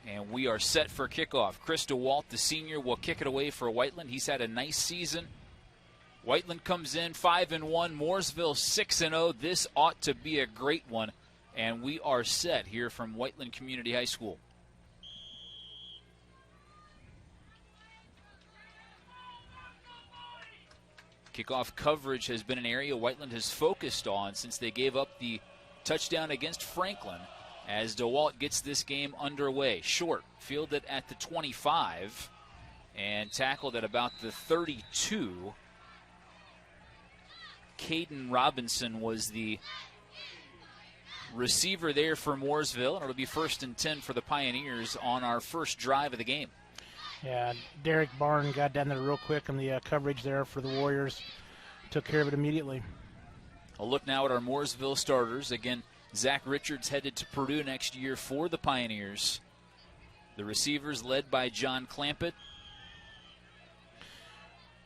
And we are set for kickoff. Chris DeWalt, the senior, will kick it away for Whiteland. He's had a nice season. Whiteland comes in 5-1, Mooresville 6-0. This ought to be a great one. And we are set here from Whiteland Community High School. Kickoff coverage has been an area Whiteland has focused on since they gave up the touchdown against Franklin, as DeWalt gets this game underway. Short, fielded at the 25 and tackled at about the 32. Caden Robinson was the receiver there for Mooresville, and it'll be 1st and 10 for the Pioneers on our first drive of the game. Yeah, Derek Barn got down there real quick on the coverage there for the Warriors. Took care of it immediately. A look now at our Mooresville starters. Again, Zach Richards headed to Purdue next year for the Pioneers. The receivers led by John Clampett.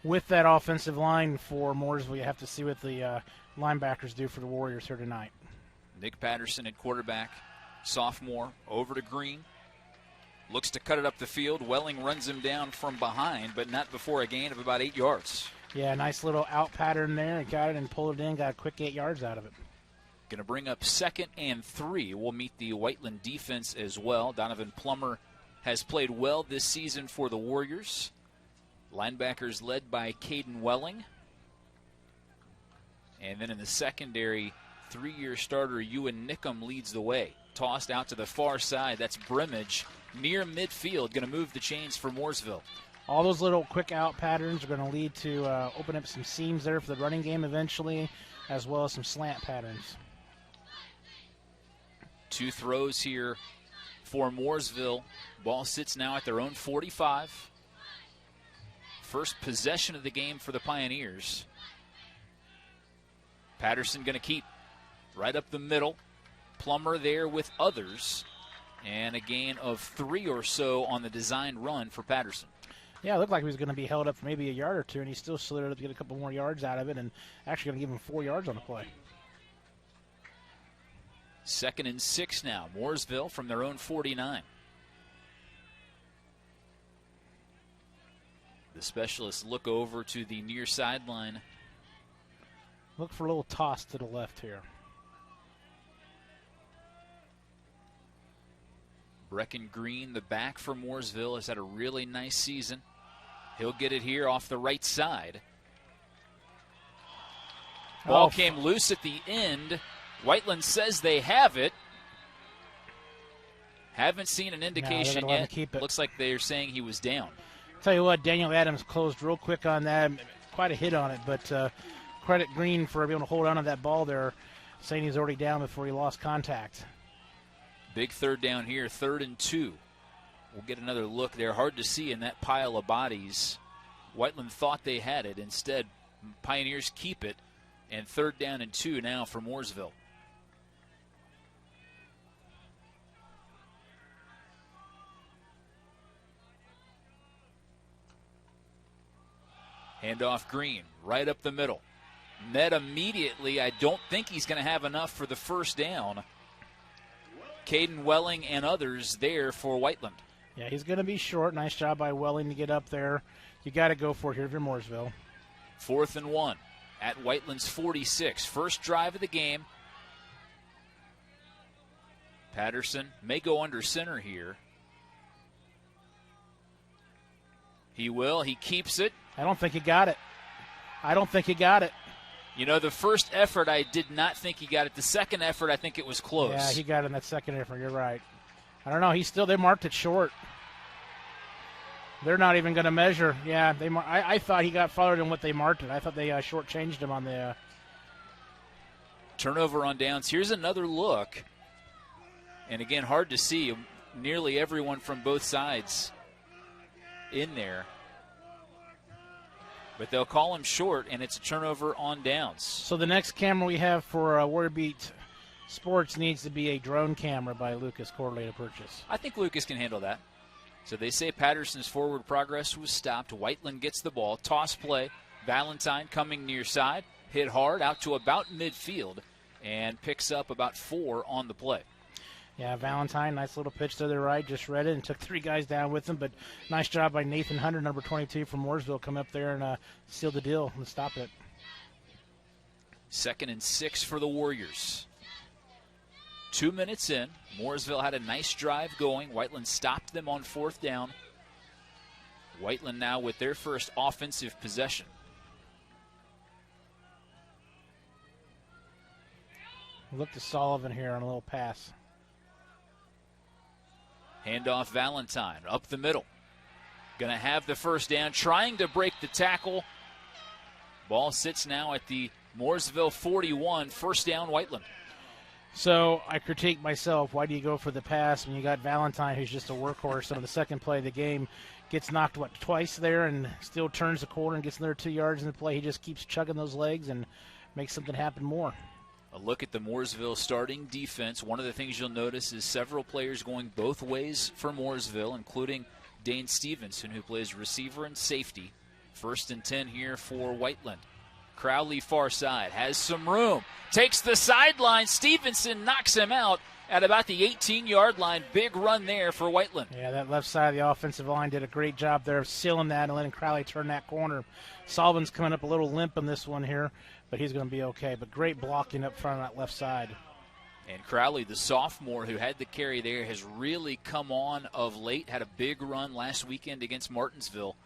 With that offensive line for Mooresville, you have to see what the linebackers do for the Warriors here tonight. Nick Patterson at quarterback, sophomore, over to Green. Looks to cut it up the field. Welling runs him down from behind, but not before a gain of about 8 yards. Yeah, nice little out pattern there. Got it and pulled it in. Got a quick 8 yards out of it. Going to bring up 2nd and 3. We'll meet the Whiteland defense as well. Donovan Plummer has played well this season for the Warriors. Linebackers led by Caden Welling. And then in the secondary, 3-year starter Ewan Nickham leads the way. Tossed out to the far side. That's Brimage near midfield. Going to move the chains for Mooresville. All those little quick out patterns are going to lead to open up some seams there for the running game eventually, as well as some slant patterns. 2 throws here for Mooresville. Ball sits now at their own 45. First possession of the game for the Pioneers. Patterson going to keep right up the middle. Plummer there with others. And a gain of 3 or so on the designed run for Patterson. Yeah, it looked like he was going to be held up for maybe a yard or two, and he still slithered up to get a couple more yards out of it, and actually going to give him 4 yards on the play. 2nd and 6 now. Mooresville from their own 49. The specialists look over to the near sideline. Look for a little toss to the left here. Brecken Green, the back for Mooresville, has had a really nice season. He'll get it here off the right side. Ball came loose at the end. Whiteland says they have it. Haven't seen an indication yet. Looks like they're saying he was down. Tell you what, Daniel Adams closed real quick on that. Quite a hit on it, but credit Green for being able to hold on to that ball there, saying he's already down before he lost contact. Big 3rd down here, 3rd and 2. We'll get another look there. Hard to see in that pile of bodies. Whiteland thought they had it. Instead, Pioneers keep it. And 3rd down and 2 now for Mooresville. Handoff Green, right up the middle. Met immediately. I don't think he's going to have enough for the 1st down. Caden Welling and others there for Whiteland. Yeah, he's going to be short. Nice job by Welling to get up there. You got to go for it here if you're Mooresville. 4th and 1 at Whiteland's 46. First drive of the game. Patterson may go under center here. He will. He keeps it. I don't think he got it. You know, the first effort, I did not think he got it. The second effort, I think it was close. Yeah, he got it in that second effort. You're right. I don't know. They marked it short. They're not even going to measure. Yeah, I thought he got farther than what they marked it. I thought they shortchanged him on the turnover on downs. Here's another look. And again, hard to see. Nearly everyone from both sides in there. But they'll call him short, and it's a turnover on downs. So the next camera we have for Warrior Beat Sports needs to be a drone camera by Lucas Corley to purchase. I think Lucas can handle that. So they say Patterson's forward progress was stopped. Whiteland gets the ball. Toss play. Valentine coming near side. Hit hard out to about midfield and picks up about 4 on the play. Yeah, Valentine, nice little pitch to the right, just read it and took 3 guys down with him. But nice job by Nathan Hunter, number 22 from Mooresville, come up there and seal the deal and stop it. 2nd and 6 for the Warriors. 2 minutes in, Mooresville had a nice drive going. Whiteland stopped them on 4th down. Whiteland now with their first offensive possession. Look to Sullivan here on a little pass. Handoff Valentine up the middle. Going to have the first down, trying to break the tackle. Ball sits now at the Mooresville 41, first down Whiteland. So I critique myself. Why do you go for the pass when you got Valentine, who's just a workhorse? On the second play of the game, gets knocked, twice there and still turns the corner and gets another 2 yards in the play. He just keeps chugging those legs and makes something happen more. A look at the Mooresville starting defense. One of the things you'll notice is several players going both ways for Mooresville, including Dane Stevenson, who plays receiver and safety. 1st and 10 here for Whiteland. Crowley far side, has some room, takes the sideline. Stevenson knocks him out at about the 18-yard line. Big run there for Whiteland. Yeah, that left side of the offensive line did a great job there of sealing that and letting Crowley turn that corner. Sullivan's coming up a little limp in this one here, but he's going to be okay. But great blocking up front on that left side. And Crowley, the sophomore who had the carry there, has really come on of late. Had a big run last weekend against Martinsville.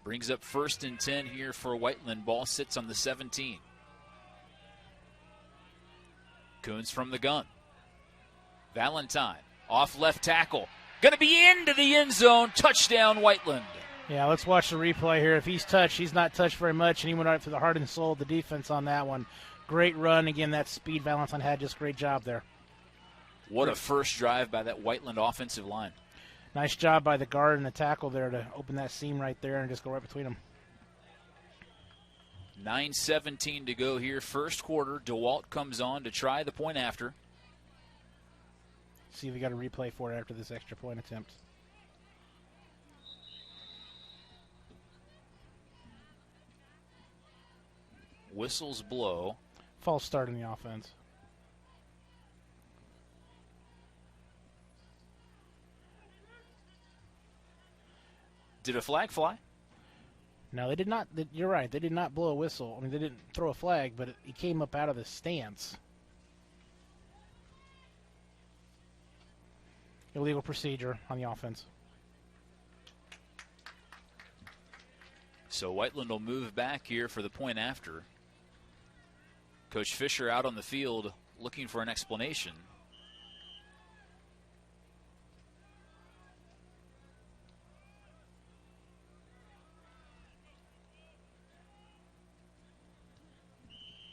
Brings up 1st and 10 here for Whiteland. Ball sits on the 17. Coons from the gun. Valentine off left tackle. Going to be into the end zone. Touchdown Whiteland. Yeah, let's watch the replay here. If he's touched, he's not touched very much, and he went right through the heart and soul of the defense on that one. Great run. Again, that speed Valentine had, just great job there. What a first drive by that Whiteland offensive line. Nice job by the guard and the tackle there to open that seam right there and just go right between them. 9:17 to go here, first quarter. DeWalt comes on to try the point after. See if we got a replay for it after this extra point attempt. Whistles blow. False start in the offense. Did a flag fly? No, they did not. You're right. They did not blow a whistle. I mean, they didn't throw a flag, but he came up out of the stance. Illegal procedure on the offense. So Whiteland will move back here for the point after. Coach Fisher out on the field looking for an explanation.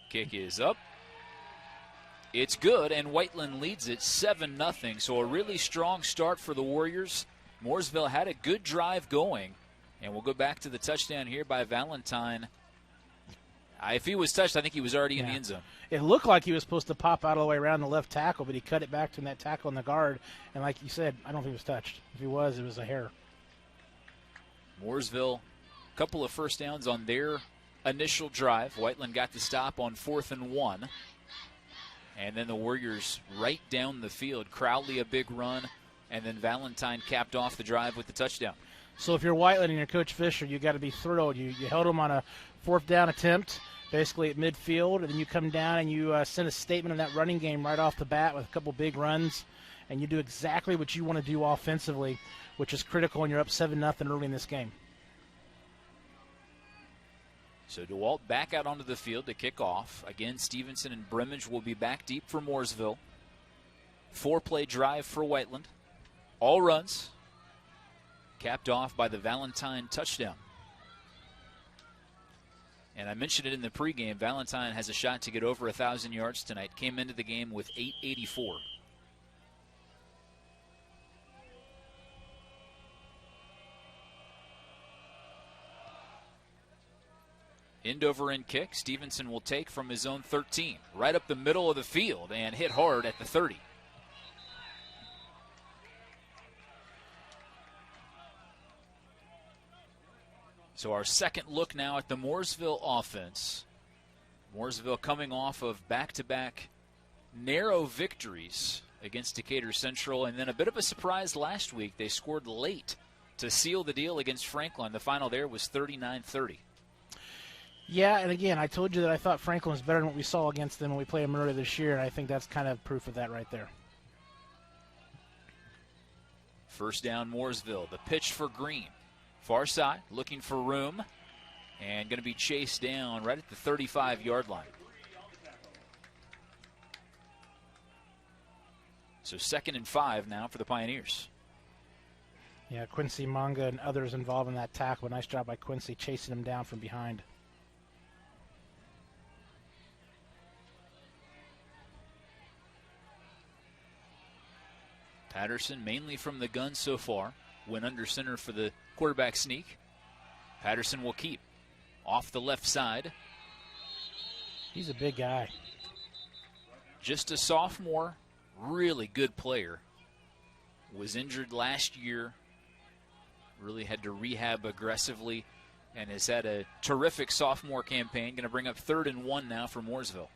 Kick is up. It's good, and Whiteland leads it 7-0. So a really strong start for the Warriors. Mooresville had a good drive going, and we'll go back to the touchdown here by Valentine. If he was touched, I think he was already in the end zone. It looked like he was supposed to pop out all the way around the left tackle, but he cut it back to that tackle in the guard. And like you said, I don't think he was touched. If he was, it was a hair. Mooresville, a couple of first downs on their initial drive. Whiteland got the stop on 4th and 1. And then the Warriors right down the field. Crowley a big run, and then Valentine capped off the drive with the touchdown. So if you're Whiteland and you're Coach Fisher, you got to be thrilled. You held him on a 4th down attempt, basically at midfield, and then you come down and you send a statement in that running game right off the bat with a couple big runs, and you do exactly what you want to do offensively, which is critical when you're up 7-0 early in this game. So DeWalt back out onto the field to kick off. Again, Stevenson and Brimage will be back deep for Mooresville. 4-play drive for Whiteland. All runs. Capped off by the Valentine touchdown. And I mentioned it in the pregame, Valentine has a shot to get over 1,000 yards tonight. Came into the game with 884. End over end kick. Stevenson will take from his own 13. Right up the middle of the field and hit hard at the 30. So our second look now at the Mooresville offense. Mooresville coming off of back-to-back narrow victories against Decatur Central, and then a bit of a surprise last week. They scored late to seal the deal against Franklin. The final there was 39-30. Yeah, and again, I told you that I thought Franklin was better than what we saw against them when we played them earlier this year, and I think that's kind of proof of that right there. First down, Mooresville. The pitch for Green. Far side, looking for room, and going to be chased down right at the 35-yard line. So 2nd and 5 now for the Pioneers. Yeah, Quincy Manga and others involved in that tackle. Nice job by Quincy chasing him down from behind. Patterson mainly from the gun so far. Went under center for the quarterback sneak. Patterson will keep. Off the left side. He's a big guy. Just a sophomore, really good player. Was injured last year. Really had to rehab aggressively and has had a terrific sophomore campaign. Going to bring up 3rd and 1 now for Mooresville.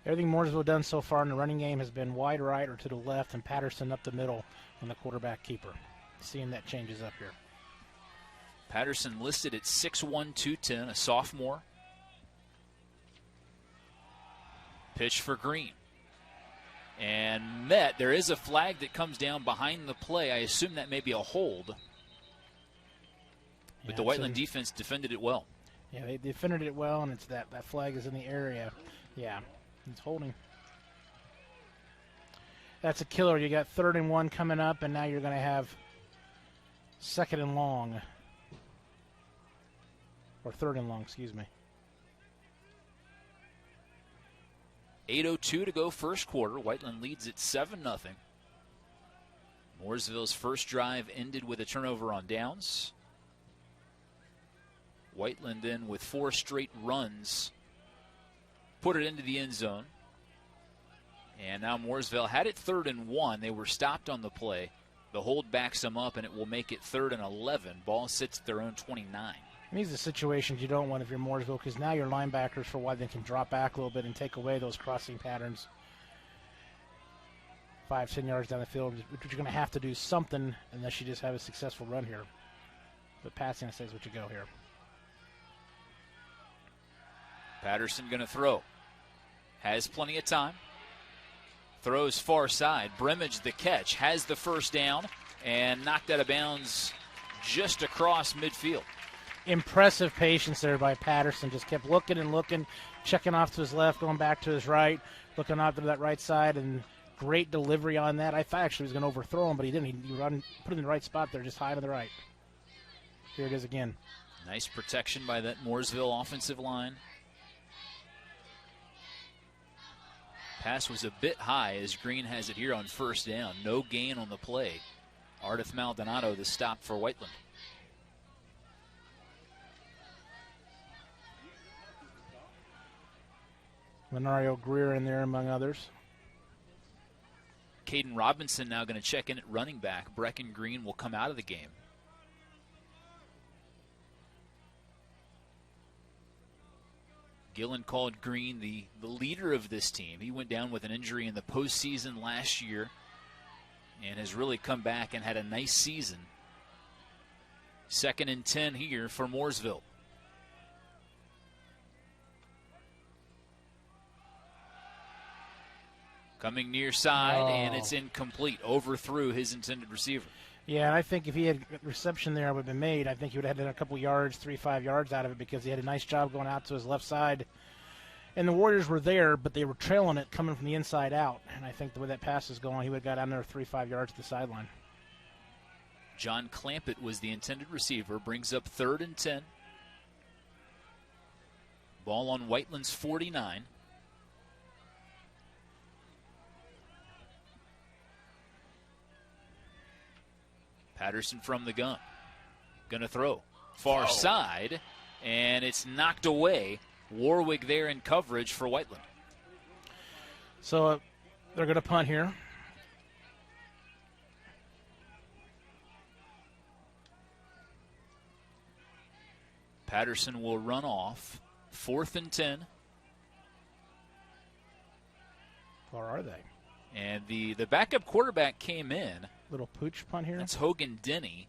Everything Mooresville done so far in the running game has been wide right or to the left, and Patterson up the middle on the quarterback keeper. Seeing that changes up here. Patterson listed at 6'1", 210, a sophomore. Pitch for Green. And met. There is a flag that comes down behind the play. I assume that may be a hold. But the Whiteland defense defended it well. Yeah, they defended it well, and it's that flag is in the area. Yeah, he's holding. That's a killer. You got 3rd and 1 coming up, and now you're going to have 2nd and long. Or 3rd and long, excuse me. 8:02 to go first quarter. Whiteland leads at 7-0. Mooresville's first drive ended with a turnover on downs. Whiteland then with 4 straight runs put it into the end zone. And now Mooresville had it 3rd and 1. They were stopped on the play. The hold backs them up, and it will make it 3rd and 11. Ball sits at their own 29. And these are the situations you don't want if you're Mooresville, because now your linebackers for Whiteland can drop back a little bit and take away those crossing patterns 5-10 yards down the field, which you're going to have to do something unless you just have a successful run here. But passing says what you go here. Patterson going to throw. Has plenty of time. Throws far side. Brimage the catch. Has the first down and knocked out of bounds just across midfield. Impressive patience there by Patterson. Just kept looking and looking, checking off to his left, going back to his right, looking off to that right side, and great delivery on that. I thought actually he was going to overthrow him, but he didn't. He put it in the right spot there, just high to the right. Here it is again. Nice protection by that Mooresville offensive line. Pass was a bit high as Green has it here on first down. No gain on the play. Ardith Maldonado the stop for Whiteland. Lenario Greer in there among others. Caden Robinson now going to check in at running back. Brecken Green will come out of the game. Gillen called Green the leader of this team. He went down with an injury in the postseason last year and has really come back and had a nice season. 2nd and 10 here for Mooresville. Coming near side, and it's incomplete. Overthrew his intended receiver. Yeah, and I think if he had reception there would have been made, I think he would have had a couple yards, 3-5 yards out of it, because he had a nice job going out to his left side. And the Warriors were there, but they were trailing it coming from the inside out. And I think the way that pass is going, he would have got down there 3-5 yards to the sideline. John Clampett was the intended receiver. Brings up 3rd and 10. Ball on Whiteland's 49. Patterson from the gun. Going to throw. Far side, and it's knocked away. Warwick there in coverage for Whiteland. So they're going to punt here. Patterson will run off. 4th and 10. Or are they? And the backup quarterback came in. Little pooch punt here. That's Hogan Denny.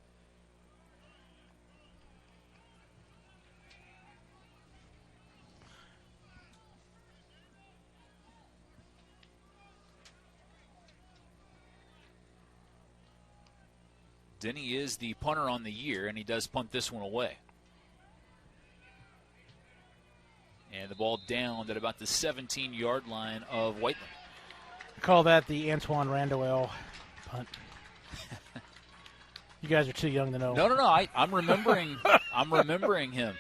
Denny is the punter on the year, and he does punt this one away. And the ball down at about the 17-yard line of Whiteland. I call that the Antoine Randall punt. You guys are too young to know. No. I'm remembering. I'm remembering him.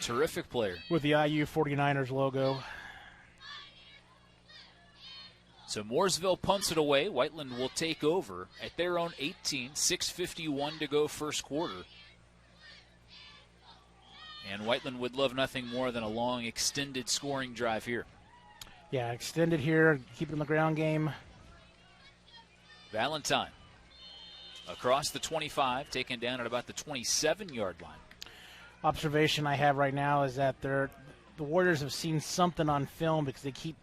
Terrific player. With the IU 49ers logo. So Mooresville punts it away. Whiteland will take over at their own 18. 6:51 to go first quarter. And Whiteland would love nothing more than a long, extended scoring drive here. Yeah, extended here. Keep it in the ground game. Valentine across the 25, taken down at about the 27-yard line. Observation I have right now is that the Warriors have seen something on film because they keep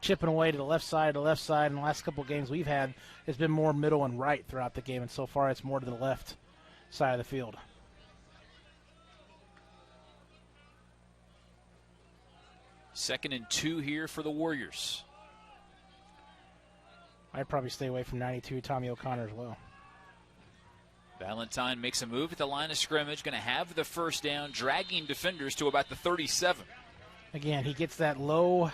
chipping away to the left side. And the last couple of games we've had, it's been more middle and right throughout the game, and so far it's more to the left side of the field. Second and 2 here for the Warriors. I'd probably stay away from 92 Tommy O'Connor as well. Valentine makes a move at the line of scrimmage, going to have the first down, dragging defenders to about the 37. Again, he gets that low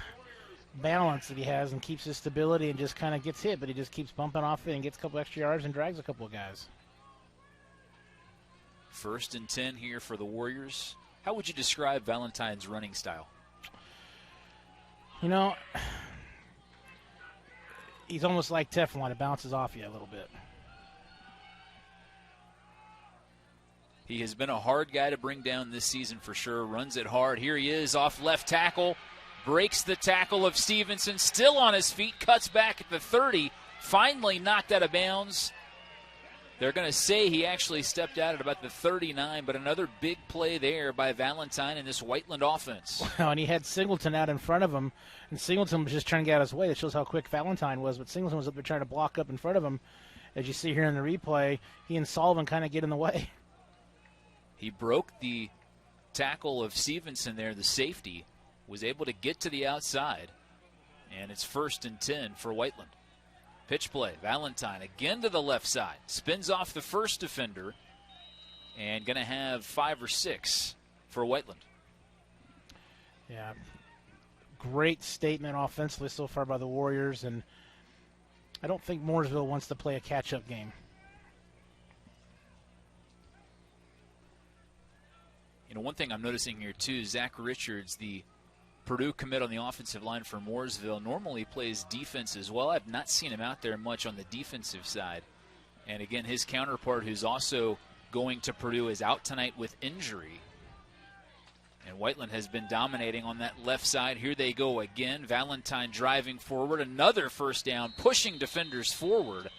balance that he has and keeps his stability and just kind of gets hit, but he just keeps bumping off it and gets a couple extra yards and drags a couple of guys. First and 10 here for the Warriors. How would you describe Valentine's running style? You know, he's almost like Teflon. It bounces off you a little bit. He has been a hard guy to bring down this season for sure. Runs it hard. Here he is off left tackle. Breaks the tackle of Stevenson. Still on his feet. Cuts back at the 30. Finally knocked out of bounds. They're going to say he actually stepped out at about the 39, but another big play there by Valentine in this Whiteland offense. Wow, and he had Singleton out in front of him, and Singleton was just trying to get out of his way. That shows how quick Valentine was, but Singleton was up there trying to block up in front of him. As you see here in the replay, he and Sullivan kind of get in the way. He broke the tackle of Stevenson there, the safety, was able to get to the outside, and it's first and 10 for Whiteland. Pitch play, Valentine again to the left side. Spins off the first defender and going to have 5 or 6 for Whiteland. Yeah, great statement offensively so far by the Warriors, and I don't think Mooresville wants to play a catch-up game. You know, one thing I'm noticing here too, Zach Richards, the Purdue commit on the offensive line for Mooresville, normally plays defense as well. I've not seen him out there much on the defensive side. And again, his counterpart, who's also going to Purdue, is out tonight with injury. And Whiteland has been dominating on that left side. Here they go again. Valentine driving forward. Another first down, pushing defenders forward.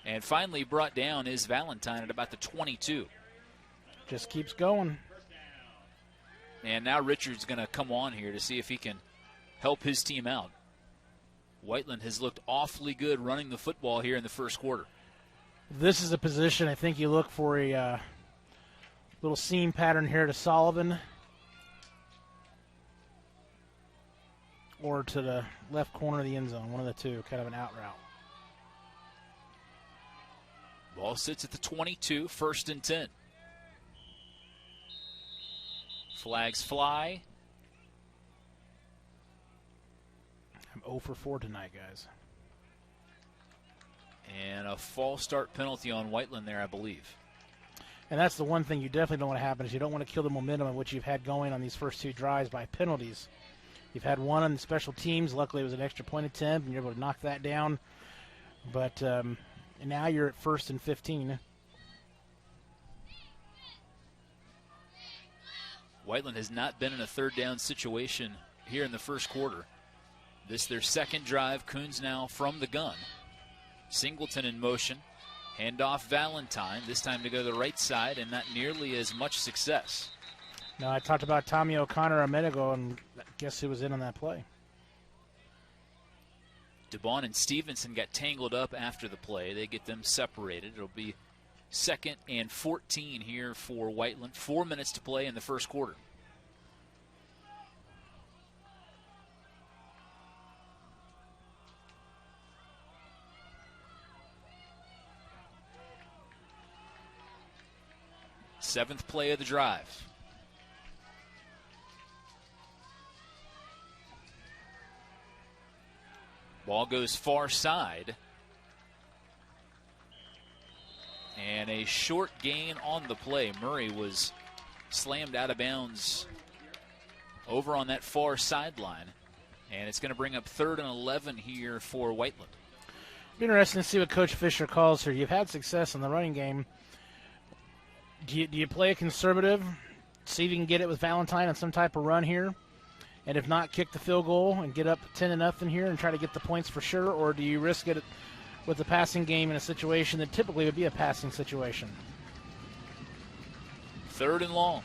And finally brought down is Valentine at about the 22. Just keeps going. And now Richard's going to come on here to see if he can help his team out. Whiteland has looked awfully good running the football here in the first quarter. This is a position I think you look for a little seam pattern here to Sullivan or to the left corner of the end zone, one of the two, kind of an out route. Ball sits at the 22, first and 10. Flags fly. I'm 0 for 4 tonight, guys. And a false start penalty on Whiteland there, I believe. And that's the one thing you definitely don't want to happen is you don't want to kill the momentum of what you've had going on these first 2 drives by penalties. You've had one on the special teams. Luckily, it was an extra point attempt, and you're able to knock that down. But and now you're at 1st and 15. Whiteland has not been in a third down situation here in the first quarter. This their second drive. Coons now from the gun. Singleton in motion. Handoff Valentine, this time to go to the right side, and not nearly as much success. Now, I talked about Tommy O'Connor a minute ago, and guess who was in on that play? DeBon and Stevenson got tangled up after the play. They get them separated. It'll be 2nd and 14 here for Whiteland. 4 minutes to play in the first quarter. Seventh play of the drive. Ball goes far side. And a short gain on the play. Murray was slammed out of bounds over on that far sideline. And it's going to bring up 3rd and 11 here for Whiteland. Be interesting to see what Coach Fisher calls here. You've had success in the running game. Do you play a conservative, see if you can get it with Valentine on some type of run here, and if not, kick the field goal and get up 10-0 here and try to get the points for sure, or do you risk it with the passing game in a situation that typically would be a passing situation? 3rd and long.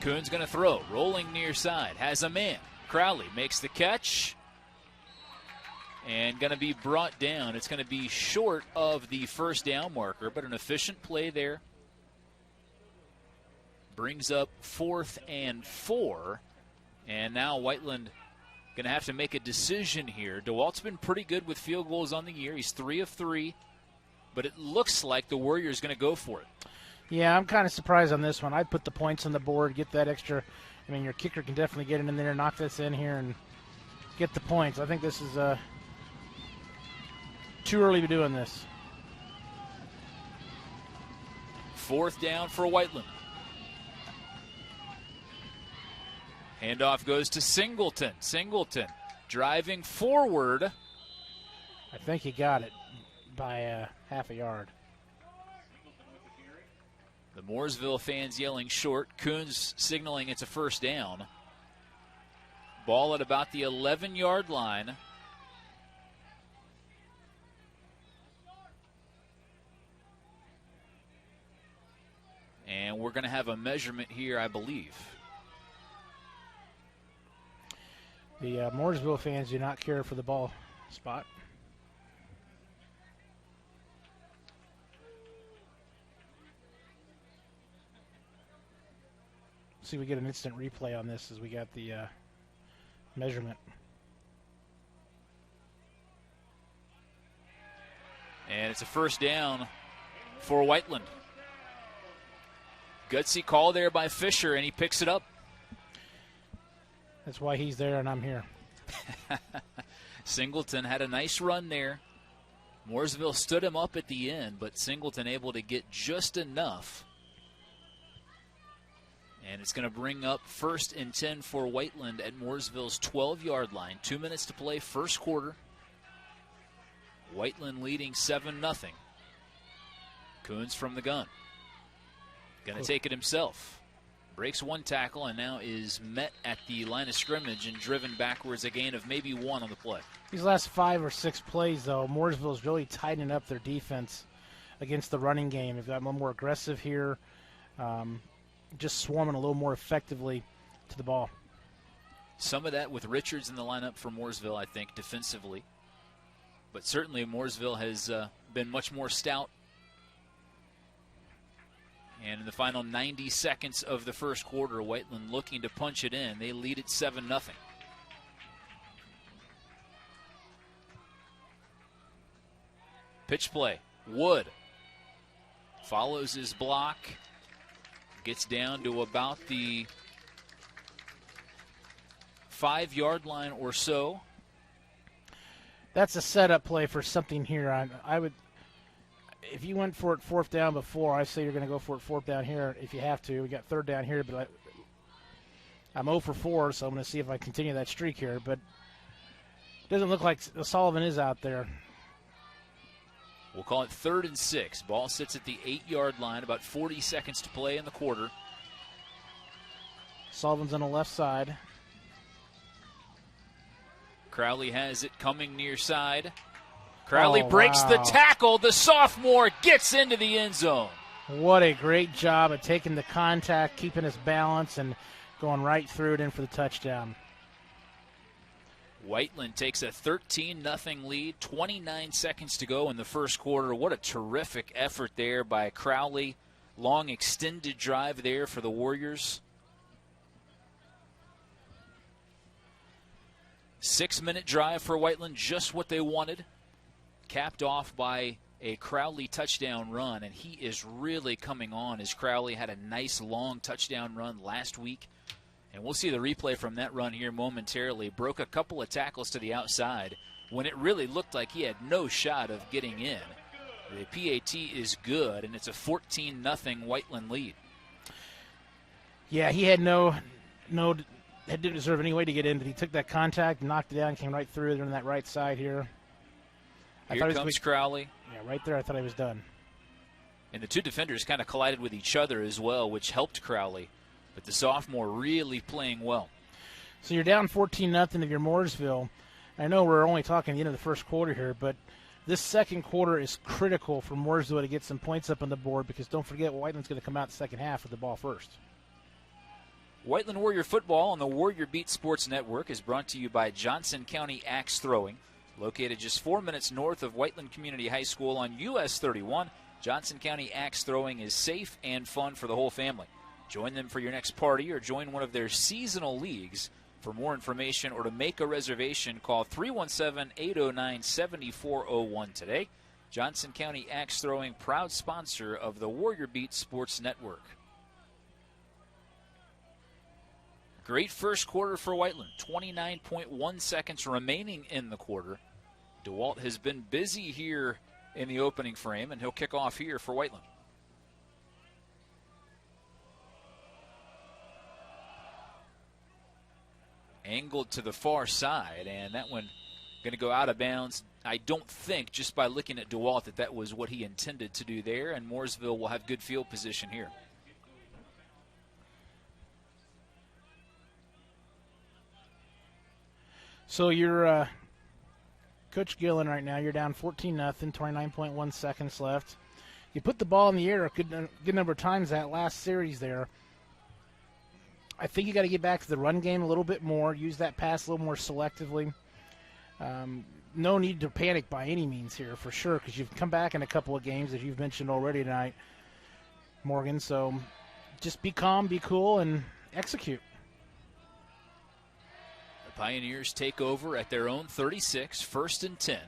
Kuhn's going to throw, rolling near side, has a man. Crowley makes the catch and going to be brought down. It's going to be short of the first down marker, but an efficient play there. Brings up 4th and 4. And now Whiteland going to have to make a decision here. DeWalt's been pretty good with field goals on the year. He's 3 of 3. But it looks like the Warriors going to go for it. Yeah, I'm kind of surprised on this one. I'd put the points on the board, get that extra. I mean, your kicker can definitely get it in there, knock this in here, and get the points. I think this is too early to be doing this. 4th down for Whiteland. Handoff goes to Singleton. Singleton driving forward. I think he got it by half a yard. The Mooresville fans yelling short. Kuhn's signaling it's a first down. Ball at about the 11-yard line. And we're going to have a measurement here, I believe. The Mooresville fans do not care for the ball spot. See, we get an instant replay on this as we got the measurement. And it's a first down for Whiteland. Gutsy call there by Fisher, and he picks it up. That's why he's there and I'm here. Singleton had a nice run there. Mooresville stood him up at the end, but Singleton able to get just enough. And it's going to bring up 1st and 10 for Whiteland at Mooresville's 12-yard line. 2 minutes to play, first quarter. Whiteland leading 7-0. Kuhn's from the gun. Going to take it himself. Breaks one tackle and now is met at the line of scrimmage and driven backwards, a gain of maybe 1 on the play. These last 5 or 6 plays, though, Mooresville's really tightening up their defense against the running game. They've got a little more aggressive here, just swarming a little more effectively to the ball. Some of that with Richards in the lineup for Mooresville, I think, defensively. But certainly Mooresville has been much more stout. And in the final 90 seconds of the first quarter, Whiteland looking to punch it in. They lead it 7-0. Pitch play. Wood follows his block. Gets down to about the 5-yard line or so. That's a setup play for something here. I would, if you went for it 4th down before, I say you're going to go for it 4th down here if you have to. We got 3rd down here, but I'm 0 for 4, so I'm going to see if I continue that streak here. But it doesn't look like Sullivan is out there. We'll call it 3rd and 6. Ball sits at the 8-yard line, about 40 seconds to play in the quarter. Sullivan's on the left side. Crowley has it coming near side. Crowley breaks the tackle. The sophomore gets into the end zone. What a great job of taking the contact, keeping his balance, and going right through it in for the touchdown. Whiteland takes a 13-0 lead, 29 seconds to go in the first quarter. What a terrific effort there by Crowley. Long extended drive there for the Warriors. 6-minute drive for Whiteland, just what they wanted. Capped off by a Crowley touchdown run, and he is really coming on as Crowley had a nice long touchdown run last week. And we'll see the replay from that run here momentarily. Broke a couple of tackles to the outside when it really looked like he had no shot of getting in. The PAT is good, and it's a 14-0 Whiteland lead. Yeah, he had didn't deserve any way to get in, but he took that contact, knocked it down, came right through there on that right side here. Here comes Crowley. Yeah, right there, I thought he was done. And the two defenders kind of collided with each other as well, which helped Crowley. But the sophomore really playing well. So you're down 14-0 if you're Mooresville. I know we're only talking the end of the first quarter here, but this second quarter is critical for Mooresville to get some points up on the board, because don't forget, Whiteland's going to come out the second half with the ball first. Whiteland Warrior football on the Warrior Beat Sports Network is brought to you by Johnson County Axe Throwing. Located just 4 minutes north of Whiteland Community High School on US 31, Johnson County Axe Throwing is safe and fun for the whole family. Join them for your next party or join one of their seasonal leagues. For more information or to make a reservation, call 317-809-7401 today. Johnson County Axe Throwing, proud sponsor of the Warrior Beat Sports Network. Great first quarter for Whiteland. 29.1 seconds remaining in the quarter. DeWalt has been busy here in the opening frame, and he'll kick off here for Whiteland. Angled to the far side, and that one going to go out of bounds. I don't think, just by looking at DeWalt, that was what he intended to do there, and Mooresville will have good field position here. So you're Coach Gillen right now. You're down 14-0, 29.1 seconds left. You put the ball in the air a good number of times that last series there. I think you got to get back to the run game a little bit more, use that pass a little more selectively. No need to panic by any means here, for sure, because you've come back in a couple of games, as you've mentioned already tonight, Morgan. So just be calm, be cool, and execute. The Pioneers take over at their own 36, 1st and 10.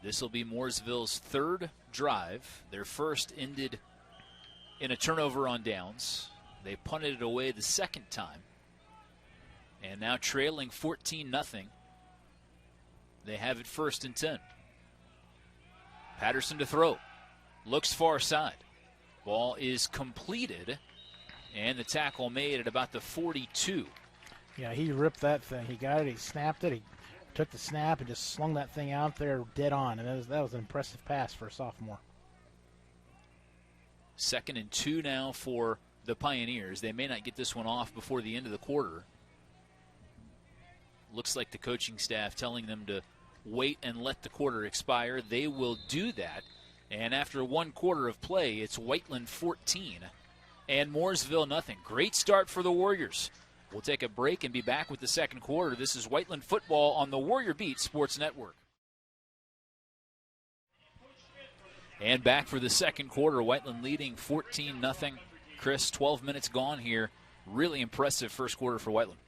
This will be Mooresville's third drive. Their first ended in a turnover on downs. They punted it away the second time. And now trailing 14-0. They have it 1st and 10. Patterson to throw. Looks far side. Ball is completed. And the tackle made at about the 42. Yeah, he ripped that thing. He got it, he snapped it, he took the snap and just slung that thing out there dead on. And that was an impressive pass for a sophomore. 2nd and 2 now for the Pioneers. They may not get this one off before the end of the quarter. Looks like the coaching staff telling them to wait and let the quarter expire. They will do that. And after one quarter of play, it's Whiteland 14 and Mooresville nothing. Great start for the Warriors. We'll take a break and be back with the second quarter. This is Whiteland football on the Warrior Beat Sports Network. And back for the second quarter, Whiteland leading 14-0. Chris, 12 minutes gone here. Really impressive first quarter for Whiteland.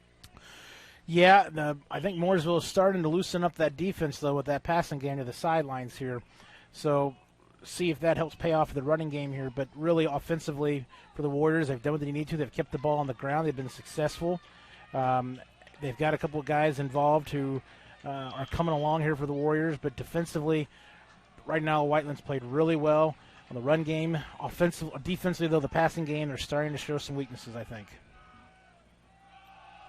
Yeah, I think Mooresville is starting to loosen up that defense, though, with that passing game to the sidelines here. So see if that helps pay off the running game here. But really offensively for the Warriors, they've done what they need to. They've kept the ball on the ground. They've been successful. They've got a couple of guys involved who are coming along here for the Warriors. But defensively, right now, Whiteland's played really well on the run game. Defensively, though, the passing game, they're starting to show some weaknesses, I think.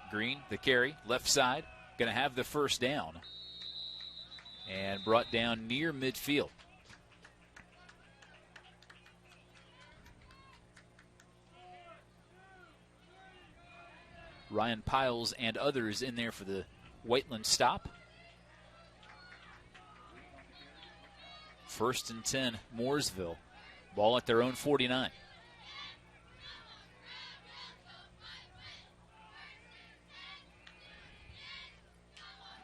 Green, the carry, left side, going to have the first down. And brought down near midfield. Ryan Piles and others in there for the Whiteland stop. 1st and 10, Mooresville. Ball at their own 49.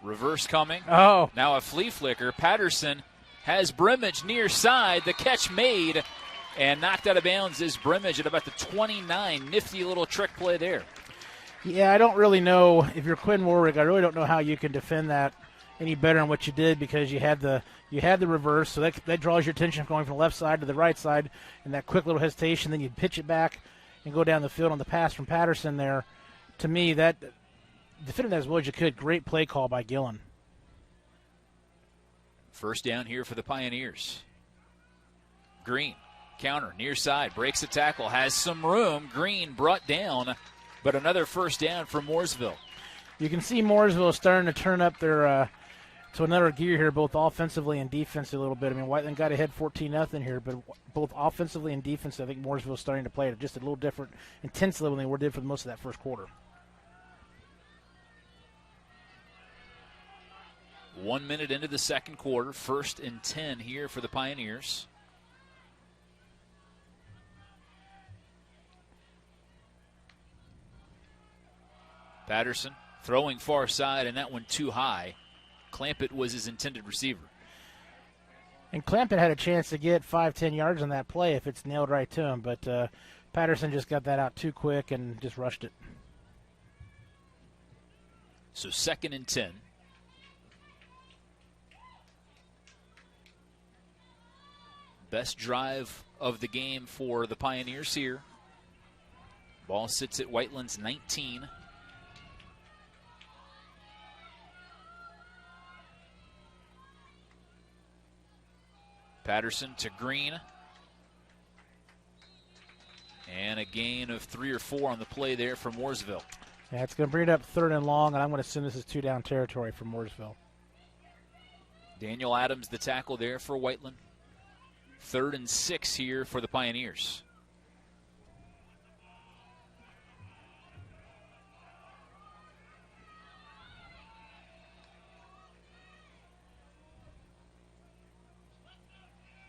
Reverse coming. Oh. Now a flea flicker. Patterson has Brimage near side. The catch made and knocked out of bounds is Brimage at about the 29. Nifty little trick play there. Yeah, I don't really know. If you're Quinn Warwick, I really don't know how you can defend that any better than what you did, because you had the reverse, so that draws your attention from going from the left side to the right side, and that quick little hesitation. Then you pitch it back and go down the field on the pass from Patterson there. To me, that defended that as well as you could. Great play call by Gillen. First down here for the Pioneers. Green, counter, near side, breaks the tackle, has some room. Green brought down, but another first down for Mooresville. You can see Mooresville starting to turn up their to another gear here, both offensively and defensively a little bit. I mean, Whiteland got ahead 14-0 here, but both offensively and defensively, I think Mooresville is starting to play it just a little different intensely than they did for most of that first quarter. 1 minute into the second quarter, 1st and 10 here for the Pioneers. Patterson throwing far side, and that one too high. Clampett was his intended receiver. And Clampett had a chance to get 5-10 yards on that play if it's nailed right to him, but Patterson just got that out too quick and just rushed it. So 2nd and 10. Best drive of the game for the Pioneers here. Ball sits at Whiteland's 19. Patterson to Green. And a gain of 3 or 4 on the play there for Mooresville. Yeah, it's going to bring it up 3rd and long, and I'm going to assume this is 2-down territory for Mooresville. Daniel Adams, the tackle there for Whiteland. 3rd and 6 here for the Pioneers.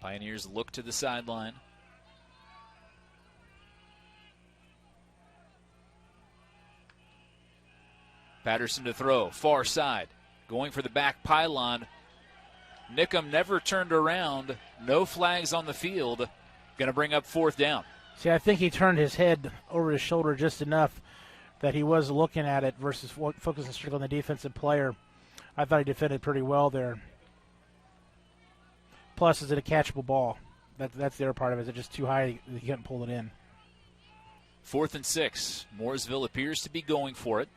Pioneers look to the sideline. Patterson to throw, far side, going for the back pylon. Nickham never turned around. No flags on the field. Going to bring up 4th down. See, I think he turned his head over his shoulder just enough that he was looking at it versus focusing strictly on the defensive player. I thought he defended pretty well there. Plus, is it a catchable ball? That's the other part of it. Is it just too high? He couldn't pull it in. 4th and 6. Mooresville appears to be going for it.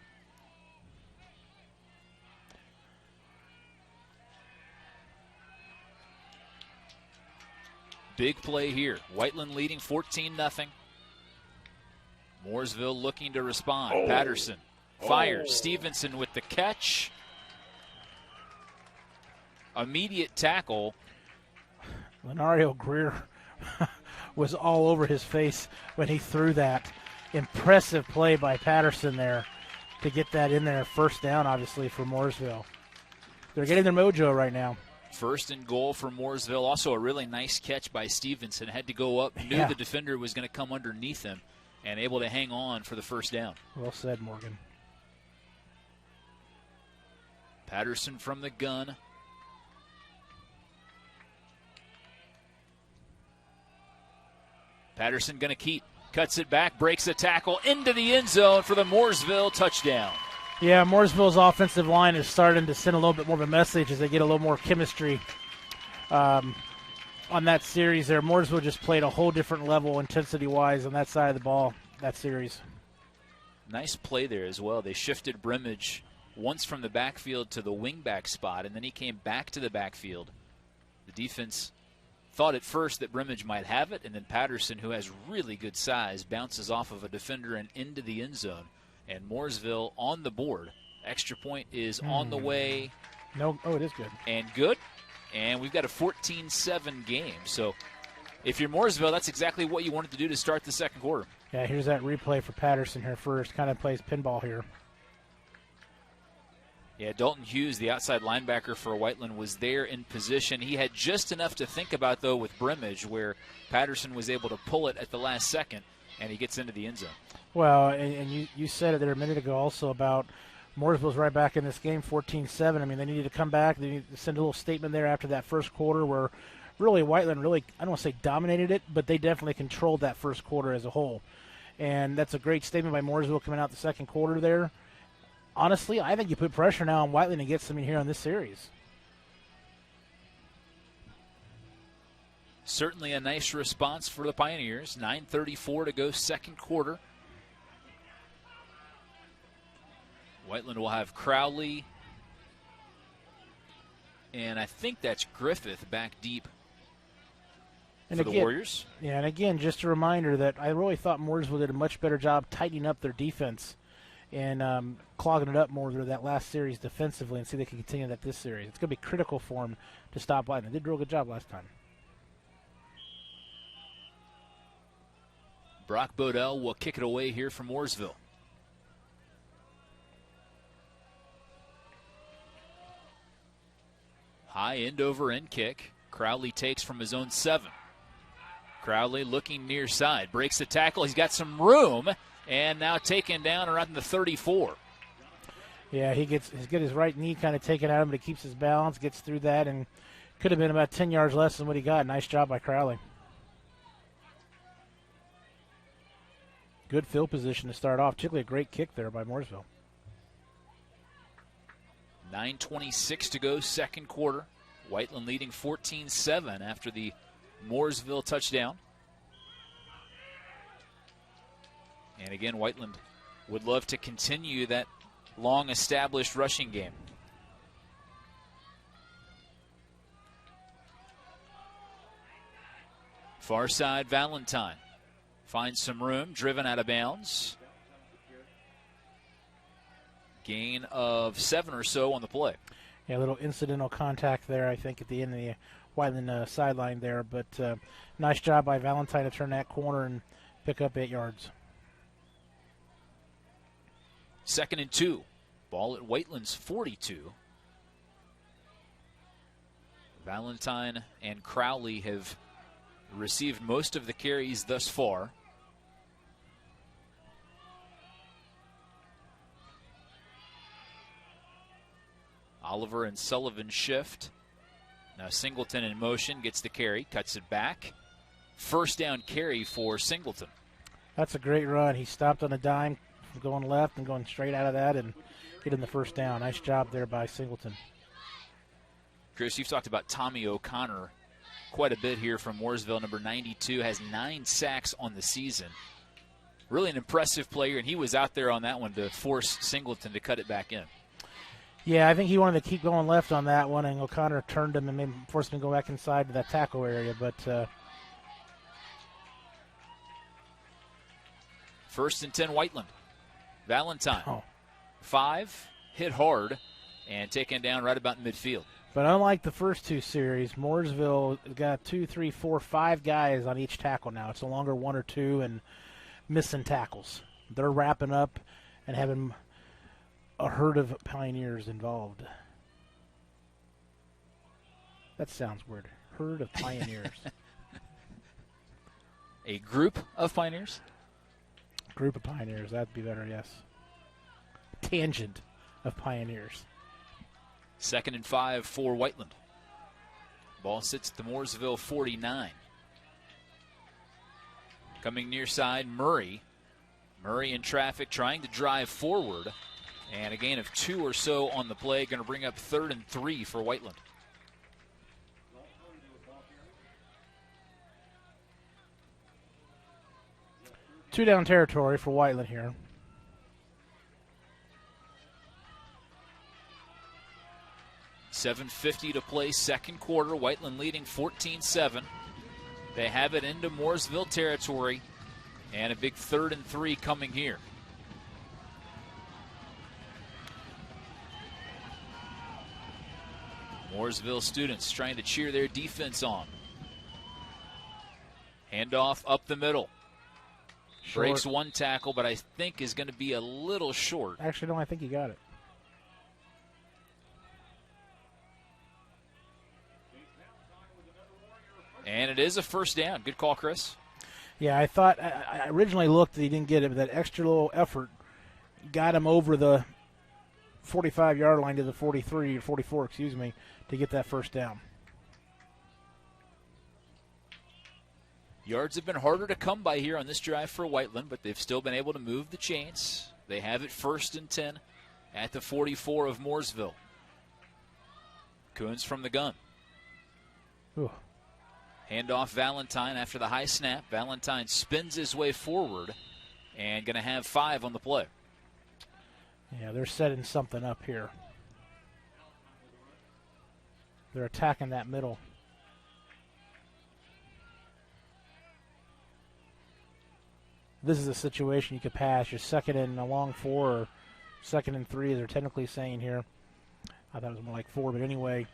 Big play here. Whiteland leading 14-0. Mooresville looking to respond. Patterson fires. Stevenson with the catch. Immediate tackle. Lenario Greer was all over his face when he threw that. Impressive play by Patterson there to get that in there. First down, obviously, for Mooresville. They're getting their mojo right now. 1st and goal for Mooresville. Also a really nice catch by Stevenson. Had to go up, knew the defender was going to come underneath him, and able to hang on for the first down. Well said, Morgan. Patterson from the gun. Patterson going to keep. Cuts it back, breaks a tackle into the end zone for the Mooresville touchdown. Yeah, Mooresville's offensive line is starting to send a little bit more of a message as they get a little more chemistry on that series there. Mooresville just played a whole different level intensity-wise on that side of the ball, that series. Nice play there as well. They shifted Brimage once from the backfield to the wingback spot, and then he came back to the backfield. The defense thought at first that Brimage might have it, and then Patterson, who has really good size, bounces off of a defender and into the end zone. And Mooresville on the board. Extra point is on the way. No, oh, it is good. And good. And we've got a 14-7 game. So if you're Mooresville, that's exactly what you wanted to do to start the second quarter. Yeah, here's that replay for Patterson here first. Kind of plays pinball here. Yeah, Dalton Hughes, the outside linebacker for Whiteland, was there in position. He had just enough to think about, though, with Brimage, where Patterson was able to pull it at the last second, and he gets into the end zone. Well, and you said it there a minute ago also about Mooresville's right back in this game, 14-7. I mean, they needed to come back. They needed to send a little statement there after that first quarter where really Whiteland really, I don't want to say dominated it, but they definitely controlled that first quarter as a whole. And that's a great statement by Mooresville coming out the second quarter there. Honestly, I think you put pressure now on Whiteland and get something here on this series. Certainly a nice response for the Pioneers. 9:34 to go second quarter. Whiteland will have Crowley, and I think that's Griffith back deep for the Warriors. Yeah, and again, just a reminder that I really thought Mooresville did a much better job tightening up their defense and clogging it up more through that last series defensively, and see if they can continue that this series. It's going to be critical for them to stop Whiteland. They did a real good job last time. Brock Bodell will kick it away here from Mooresville. High end-over-end kick. Crowley takes from his own 7. Crowley looking near side. Breaks the tackle. He's got some room. And now taken down around the 34. Yeah, he's got his right knee kind of taken out of him, but he keeps his balance, gets through that, and could have been about 10 yards less than what he got. Nice job by Crowley. Good field position to start off. Particularly a great kick there by Mooresville. 9:26 to go, second quarter. Whiteland leading 14-7 after the Mooresville touchdown. And again, Whiteland would love to continue that long-established rushing game. Far side, Valentine finds some room, driven out of bounds. Gain of 7 or so on the play. Yeah, a little incidental contact there, I think, at the end of the Whiteland sideline there. But nice job by Valentine to turn that corner and pick up 8 yards. 2nd and 2. Ball at Whiteland's 42. Valentine and Crowley have received most of the carries thus far. Oliver and Sullivan shift. Now Singleton in motion, gets the carry, cuts it back. First down carry for Singleton. That's a great run. He stopped on a dime, going left and going straight out of that and getting the first down. Nice job there by Singleton. Chris, you've talked about Tommy O'Connor quite a bit here from Mooresville. Number 92 has 9 sacks on the season. Really an impressive player, and he was out there on that one to force Singleton to cut it back in. Yeah, I think he wanted to keep going left on that one, and O'Connor turned him and maybe forced him to go back inside to that tackle area. But 1st and 10, Whiteland. Valentine, 5, hit hard, and taken down right about midfield. But unlike the first 2 series, Mooresville got 2, 3, 4, 5 guys on each tackle now. It's no longer 1 or 2 and missing tackles. They're wrapping up and having a herd of Pioneers involved. That sounds weird. Herd of Pioneers. A group of Pioneers? Group of Pioneers. That'd be better, yes. Tangent of Pioneers. 2nd and 5 for Whiteland. Ball sits at the Mooresville 49. Coming near side, Murray. Murray in traffic, trying to drive forward. And a gain of 2 or so on the play. Going to bring up 3rd and 3 for Whiteland. Two down territory for Whiteland here. $7:50 to play, second quarter. Whiteland leading 14-7. They have it into Mooresville territory. And a big 3rd and 3 coming here. Mooresville students trying to cheer their defense on. Handoff up the middle. Short. Breaks one tackle, but I think is going to be a little short. Actually, no, I think he got it. And it is a first down. Good call, Chris. Yeah, I thought, I originally looked that he didn't get it, but that extra little effort got him over the 45-yard line to the 43 or 44, excuse me, to get that first down. Yards have been harder to come by here on this drive for Whiteland, but they've still been able to move the chains. They have it 1st and 10 at the 44 of Mooresville. Coons from the gun. Ooh. Handoff Valentine after the high snap. Valentine spins his way forward and going to have 5 on the play. Yeah, they're setting something up here. They're attacking that middle. This is a situation you could pass. You're 2nd and a long 4 or 2nd and 3, as they're technically saying here. I thought it was more like 4, but anyway,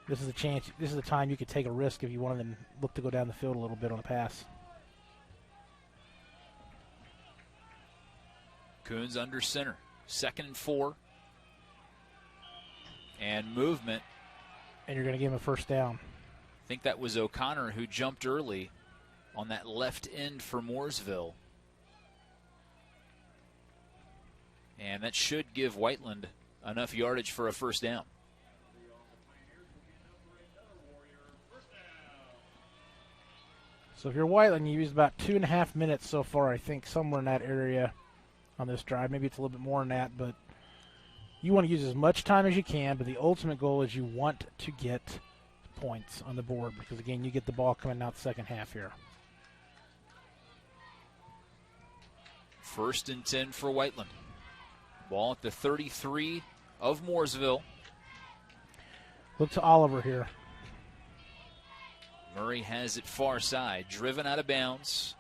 this is a chance. This is the time you could take a risk if you wanted to look to go down the field a little bit on a pass. Coons under center. 2nd and 4. And movement. And you're going to give him a first down. I think that was O'Connor who jumped early on that left end for Mooresville. And that should give Whiteland enough yardage for a first down. So if you're Whiteland, you used about 2.5 minutes so far, I think, somewhere in that area on this drive. Maybe it's a little bit more than that, but you want to use as much time as you can, but the ultimate goal is you want to get points on the board because, again, you get the ball coming out the second half here. 1st and 10 for Whiteland. Ball at the 33 of Mooresville. Look to Oliver here. Murray has it far side, driven out of bounds.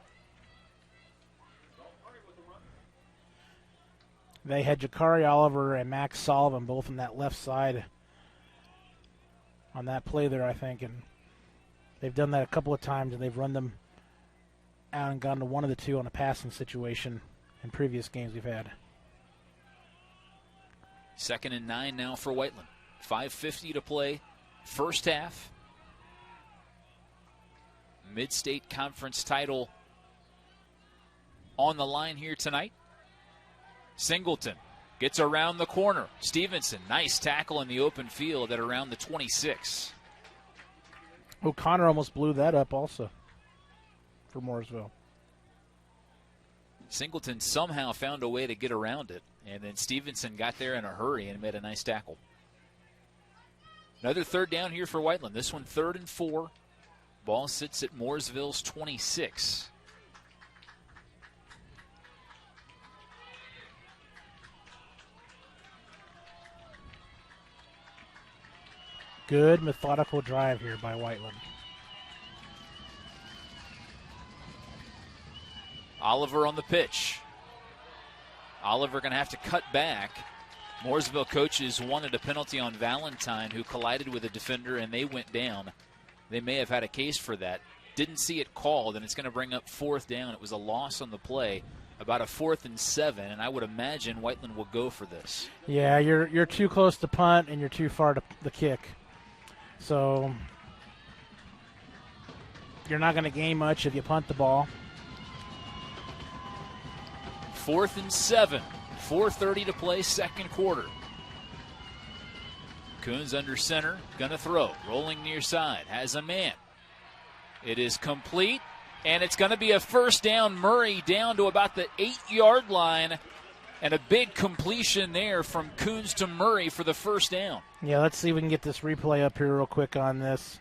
They had Jakari Oliver and Max Sullivan both on that left side on that play there, I think, and they've done that a couple of times, and they've run them out and gone to one of the two on a passing situation in previous games we've had. 2nd and 9 now for Whiteland. 5:50 to play, first half. Mid-State Conference title on the line here tonight. Singleton gets around the corner. Stevenson, nice tackle in the open field at around the 26. O'Connor almost blew that up also for Mooresville. Singleton somehow found a way to get around it, and then Stevenson got there in a hurry and made a nice tackle. Another third down here for Whiteland. This one 3rd and 4. Ball sits at Mooresville's 26. Good methodical drive here by Whiteland. Oliver on the pitch. Oliver going to have to cut back. Mooresville coaches wanted a penalty on Valentine, who collided with a defender, and they went down. They may have had a case for that. Didn't see it called, and it's going to bring up 4th down. It was a loss on the play, about a 4th and 7, and I would imagine Whiteland will go for this. Yeah, you're too close to punt, and you're too far to the kick. So you're not going to gain much if you punt the ball. 4th and 7, 4:30 to play, second quarter. Coons under center, gonna throw, rolling near side, has a man. It is complete, and it's gonna be a first down. Murray down to about the 8-yard line, and a big completion there from Coons to Murray for the first down. Yeah, let's see if we can get this replay up here real quick on this.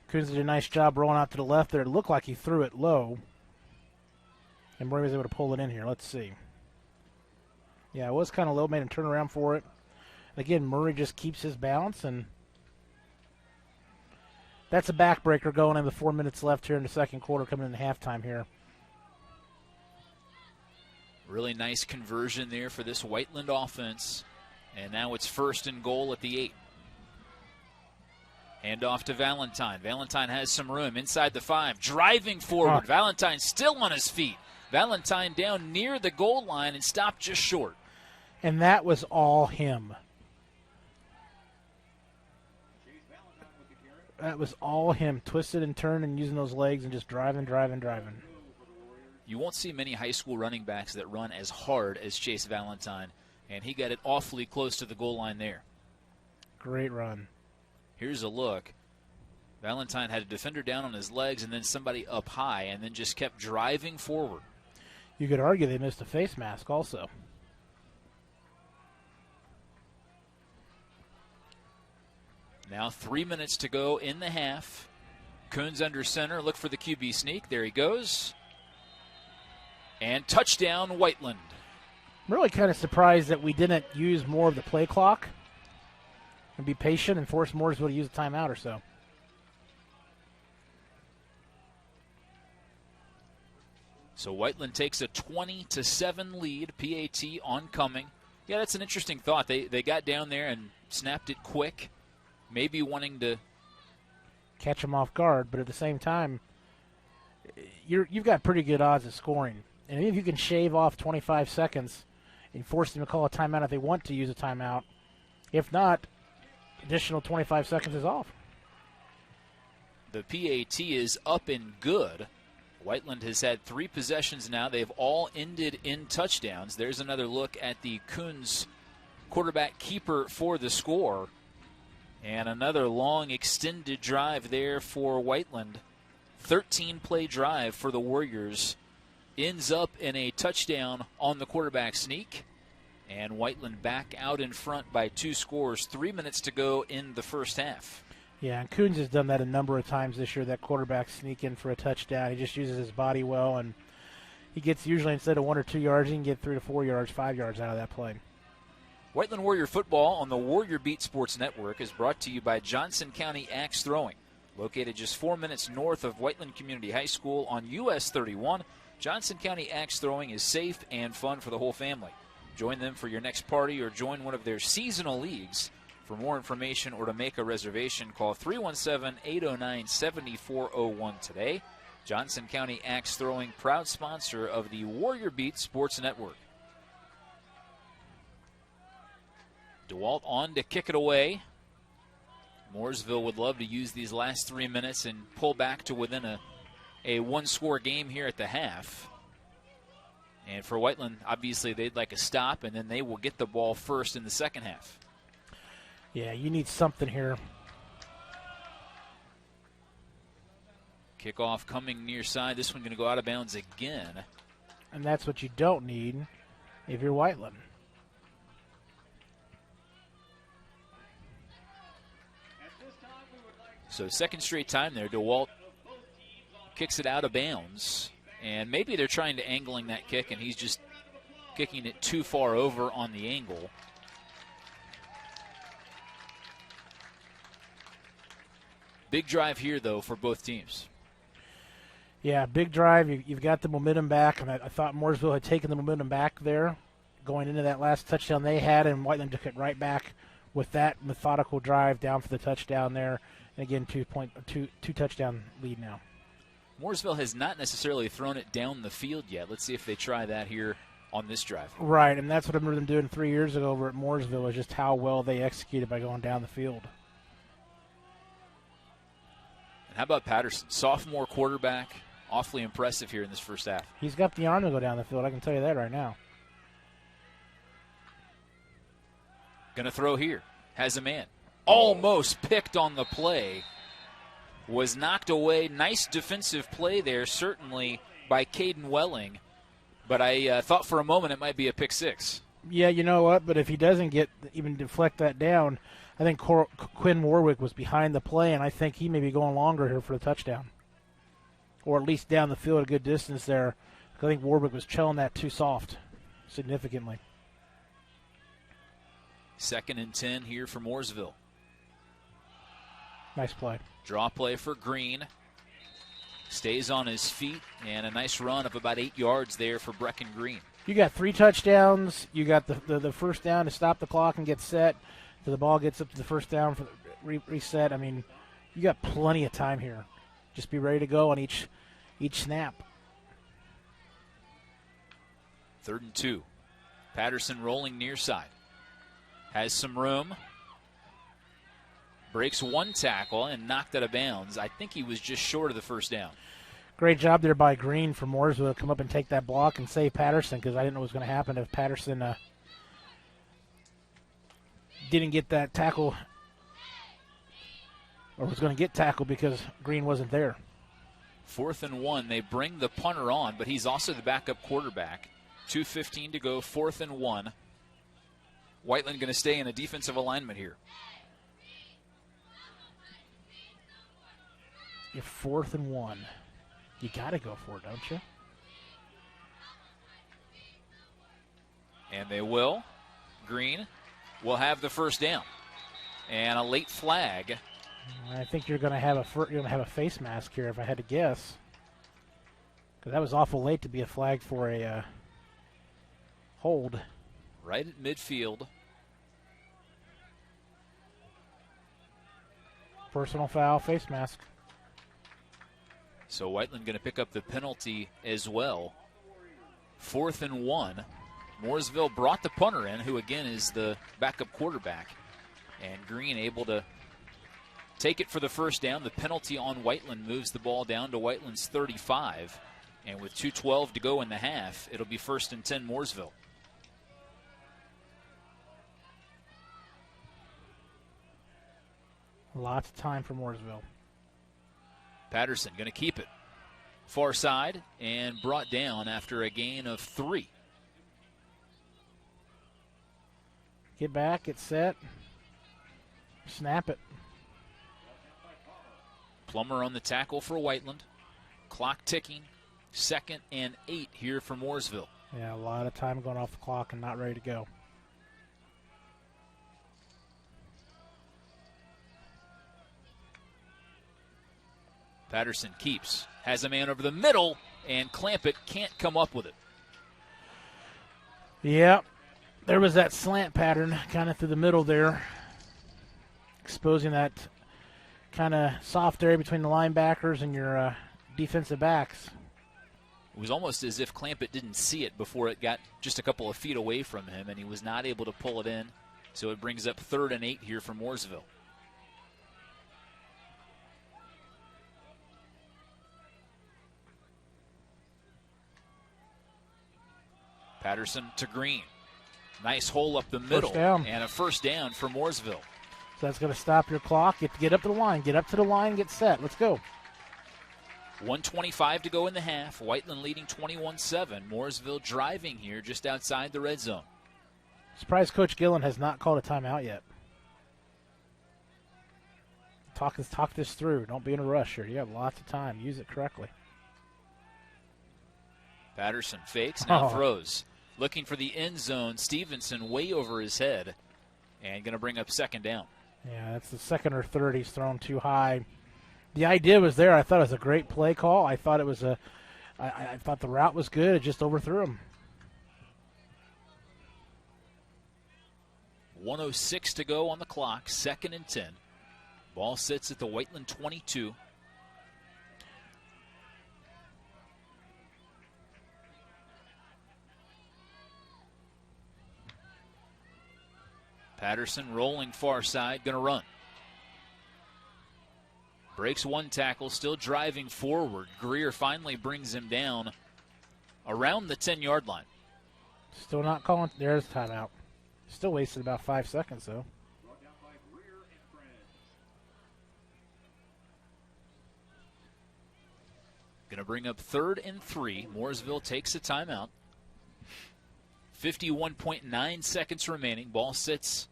Coons did a nice job rolling out to the left there. It looked like he threw it low, and Murray was able to pull it in here. Let's see. Yeah, it was kind of low, made him turn around for it. Again, Murray just keeps his balance, and that's a backbreaker going in with 4 minutes left here in the second quarter, coming into halftime here. Really nice conversion there for this Whiteland offense, and now it's 1st and goal at the 8. Hand off to Valentine. Valentine has some room inside the 5, driving forward. Valentine still on his feet. Valentine down near the goal line and stopped just short. And that was all him. That was all him, twisted and turned and using those legs and just driving. You won't see many high school running backs that run as hard as Chase Valentine. and he got it awfully close to the goal line there. Great run. Here's a look. Valentine had a defender down on his legs and then somebody up high and then just kept driving forward. You could argue they missed a face mask also. Now 3 minutes to go in the half. Coons under center. Look for the QB sneak. There he goes. And touchdown, Whiteland. I'm really kind of surprised that we didn't use more of the play clock and be patient and force Mooresville to use a timeout or so. So Whiteland takes a 20-7 lead. PAT oncoming. Yeah, that's an interesting thought. They got down there and snapped it quick, maybe wanting to catch them off guard, but at the same time, you've got pretty good odds of scoring. And if you can shave off 25 seconds and force them to call a timeout if they want to use a timeout, if not, additional 25 seconds is off. The PAT is up and good. Whiteland has had 3 possessions now. They've all ended in touchdowns. There's another look at the Coons quarterback keeper for the score. And another long extended drive there for Whiteland. 13-play drive for the Warriors. Ends up in a touchdown on the quarterback sneak. And Whiteland back out in front by 2 scores. 3 minutes to go in the first half. Yeah, and Coons has done that a number of times this year, that quarterback sneak in for a touchdown. He just uses his body well, and he gets usually instead of 1 or 2 yards, he can get 3 to 4 yards, 5 yards out of that play. Whiteland Warrior football on the Warrior Beat Sports Network is brought to you by Johnson County Axe Throwing. Located just 4 minutes north of Whiteland Community High School on US 31, Johnson County Axe Throwing is safe and fun for the whole family. Join them for your next party or join one of their seasonal leagues. For more information or to make a reservation, call 317-809-7401 today. Johnson County Axe Throwing, proud sponsor of the Warrior Beat Sports Network. DeWalt on to kick it away. Mooresville would love to use these last 3 minutes and pull back to within a one-score game here at the half. And for Whiteland, obviously they'd like a stop, and then they will get the ball first in the second half. Yeah, you need something here. Kickoff coming near side. This one going to go out of bounds again. And that's what you don't need if you're Whiteland. So second straight time there, DeWalt kicks it out of bounds. And maybe they're trying to angling that kick, and he's just kicking it too far over on the angle. Big drive here, though, for both teams. Yeah, big drive. You've got the momentum back, and I thought Mooresville had taken the momentum back there going into that last touchdown they had, and Whiteland took it right back with that methodical drive down for the touchdown there. And again, two touchdown lead now. Mooresville has not necessarily thrown it down the field yet. Let's see if they try that here on this drive. Right, and that's what I remember them doing 3 years ago over at Mooresville, is just how well they executed by going down the field. And how about Patterson? Sophomore quarterback, awfully impressive here in this first half. He's got the arm to go down the field, I can tell you that right now. Going to throw here. Has a man. Almost picked on the play. Was knocked away. Nice defensive play there, certainly by Caden Welling. But I thought for a moment it might be a pick six. Yeah, you know what? But if he doesn't even deflect that down, I think Quinn Warwick was behind the play, and I think he may be going longer here for the touchdown. Or at least down the field a good distance there. I think Warwick was chilling that too soft significantly. 2nd and 10 here for Mooresville. Nice play. Draw play for Green. Stays on his feet, and a nice run of about 8 yards there for Brecken Green. You got 3 touchdowns. You got the first down to stop the clock and get set. So the ball gets up to the first down for the reset. I mean, you got plenty of time here. Just be ready to go on each snap. 3rd and 2. Patterson rolling near side. Has some room. Breaks one tackle and knocked out of bounds. I think he was just short of the first down. Great job there by Green for Mooresville to come up and take that block and save Patterson, because I didn't know what was going to happen if Patterson didn't get that tackle, or was going to get tackled because Green wasn't there. 4th and 1. They bring the punter on, but he's also the backup quarterback. 2:15 to go, 4th and 1. Whiteland going to stay in a defensive alignment here. You're 4th and 1. You got to go for it, don't you? And they will. Green will have the first down. And a late flag. I think you're going to have a face mask here, if I had to guess, because that was awful late to be a flag for a hold. Right at midfield. Personal foul, face mask. So Whiteland going to pick up the penalty as well. 4th and 1. Mooresville brought the punter in, who again is the backup quarterback. And Green able to take it for the first down. The penalty on Whiteland moves the ball down to Whiteland's 35. And with 2:12 to go in the half, it'll be 1st and 10 Mooresville. Lots of time for Mooresville. Patterson going to keep it. Far side and brought down after a gain of 3. Get back, get set, snap it. Plummer on the tackle for Whiteland. Clock ticking. 2nd and 8 here for Mooresville. Yeah, a lot of time going off the clock and not ready to go. Patterson keeps. Has a man over the middle, and Clampett can't come up with it. Yeah, there was that slant pattern kind of through the middle there, exposing that kind of soft area between the linebackers and your defensive backs. It was almost as if Clampett didn't see it before it got just a couple of feet away from him, and he was not able to pull it in. So it brings up 3rd and 8 here for Mooresville. Patterson to Green. Nice hole up the middle. And a first down for Mooresville. So that's going to stop your clock. You have to get up to the line. Get up to the line, get set. Let's go. 1:25 to go in the half. Whiteland leading 21-7. Mooresville driving here just outside the red zone. Surprised Coach Gillen has not called a timeout yet. Talk this through. Don't be in a rush here. You have lots of time. Use it correctly. Patterson fakes, now throws. Looking for the end zone. Stevenson way over his head. And going to bring up 2nd down. Yeah, that's the 2nd or 3rd. He's thrown too high. The idea was there. I thought it was a great play call. I thought I thought the route was good. It just overthrew him. 1:06 to go on the clock. 2nd and 10. Ball sits at the Whiteland 22. Patterson rolling far side, going to run. Breaks one tackle, still driving forward. Greer finally brings him down around the 10-yard line. Still not calling. There's timeout. Still wasted about 5 seconds, though. Going to bring up 3rd and 3. Mooresville takes a timeout. 51.9 seconds remaining. Ball sits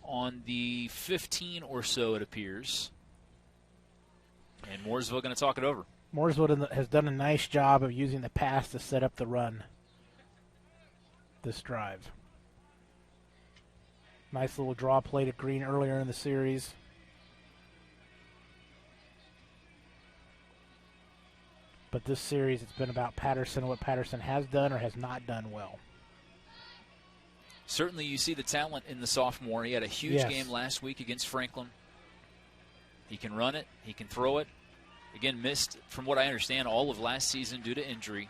on the 15 or so, it appears. And Mooresville going to talk it over. Mooresville has done a nice job of using the pass to set up the run this drive. Nice little draw play to Green earlier in the series. But this series, it's been about Patterson and what Patterson has done or has not done well. Certainly you see the talent in the sophomore. He had a huge game last week against Franklin. He can run it. He can throw it. Again, missed, from what I understand, all of last season due to injury.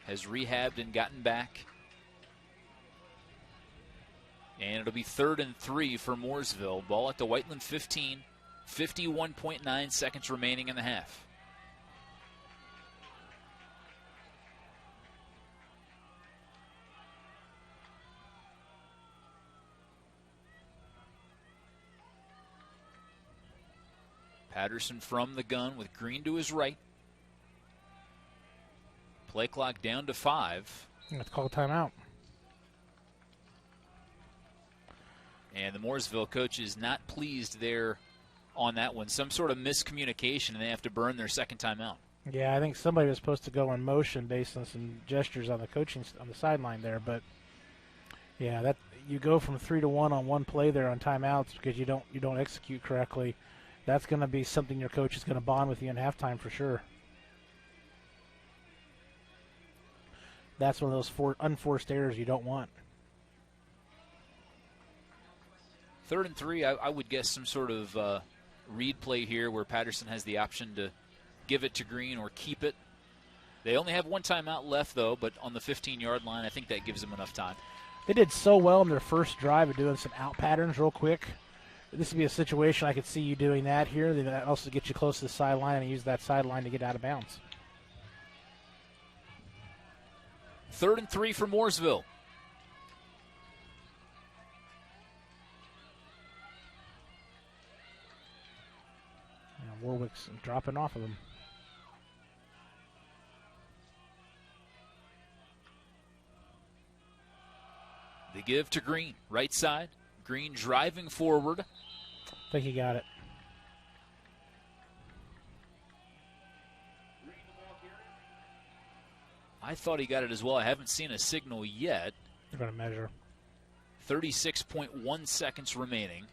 Has rehabbed and gotten back. And it'll be 3rd and 3 for Mooresville. Ball at the Whiteland 15. 51.9 seconds remaining in the half. Patterson from the gun with Green to his right. Play clock down to 5. Let's call a timeout. And the Mooresville coach is not pleased there on that one. Some sort of miscommunication, and they have to burn their second timeout. Yeah, I think somebody was supposed to go in motion based on some gestures on the coaching on the sideline there, but yeah, that you go from 3-1 on one play there on timeouts because you don't execute correctly. That's going to be something your coach is going to bond with you in halftime for sure. That's one of those unforced errors you don't want. 3rd and 3, I would guess some sort of read play here where Patterson has the option to give it to Green or keep it. They only have one timeout left, though, but on the 15-yard line, I think that gives them enough time. They did so well in their first drive of doing some out patterns real quick. This would be a situation I could see you doing that here. That also gets you close to the sideline and use that sideline to get out of bounds. 3rd and 3 for Mooresville. Warwick's dropping off of them. They give to Green, right side. Green driving forward. I think he got it. I thought he got it as well. I haven't seen a signal yet. They're going to measure. 36.1 seconds remaining.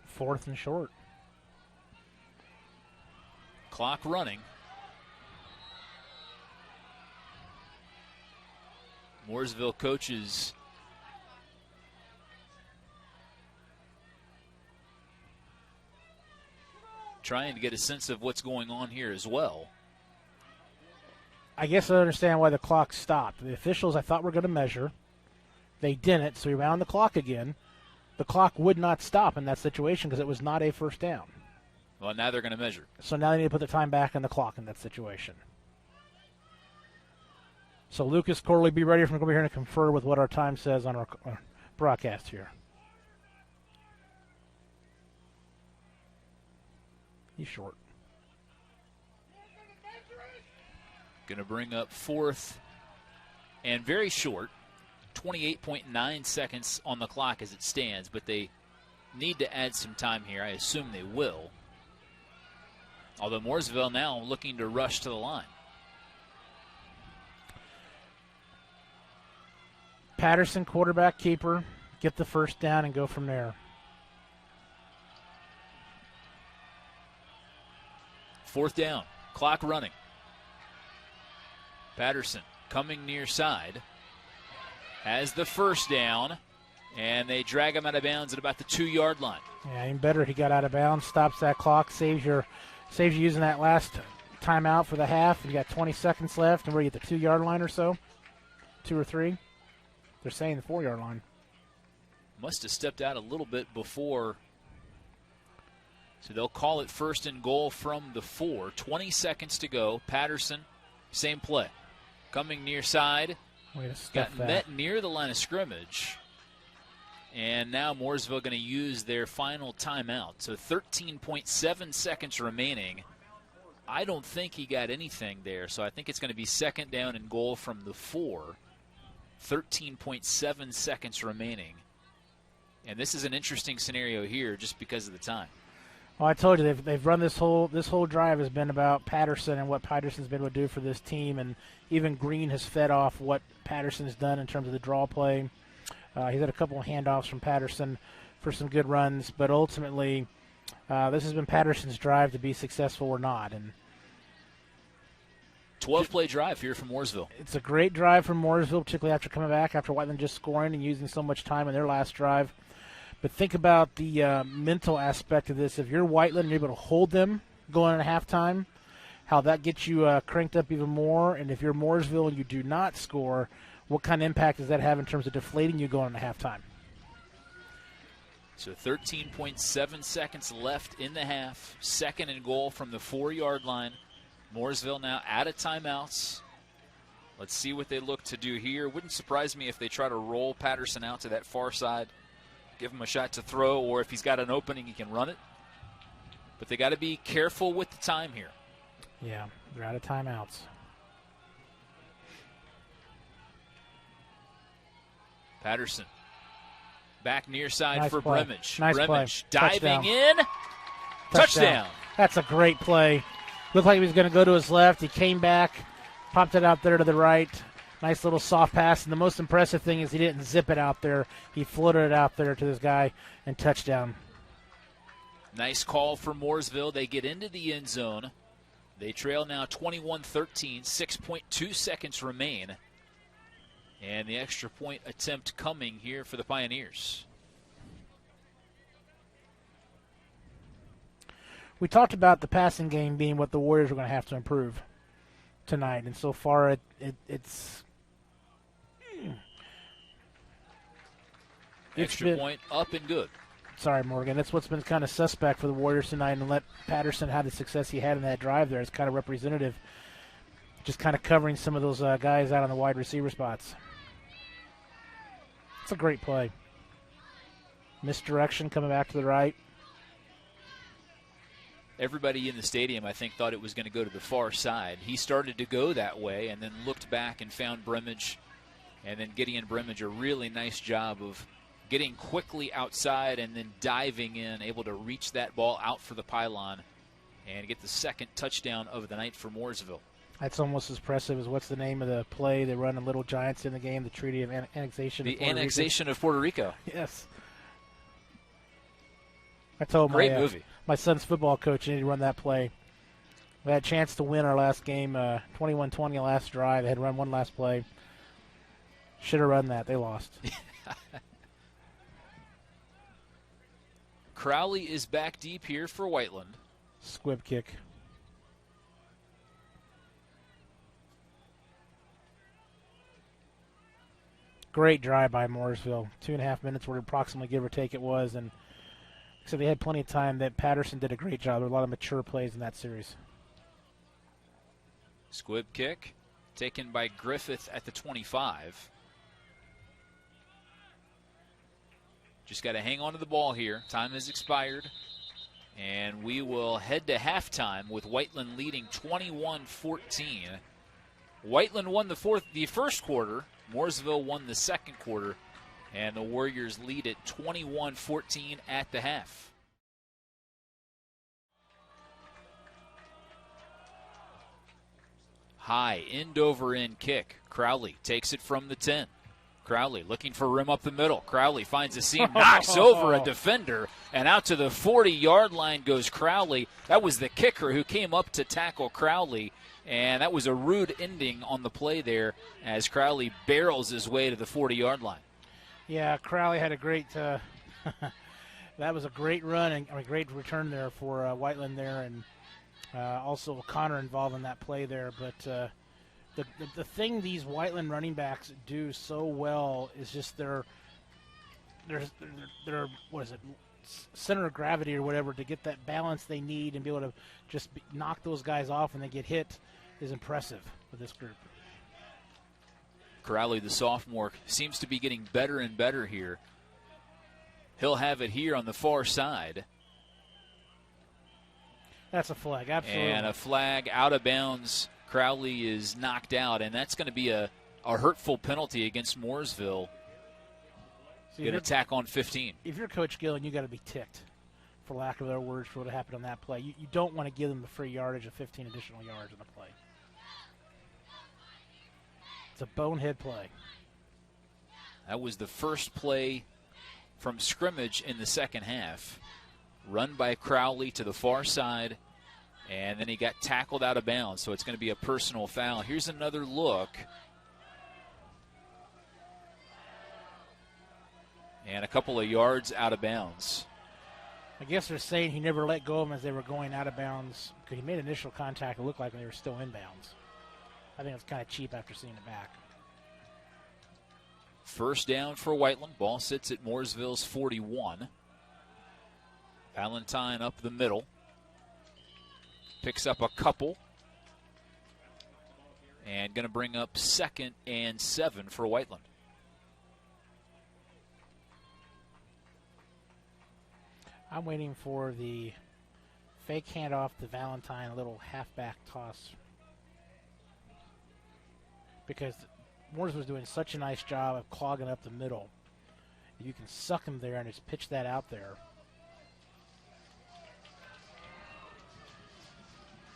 Fourth and short. Clock running. Mooresville coaches trying to get a sense of what's going on here as well. I guess I understand why the clock stopped. The officials I thought were going to measure. They didn't, so we wound the clock again. The clock would not stop in that situation because it was not a first down. Well, now they're going to measure. So now they need to put the time back on the clock in that situation. So Lucas Corley, be ready from over here to confer with what our time says on our broadcast here. He's short. Going to bring up 4th and very short. 28.9 seconds on the clock as it stands, but they need to add some time here. I assume they will. Although Mooresville now looking to rush to the line. Patterson, quarterback keeper, get the first down and go from there. 4th down, clock running. Patterson coming near side. Has the first down, and they drag him out of bounds at about the 2-yard line. Yeah, even better. He got out of bounds, stops that clock, saves you using that last timeout for the half. You got 20 seconds left, and we're at the 2-yard line or so, 2 or 3. They're saying the 4-yard line. Must have stepped out a little bit before. So they'll call it 1st and goal from the 4. 20 seconds to go. Patterson, same play. Coming near side. Got met near the line of scrimmage. And now Mooresville going to use their final timeout. So 13.7 seconds remaining. I don't think he got anything there, so I think it's going to be 2nd down and goal from the 4. 13.7 seconds remaining. And this is an interesting scenario here just because of the time. Well, I told you they've run this whole drive has been about Patterson and what Patterson's been able to do for this team, and even Green has fed off what Patterson's done in terms of the draw play. He's had a couple of handoffs from Patterson for some good runs, but ultimately this has been Patterson's drive to be successful or not. And 12-play drive here from Mooresville. It's a great drive from Mooresville, particularly after coming back after Whiteland just scoring and using so much time in their last drive. But think about the mental aspect of this. If you're Whiteland and you're able to hold them going into halftime, how that gets you cranked up even more. And if you're Mooresville and you do not score, what kind of impact does that have in terms of deflating you going into halftime? So 13.7 seconds left in the half. 2nd and goal from the 4-yard line. Mooresville now out of timeouts. Let's see what they look to do here. Wouldn't surprise me if they try to roll Patterson out to that far side give him a shot to throw, or if he's got an opening, he can run it. But they got to be careful with the time here. Yeah, they're out of timeouts. Patterson back near side nice for play. Bremage. Nice Bremage play. diving Touchdown. in. Touchdown. That's a great play. Looked like he was going to go to his left. He came back, popped it out there to the right. Nice little soft pass. And the most impressive thing is he didn't zip it out there. He floated it out there to this guy and touchdown. Nice call for Mooresville. They get into the end zone. They trail now 21-13. 6.2 seconds remain. And the extra point attempt coming here for the Pioneers. We talked about the passing game being what the Warriors are going to have to improve tonight. And so far it's Extra point up and good. Sorry, Morgan. That's what's been kind of suspect for the Warriors tonight, and let Patterson have the success he had in that drive there. It's kind of representative, just kind of covering some of those guys out on the wide receiver spots. It's a great play. Misdirection coming back to the right. Everybody in the stadium, I think, thought it was going to go to the far side. He started to go that way and then looked back and found Bremage. And then Gideon Bremage, a really nice job of getting quickly outside and then diving in, able to reach that ball out for the pylon and get the second touchdown of the night for Mooresville. That's almost as impressive as what's the name of the play they run in Little Giants in the game, the Treaty of Annexation. The annexation of Puerto Rico. Yes. I told Great movie. My son's football coach needed to run that play. We had a chance to win our last game, 21-20 last drive. They had run one last play. Should have run that. They lost. Crowley is back deep here for Whiteland. Squib kick. Great drive by Mooresville. 2.5 minutes, where approximately, give or take, it was. And so they had plenty of time. That Patterson did a great job. There were a lot of mature plays in that series. Squib kick taken by Griffith at the 25. Just got to hang on to the ball here. Time has expired. And we will head to halftime with Whiteland leading 21-14. Whiteland won the first quarter. Mooresville won the second quarter. And the Warriors lead it 21-14 at the half. High end over end kick. Crowley takes it from the 10. Crowley looking for room up the middle. Crowley finds a seam, knocks over a defender, and out to the 40-yard line goes Crowley. That was the kicker who came up to tackle Crowley, and that was a rude ending on the play there as Crowley barrels his way to the 40-yard line. Yeah, Crowley had a great that was a great run and a great return there for Whiteland there, and also Connor involved in that play there. But the thing these Whiteland running backs do so well is just their what is it, center of gravity or whatever, to get that balance they need and be able to just knock those guys off when they get hit is impressive with this group. Crowley, the sophomore, seems to be getting better and better here. He'll have it here on the far side. That's a flag, absolutely. And a flag out of bounds. Crowley is knocked out, and that's going to be a hurtful penalty against Mooresville. Get a tack on 15. If you're Coach Gillen, you got to be ticked, for lack of other words, for what happened on that play. You don't want to give them the free yardage of 15 additional yards on the play. It's a bonehead play. That was the first play from scrimmage in the second half. Run by Crowley to the far side, and then he got tackled out of bounds, so it's going to be a personal foul. Here's another look. And a couple of yards out of bounds. I guess they're saying he never let go of them as they were going out of bounds, because he made initial contact. It looked like when they were still in bounds. I think it's kind of cheap after seeing it back. First down for Whiteland. Ball sits at Mooresville's 41. Valentine up the middle. Picks up a couple. And going to bring up 2nd and 7 for Whiteland. I'm waiting for the fake handoff to Valentine, a little halfback toss. Because Mooresville was doing such a nice job of clogging up the middle. You can suck him there and just pitch that out there.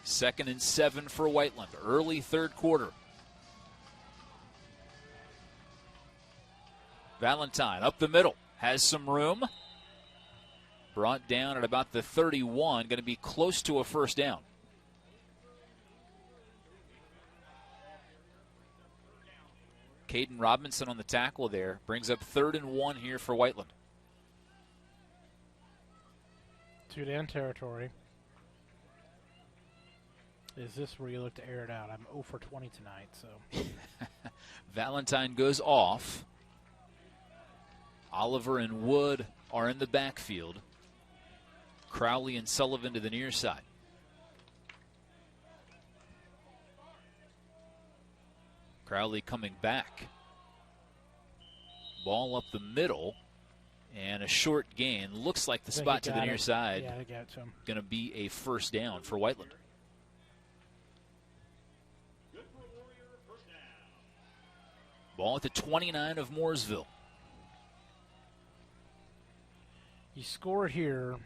2nd and 7 for Whiteland. Early third quarter. Valentine up the middle. Has some room. Brought down at about the 31. Going to be close to a first down. Caden Robinson on the tackle there. Brings up 3rd and 1 here for Whiteland. 2-down territory. Is this where you look to air it out? I'm 0 for 20 tonight, so. Valentine goes off. Oliver and Wood are in the backfield. Crowley and Sullivan to the near side. Crowley coming back. Ball up the middle. And a short gain. Looks like the spot to the near side. Yeah, they got it to him. Going to be a first down for Whiteland. Ball at the 29 of Mooresville. You score here,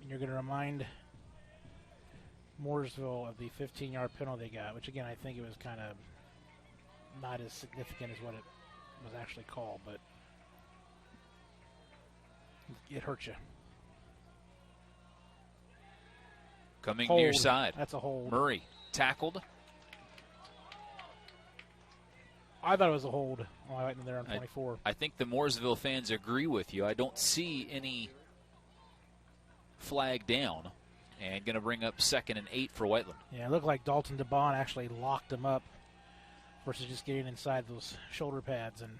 and you're going to remind Mooresville of the 15-yard penalty they got, which, again, I think it was kind of not as significant as what it was actually called, but it hurt you. Coming Hold. near side. That's a hold. Murray tackled. I thought it was a hold. Right in there on 24. I think the Mooresville fans agree with you. I don't see any flag down. And going to bring up 2nd and 8 for Whiteland. Yeah, it looked like Dalton DeBon actually locked him up versus just getting inside those shoulder pads. And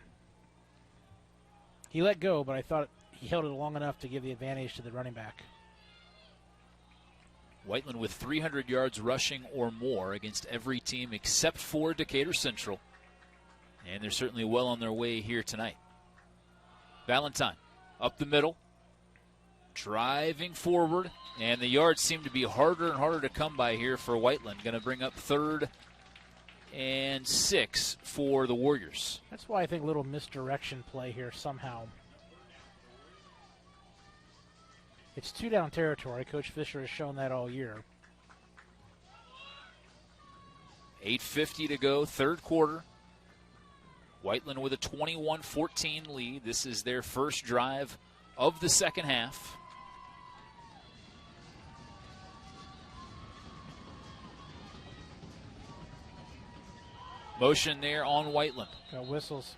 he let go, but I thought he held it long enough to give the advantage to the running back. Whiteland with 300 yards rushing or more against every team except for Decatur Central. And they're certainly well on their way here tonight. Valentine up the middle, driving forward, and the yards seem to be harder and harder to come by here for Whiteland. Going to bring up 3rd and 6 for the Warriors. That's why I think a little misdirection play here somehow. It's 2-down territory. Coach Fisher has shown that all year. 8:50 to go, third quarter. Whiteland with a 21-14 lead. This is their first drive of the second half. Motion there on Whiteland. Got whistles.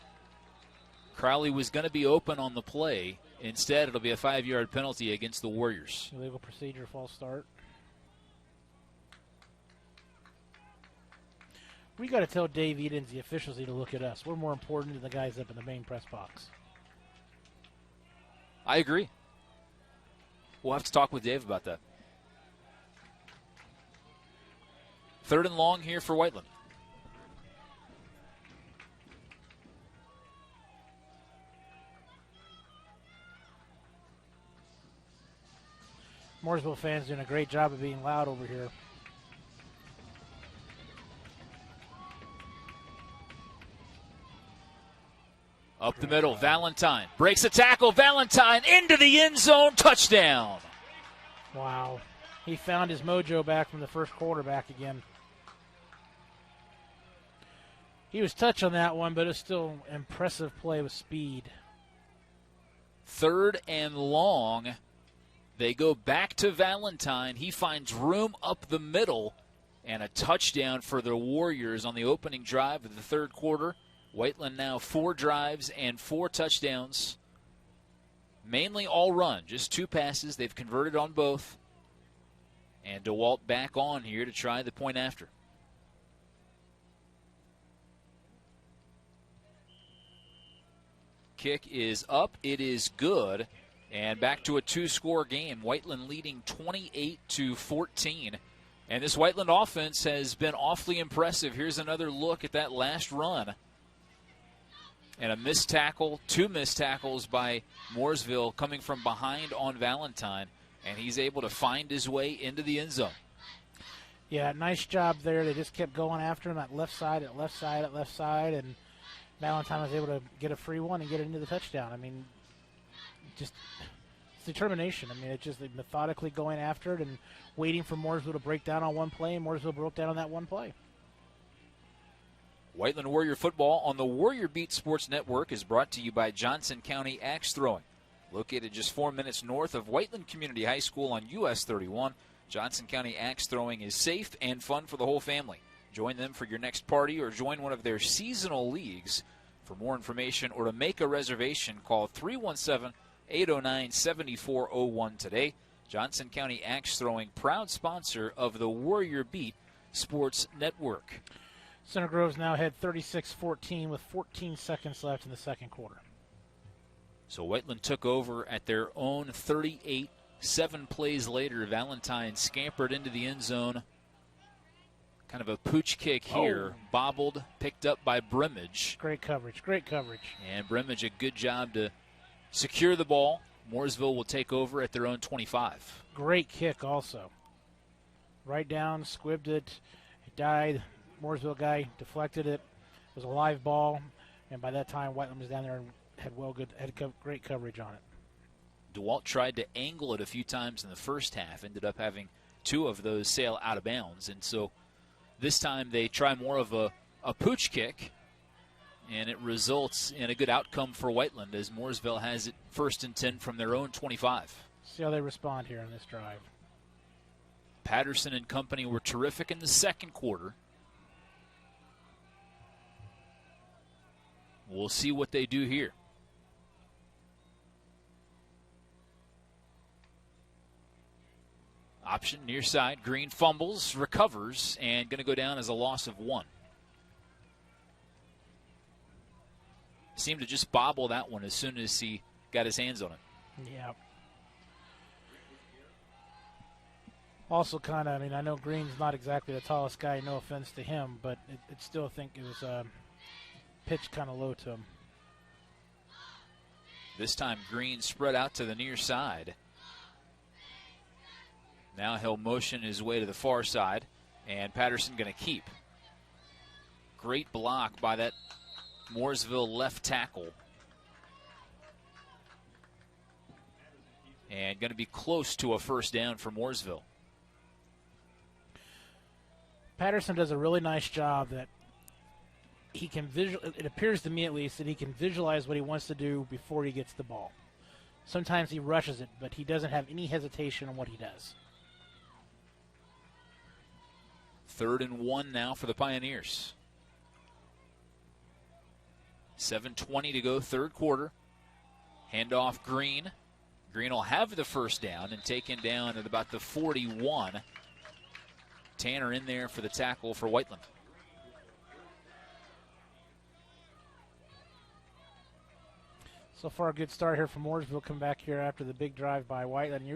Crowley was going to be open on the play. Instead, it'll be a 5-yard penalty against the Warriors. Illegal procedure, false start. We got to tell Dave Edens, the officials need to look at us. We're more important than the guys up in the main press box. I agree. We'll have to talk with Dave about that. 3rd and long here for Whiteland. Mooresville fans doing a great job of being loud over here. Up the middle, Valentine breaks a tackle. Valentine into the end zone, touchdown. Wow. He found his mojo back from the first quarterback again. He was touched on that one, but it's still impressive play with speed. 3rd and long. They go back to Valentine. He finds room up the middle, and a touchdown for the Warriors on the opening drive of the third quarter. Whiteland now 4 drives and 4 touchdowns. Mainly all run, just 2 passes. They've converted on both. And DeWalt back on here to try the point after. Kick is up. It is good. And back to a 2-score game. Whiteland leading 28-14. And this Whiteland offense has been awfully impressive. Here's another look at that last run. And a missed tackle, 2 missed tackles by Mooresville coming from behind on Valentine. and he's able to find his way into the end zone. Yeah, nice job there. They just kept going after him at left side, and Valentine was able to get a free one and get it into the touchdown. I mean, just it's determination. I mean, it's just methodically going after it and waiting for Mooresville to break down on one play, and Mooresville broke down on that one play. Whiteland Warrior football on the Warrior Beat Sports Network is brought to you by Johnson County Axe Throwing. Located just 4 minutes north of Whiteland Community High School on US 31, Johnson County Axe Throwing is safe and fun for the whole family. Join them for your next party or join one of their seasonal leagues. For more information or to make a reservation, call 317-809-7401 today. Johnson County Axe Throwing, proud sponsor of the Warrior Beat Sports Network. Center Grove's now ahead 36-14 with 14 seconds left in the second quarter. So Whiteland took over at their own 38. 7 plays later, Valentine scampered into the end zone. Kind of a pooch kick here. Bobbled, picked up by Brimage. Great coverage, great coverage. And Brimage, a good job to secure the ball. Mooresville will take over at their own 25. Great kick also. Right down, squibbed it. It died. Mooresville guy deflected it. It was a live ball. And by that time, Whiteland was down there and had great coverage on it. DeWalt tried to angle it a few times in the first half. Ended up having 2 of those sail out of bounds. And so this time they try more of a pooch kick. And it results in a good outcome for Whiteland as Mooresville has it 1st and 10 from their own 25. See how they respond here on this drive. Patterson and company were terrific in the second quarter. We'll see what they do here. Option near side. Green fumbles, recovers, and going to go down as a loss of 1. Seemed to just bobble that one as soon as he got his hands on it. Yeah. Also kind of, I mean, I know Green's not exactly the tallest guy, no offense to him, but it still, I think it was pitched kind of low to him. This time Green spread out to the near side. Now he'll motion his way to the far side, and Patterson going to keep. Great block by that Mooresville left tackle. And going to be close to a first down for Mooresville. Patterson does a really nice job that he can it appears to me at least that he can visualize what he wants to do before he gets the ball. Sometimes he rushes it, but he doesn't have any hesitation on what he does. 3rd and 1 now for the Pioneers. 7:20 to go, third quarter. Handoff Green. Green will have the first down and taken down at about the 41. Tanner in there for the tackle for Whiteland. So far, a good start here for Mooresville. Come back here after the big drive by Whiteland. You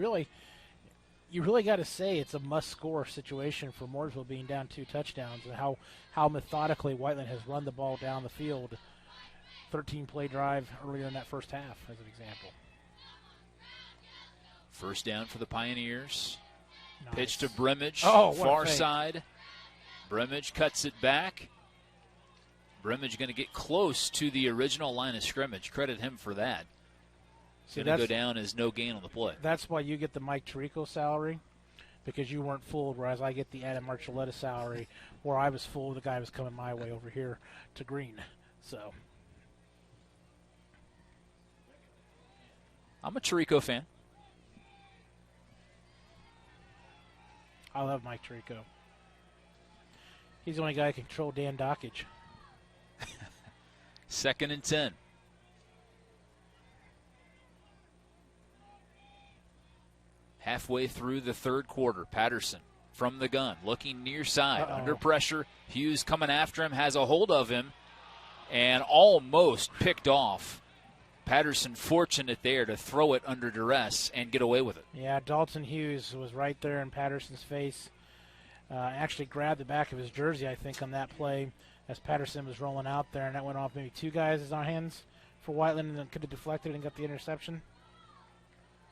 really got to say it's a must-score situation for Mooresville being down 2 touchdowns and how methodically Whiteland has run the ball down the field. 13-play drive earlier in that first half, as an example. First down for the Pioneers. Nice. Pitch to Brimage, far side. Brimage cuts it back. Brimage going to get close to the original line of scrimmage. Credit him for that. Going to go down as no gain on the play. That's why you get the Mike Tirico salary, because you weren't fooled, whereas I get the Adam Marcelletta salary, where I was fooled the guy was coming my way over here to Green. So I'm a Tirico fan. I love Mike Tirico. He's the only guy who can control Dan Dockage. 2nd and 10. Halfway through the third quarter, Patterson from the gun, looking near side, under pressure. Hughes coming after him, has a hold of him, and almost picked off. Patterson fortunate there to throw it under duress and get away with it. Yeah, Dalton Hughes was right there in Patterson's face. Actually grabbed the back of his jersey, I think, on that play as Patterson was rolling out there, and that went off maybe 2 guys' hands for Whiteland, and then could have deflected and got the interception.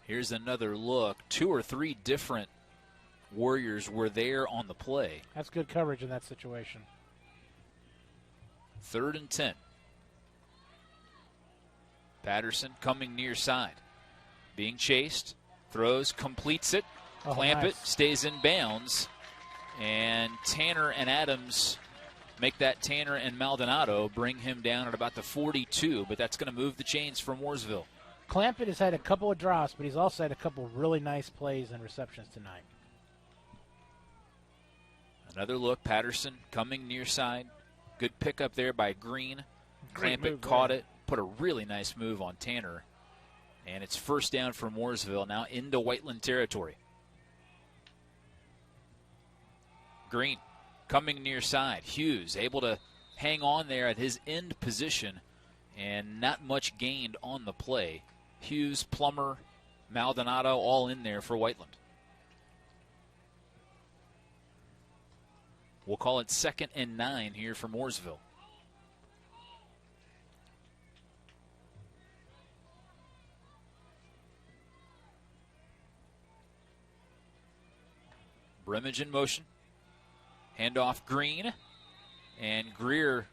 Here's another look. 2 or 3 different Warriors were there on the play. That's good coverage in that situation. 3rd and 10. Patterson coming near side. Being chased. Throws, completes it. Clamp nice. it, stays in bounds. And Tanner and Adams make that Tanner and Maldonado bring him down at about the 42, but that's going to move the chains for Mooresville. Clampett has had a couple of drops, but he's also had a couple of really nice plays and receptions tonight. Another look, Patterson coming near side. Good pickup there by Green. Clampett move caught there. it, put a really nice move on Tanner. And it's first down for Mooresville, now into Whiteland territory. Green coming near side. Hughes able to hang on there at his end position and not much gained on the play. Hughes, Plummer, Maldonado all in there for Whiteland. We'll call it 2nd and 9 here for Mooresville. Brimage in motion. Handoff Green. And Greer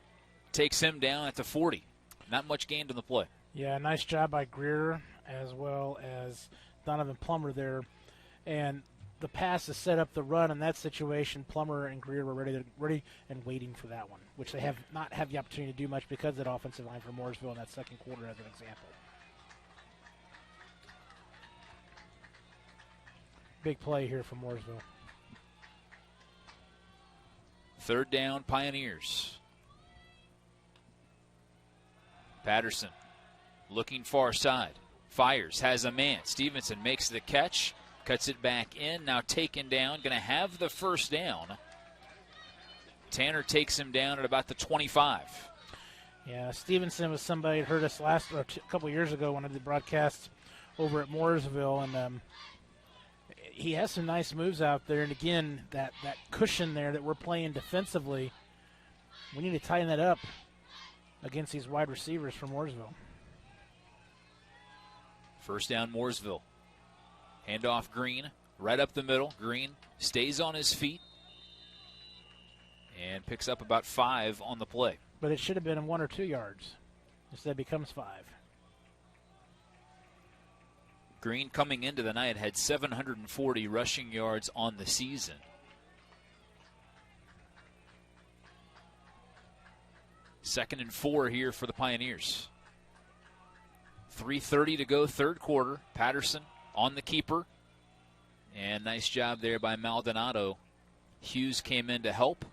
takes him down at the 40. Not much gained in the play. Yeah, nice job by Greer as well as Donovan Plummer there. And the pass is set up the run in that situation. Plummer and Greer were ready and waiting for that one, which they have not had the opportunity to do much because of that offensive line for Mooresville in that second quarter as an example. Big play here for Mooresville. 3rd down, Pioneers. Patterson looking far side. Fires, has a man. Stevenson makes the catch, cuts it back in, now taken down, going to have the first down. Tanner takes him down at about the 25. Yeah, Stevenson was somebody that hurt us a couple years ago when I did broadcasts over at Mooresville, and he has some nice moves out there. And again, that cushion there that we're playing defensively, we need to tighten that up against these wide receivers from Mooresville. First down, Mooresville. Handoff Green, right up the middle. Green stays on his feet and picks up about 5 on the play. But it should have been 1 or 2 yards. Instead, it becomes 5. Green coming into the night had 740 rushing yards on the season. Second and 4 here for the Pioneers. 3:30 to go, third quarter. Patterson on the keeper. And nice job there by Maldonado. Hughes came in to help.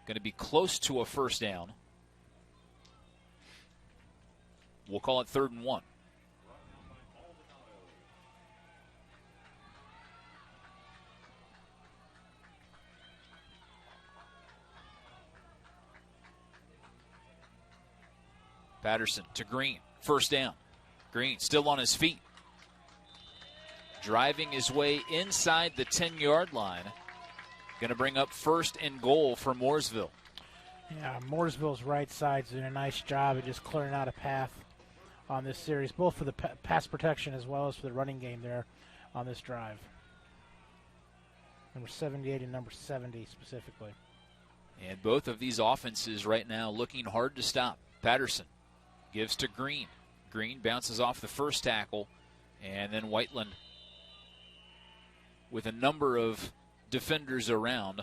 Going to be close to a first down. We'll call it 3rd and 1. Patterson to Green. First down. Green still on his feet. Driving his way inside the 10-yard line. Going to bring up 1st and goal for Mooresville. Yeah, Mooresville's right side's doing a nice job of just clearing out a path on this series, both for the pass protection as well as for the running game there on this drive. Number 78 and number 70 specifically. And both of these offenses right now looking hard to stop. Patterson gives to Green. Green bounces off the first tackle, and then Whiteland, with a number of defenders around,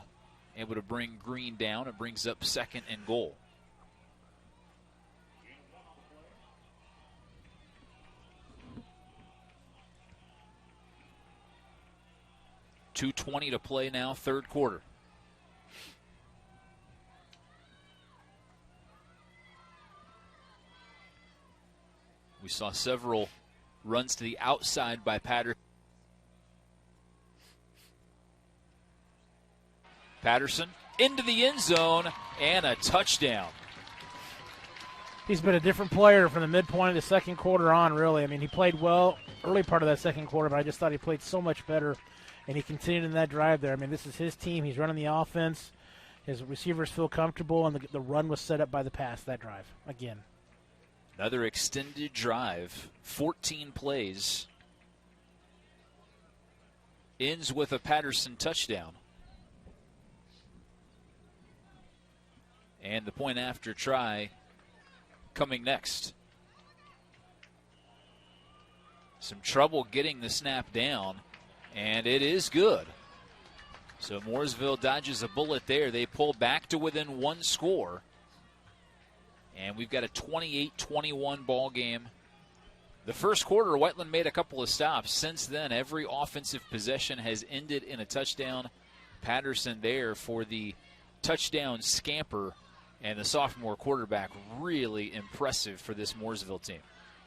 able to bring Green down. It brings up 2nd and goal. .220 to play now, third quarter. We saw several runs to the outside by Patterson. Patterson into the end zone and a touchdown. He's been a different player from the midpoint of the second quarter on, really. I mean, he played well early part of that second quarter, but I just thought he played so much better, and he continued in that drive there. I mean, this is his team. He's running the offense. His receivers feel comfortable, and the run was set up by the pass that drive again. Another extended drive, 14 plays. Ends with a Patterson touchdown. And the point after try coming next. Some trouble getting the snap down, and it is good. So Mooresville dodges a bullet there. They pull back to within one score. And we've got a 28-21 ball game. The first quarter, Whiteland made a couple of stops. Since then, every offensive possession has ended in a touchdown. Patterson there for the touchdown scamper. And the sophomore quarterback, really impressive for this Mooresville team.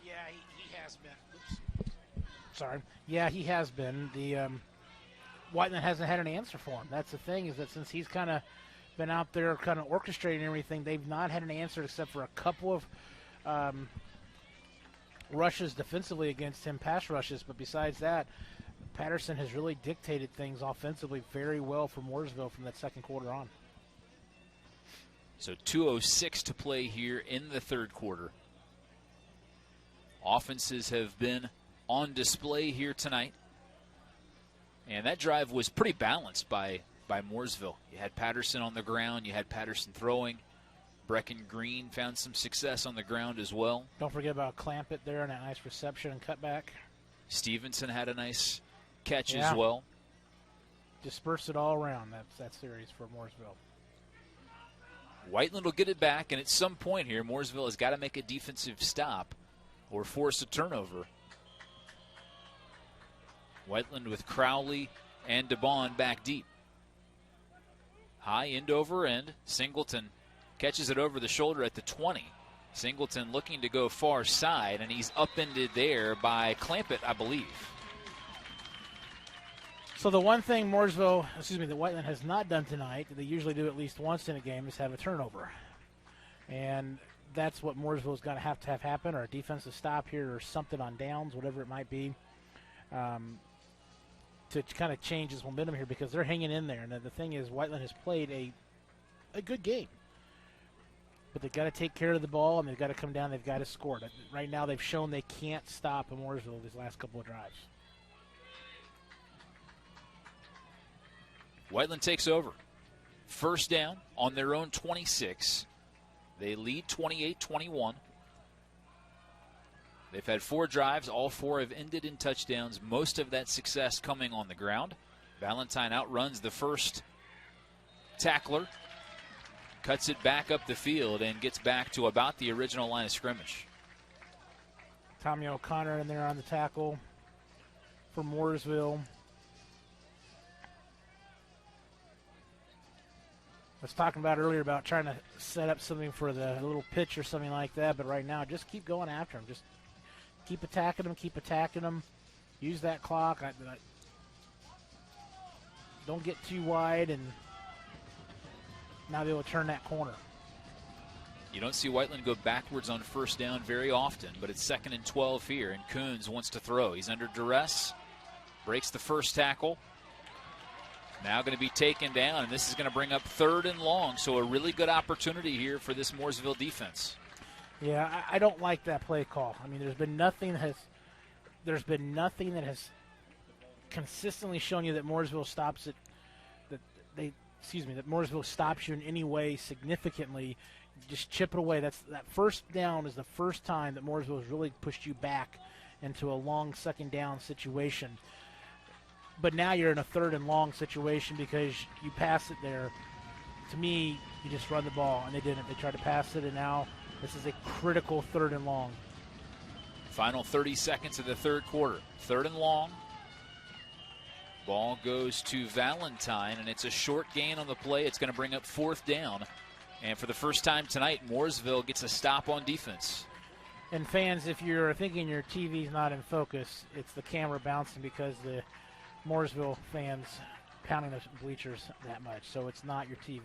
Yeah, he has been. Oops. Sorry. Yeah, he has been. The Whiteland hasn't had an answer for him. That's the thing, is that since he's kind of been out there kind of orchestrating everything, they've not had an answer except for a couple of rushes defensively against him, pass rushes. But besides that, Patterson has really dictated things offensively very well for Mooresville from that second quarter on. So 2:06 to play here in the third quarter. Offenses have been on display here tonight. And that drive was pretty balanced by Mooresville. You had Patterson on the ground. You had Patterson throwing. Brecken Green found some success on the ground as well. Don't forget about Clampett there and that nice reception and cutback. Stevenson had a nice catch as well. Dispersed it all around that series for Mooresville. Whiteland will get it back, and at some point here, Mooresville has got to make a defensive stop or force a turnover. Whiteland with Crowley and DeBond back deep. High end over end. Singleton catches it over the shoulder at the 20. Singleton looking to go far side, and he's upended there by Clampett, I believe. So the one thing that Whiteland has not done tonight, that they usually do at least once in a game, is have a turnover. And that's what Mooresville's got to have happen, or a defensive stop here, or something on downs, whatever it might be, to kind of change his momentum here, because they're hanging in there. And the thing is, Whiteland has played a good game. But they've got to take care of the ball, and they've got to come down, they've got to score. Right now they've shown they can't stop Mooresville these last couple of drives. Whiteland takes over. First down on their own 26. They lead 28-21. They've had 4 drives. All 4 have ended in touchdowns. Most of that success coming on the ground. Valentine outruns the first tackler, cuts it back up the field, and gets back to about the original line of scrimmage. Tommy O'Connor in there on the tackle for Mooresville. I was talking about earlier about trying to set up something for the little pitch or something like that, but right now just keep going after him. Just keep attacking him, Use that clock. Don't get too wide and now be able to turn that corner. You don't see Whiteland go backwards on first down very often, but it's 2nd and 12 here, and Coons wants to throw. He's under duress, breaks the first tackle. Now going to be taken down, and this is going to bring up 3rd and long, so a really good opportunity here for this Mooresville defense. Yeah, I don't like that play call. I mean, there's been nothing that has consistently shown you that Mooresville stops it, that Mooresville stops you in any way significantly. Just chip it away. That first down is the first time that Mooresville has really pushed you back into a long second down situation. But now you're in a 3rd and long situation because you pass it there. To me, you just run the ball, and they didn't. They tried to pass it, and now this is a critical 3rd and long. Final 30 seconds of the third quarter. 3rd and long. Ball goes to Valentine, and it's a short gain on the play. It's going to bring up 4th down. And for the first time tonight, Mooresville gets a stop on defense. And fans, if you're thinking your TV's not in focus, it's the camera bouncing because the Mooresville fans pounding the bleachers that much, so it's not your TV.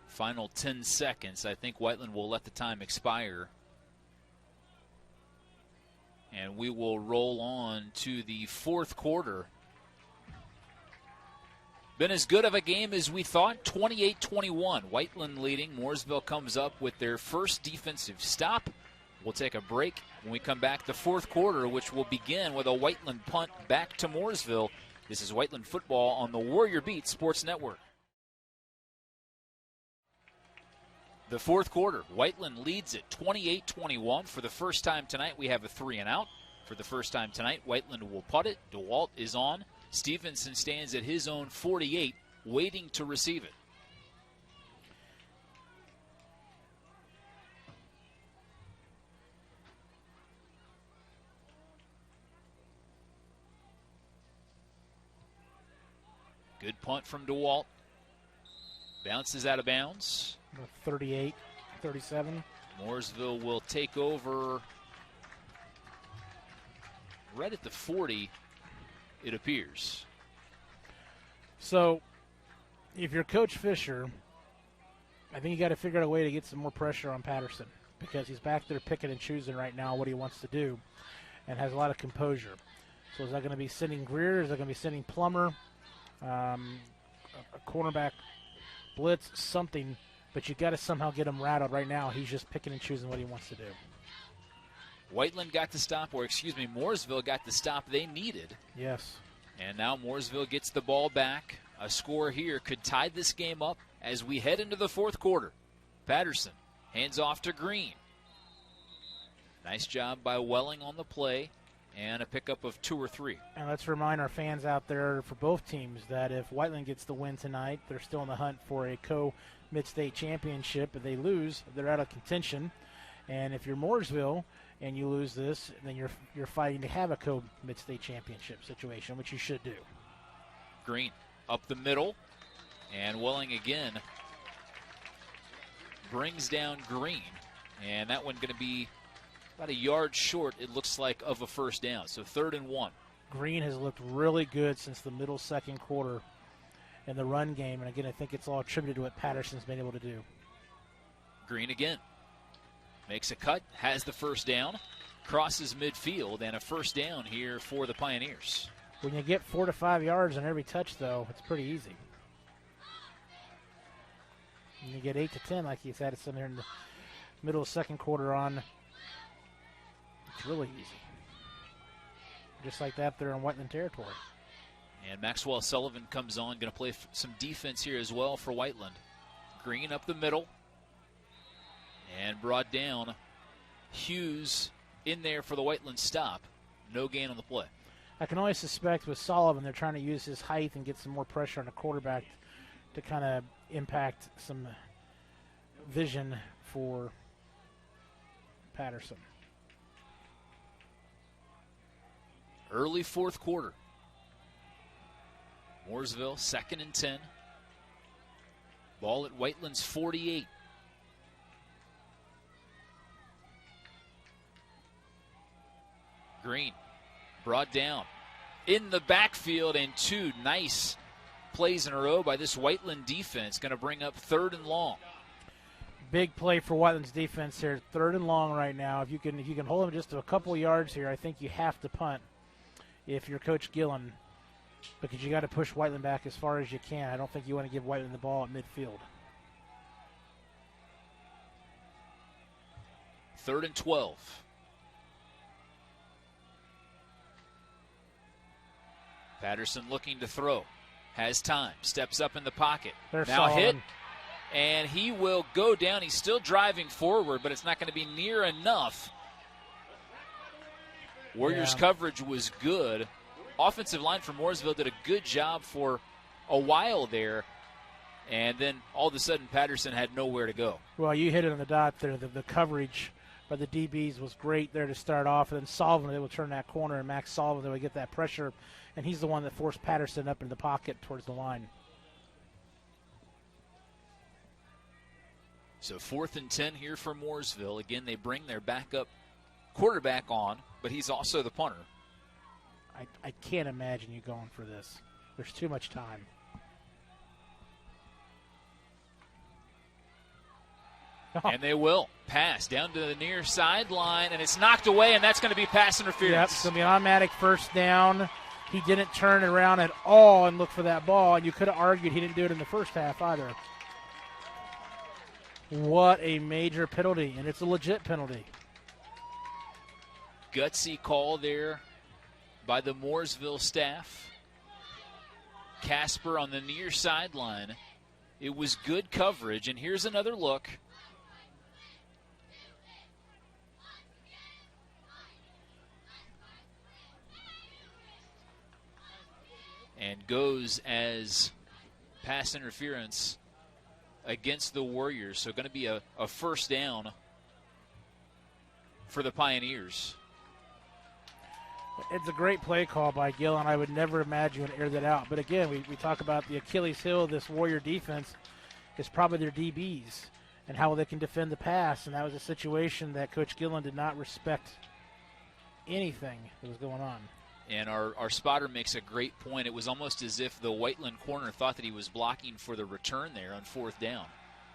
Final 10 seconds. I think Whiteland will let the time expire. And we will roll on to the 4th quarter. Been as good of a game as we thought, 28-21. Whiteland leading. Mooresville comes up with their first defensive stop. We'll take a break when we come back. The fourth quarter, which will begin with a Whiteland punt back to Mooresville. This is Whiteland football on the Warrior Beat Sports Network. The fourth quarter, Whiteland leads at 28-21. For the first time tonight, we have a 3-and-out. For the first time tonight, Whiteland will punt it. DeWalt is on. Stevenson stands at his own 48, waiting to receive it. Good punt from DeWalt. Bounces out of bounds. 38, 37. Mooresville will take over right at the 40, it appears. So, if you're Coach Fisher, I think you got to figure out a way to get some more pressure on Patterson, because he's back there picking and choosing right now what he wants to do and has a lot of composure. So is that going to be sending Greer? Is that going to be sending Plummer? A cornerback blitz, something, but you got to somehow get him rattled right now. He's just picking and choosing what he wants to do. Whiteland got the stop, or excuse me, Mooresville got the stop they needed. Yes. And now Mooresville gets the ball back. A score here could tie this game up as we head into the fourth quarter. Patterson hands off to Green. Nice job by Welling on the play, and a pickup of 2 or 3. And let's remind our fans out there for both teams that if Whiteland gets the win tonight, they're still in the hunt for a co-mid-state championship. If they lose, they're out of contention. And if you're Mooresville and you lose this, then you're fighting to have a co-mid-state championship situation, which you should do. Green up the middle, and Welling again brings down Green. And that one going to be about a yard short, it looks like, of a first down. So 3rd and 1. Green has looked really good since the middle second quarter in the run game. And again, I think it's all attributed to what Patterson's been able to do. Green again. Makes a cut, has the first down, crosses midfield, and a first down here for the Pioneers. When you get 4 to 5 yards on every touch, though, it's pretty easy. When you get 8 to 10, like you said, it's in there in the middle of second quarter on, it's really easy. Just like that, they're in Whiteland territory. And Maxwell Sullivan comes on, going to play some defense here as well for Whiteland. Green up the middle. And brought down. Hughes in there for the Whiteland stop. No gain on the play. I can only suspect with Sullivan, they're trying to use his height and get some more pressure on the quarterback to kind of impact some vision for Patterson. Early fourth quarter. Mooresville, 2nd and 10. Ball at Whiteland's 48. Green brought down in the backfield, and 2 nice plays in a row by this Whiteland defense. Going to bring up 3rd and long. Big play for Whiteland's defense here. 3rd and long right now. If you can hold them just a couple of yards here, I think you have to punt if you're Coach Gillen, because you got to push Whiteland back as far as you can. I don't think you want to give Whiteland the ball at midfield. 3rd and 12. Patterson looking to throw. Has time. Steps up in the pocket. There's now Sullivan. Hit. And he will go down. He's still driving forward, but it's not going to be near enough. Warriors' coverage was good. Offensive line for Mooresville did a good job for a while there. And then all of a sudden, Patterson had nowhere to go. Well, you hit it on the dot there. The coverage by the DBs was great there to start off. And then Sullivan, they will turn that corner, and Max Sullivan, they would get that pressure. And he's the one that forced Patterson up in the pocket towards the line. So 4th and 10 here for Mooresville. Again, they bring their backup quarterback on, but he's also the punter. I can't imagine you going for this. There's too much time. And they will pass down to the near sideline, and it's knocked away, and that's going to be pass interference. Yep, it's going to be an automatic first down. he didn't turn around at all and look for that ball, and you could have argued he didn't do it in the first half either. What a major penalty, and it's a legit penalty. Gutsy call there by the Mooresville staff. Casper on the near sideline. It was good coverage, and here's another look. And goes as pass interference against the Warriors. So going to be a first down for the Pioneers. It's a great play call by Gill, and I would never imagine would air that out. But again, we talk about the Achilles heel of this Warrior defense is probably their DBs and how they can defend the pass. And that was a situation that Coach Gillen did not respect anything that was going on. And our spotter makes a great point. It was almost as if the Whiteland corner thought that he was blocking for the return there on fourth down.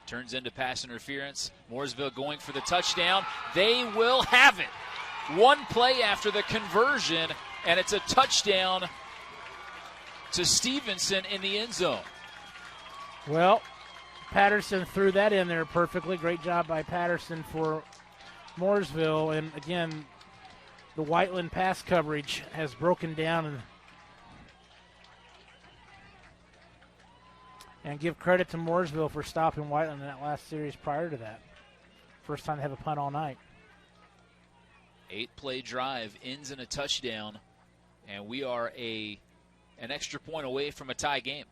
Turns into pass interference. Mooresville going for the touchdown. They will have it. One play after the conversion, and it's a touchdown to Stevenson in the end zone. Well, Patterson threw that in there perfectly. Great job by Patterson for Mooresville. And again, the Whiteland pass coverage has broken down, and give credit to Mooresville for stopping Whiteland in that last series prior to that. First time they have a punt all night. 8-play drive ends in a touchdown, and we are an extra point away from a tie game.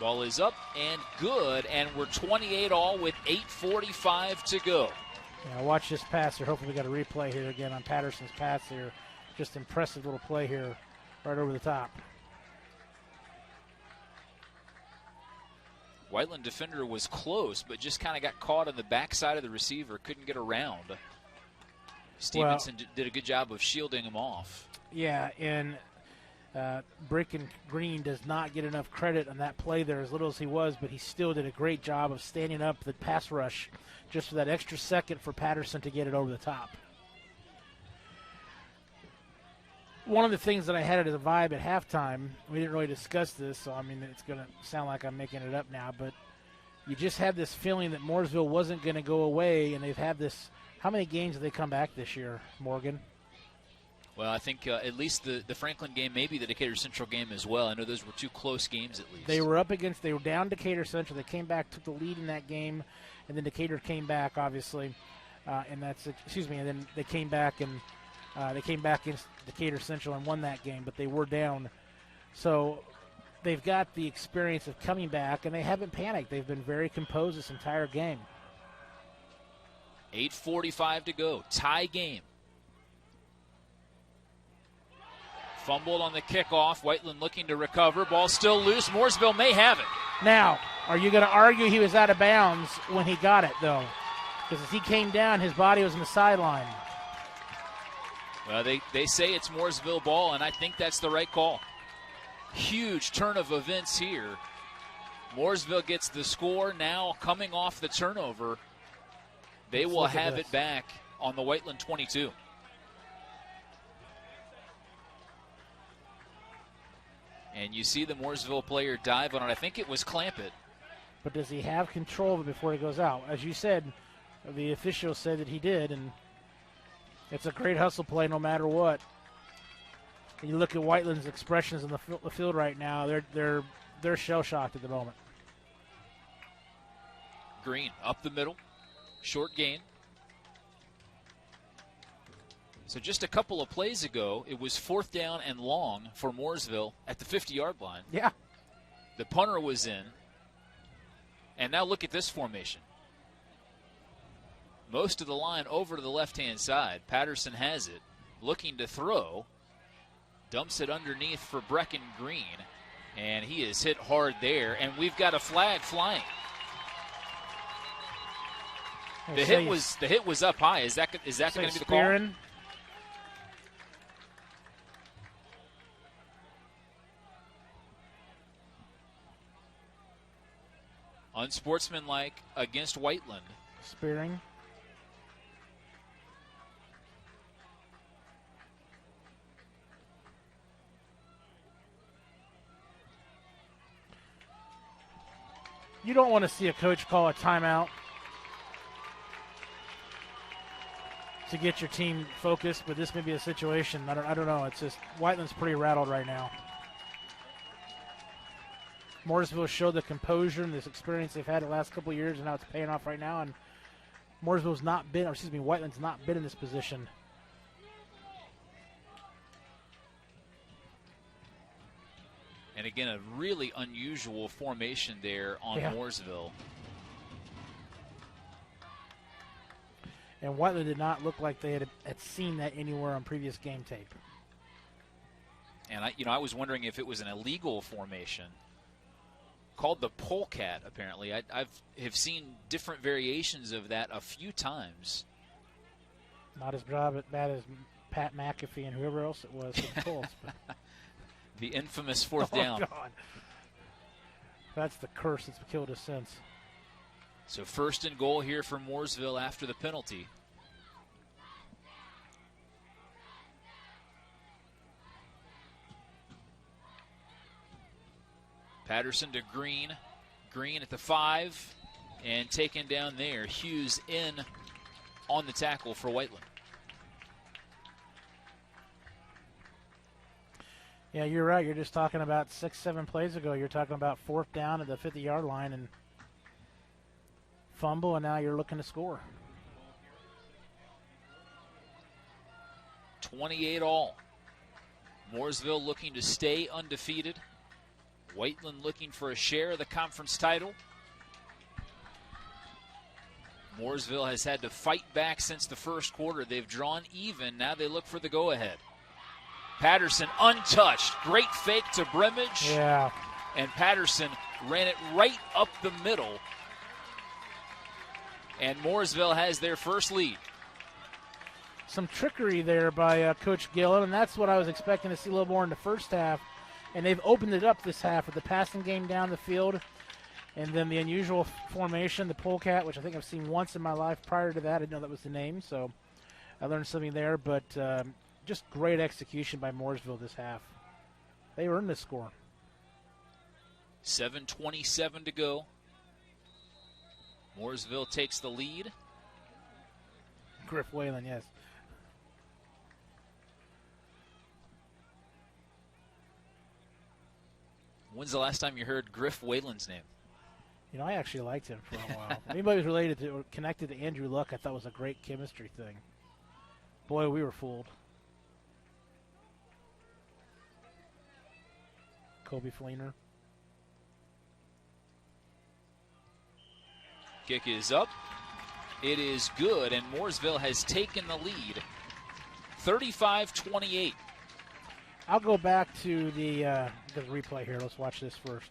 Ball is up and good, and we're 28 all with 8:45 to go. Yeah, watch this pass here. Hopefully we got a replay here again on Patterson's pass here. Just impressive little play here right over the top. Whiteland defender was close, but just kind of got caught on the backside of the receiver, couldn't get around. Stevenson did a good job of shielding him off. Yeah, and Bricken Green does not get enough credit on that play there, as little as he was, but he still did a great job of standing up the pass rush just for that extra second for Patterson to get it over the top. One of the things that I had as a vibe at halftime, we didn't really discuss this, so I mean it's going to sound like I'm making it up now, but you just had this feeling that Mooresville wasn't going to go away, and they've had this. How many games have they come back this year, Morgan? Well, I think at least the Franklin game, maybe the Decatur Central game as well. I know those were two close games at least. They were down Decatur Central. They came back, took the lead in that game, and then Decatur came back, obviously, and then they came back and against Decatur Central and won that game, but they were down. So they've got the experience of coming back, and they haven't panicked. They've been very composed this entire game. 8:45 to go. Tie game. Fumbled on the kickoff. Whiteland looking to recover. Ball still loose. Mooresville may have it. Now, are you going to argue he was out of bounds when he got it, though? Because as he came down, his body was on the sideline. Well, they say it's Mooresville ball, and I think that's the right call. Huge turn of events here. Mooresville gets the score now coming off the turnover. They will have it back on the Whiteland 22. And you see the Mooresville player dive on it. I think it was Clampett. But does he have control of it before he goes out? As you said, the official said that he did, and it's a great hustle play no matter what. And you look at Whiteland's expressions in the field right now, they're shell-shocked at the moment. Green up the middle, short gain. So just a couple of plays ago, it was fourth down and long for Mooresville at the 50-yard line. Yeah. The punter was in. And now look at this formation. Most of the line over to the left-hand side. Patterson has it, looking to throw. Dumps it underneath for Brecken Green. And he is hit hard there. And we've got a flag flying. The hit was up high. Is that going to be the call? Unsportsmanlike against Whiteland. Spearing. you don't want to see a coach call a timeout to get your team focused, but this may be a situation. I don't know. It's just Whiteland's pretty rattled right now. Mooresville showed the composure and this experience they've had the last couple of years, and now it's paying off right now. And Whiteland's not been in this position. And again, a really unusual formation there on Mooresville. And Whiteland did not look like they had seen that anywhere on previous game tape. And I was wondering if it was an illegal formation called the polecat. Apparently, I've seen different variations of that a few times. Not as bad as Pat McAfee and whoever else it was with the Colts. The infamous fourth down. God. That's the curse that's killed us since. So 1st and goal here for Mooresville after the penalty. Patterson to Green. Green at the 5 and taken down there. Hughes in on the tackle for Whiteland. Yeah, you're right. You're just talking about 6-7 plays ago. You're talking about 4th down at the 50-yard line and fumble, and now you're looking to score. 28 all. Mooresville looking to stay undefeated. Whiteland looking for a share of the conference title. Mooresville has had to fight back since the first quarter. They've drawn even. Now they look for the go-ahead. Patterson untouched. Great fake to Brimage. Yeah. And Patterson ran it right up the middle. And Mooresville has their first lead. Some trickery there by Coach Gillen, and that's what I was expecting to see a little more in the first half. And they've opened it up this half with the passing game down the field, and then the unusual formation, the polecat, which I think I've seen once in my life. Prior to that, I didn't know that was the name, so I learned something there. But just great execution by Mooresville this half. They earned this score. 7:27 to go. Mooresville takes the lead. Griff Whalen, yes. When's the last time you heard Griff Whalen's name? You know, I actually liked him for a while. Anybody who's related to or connected to Andrew Luck, I thought was a great chemistry thing. Boy, we were fooled. Kobe Fleener. Kick is up. It is good, and Mooresville has taken the lead. 35-28. I'll go back to the replay here. Let's watch this first.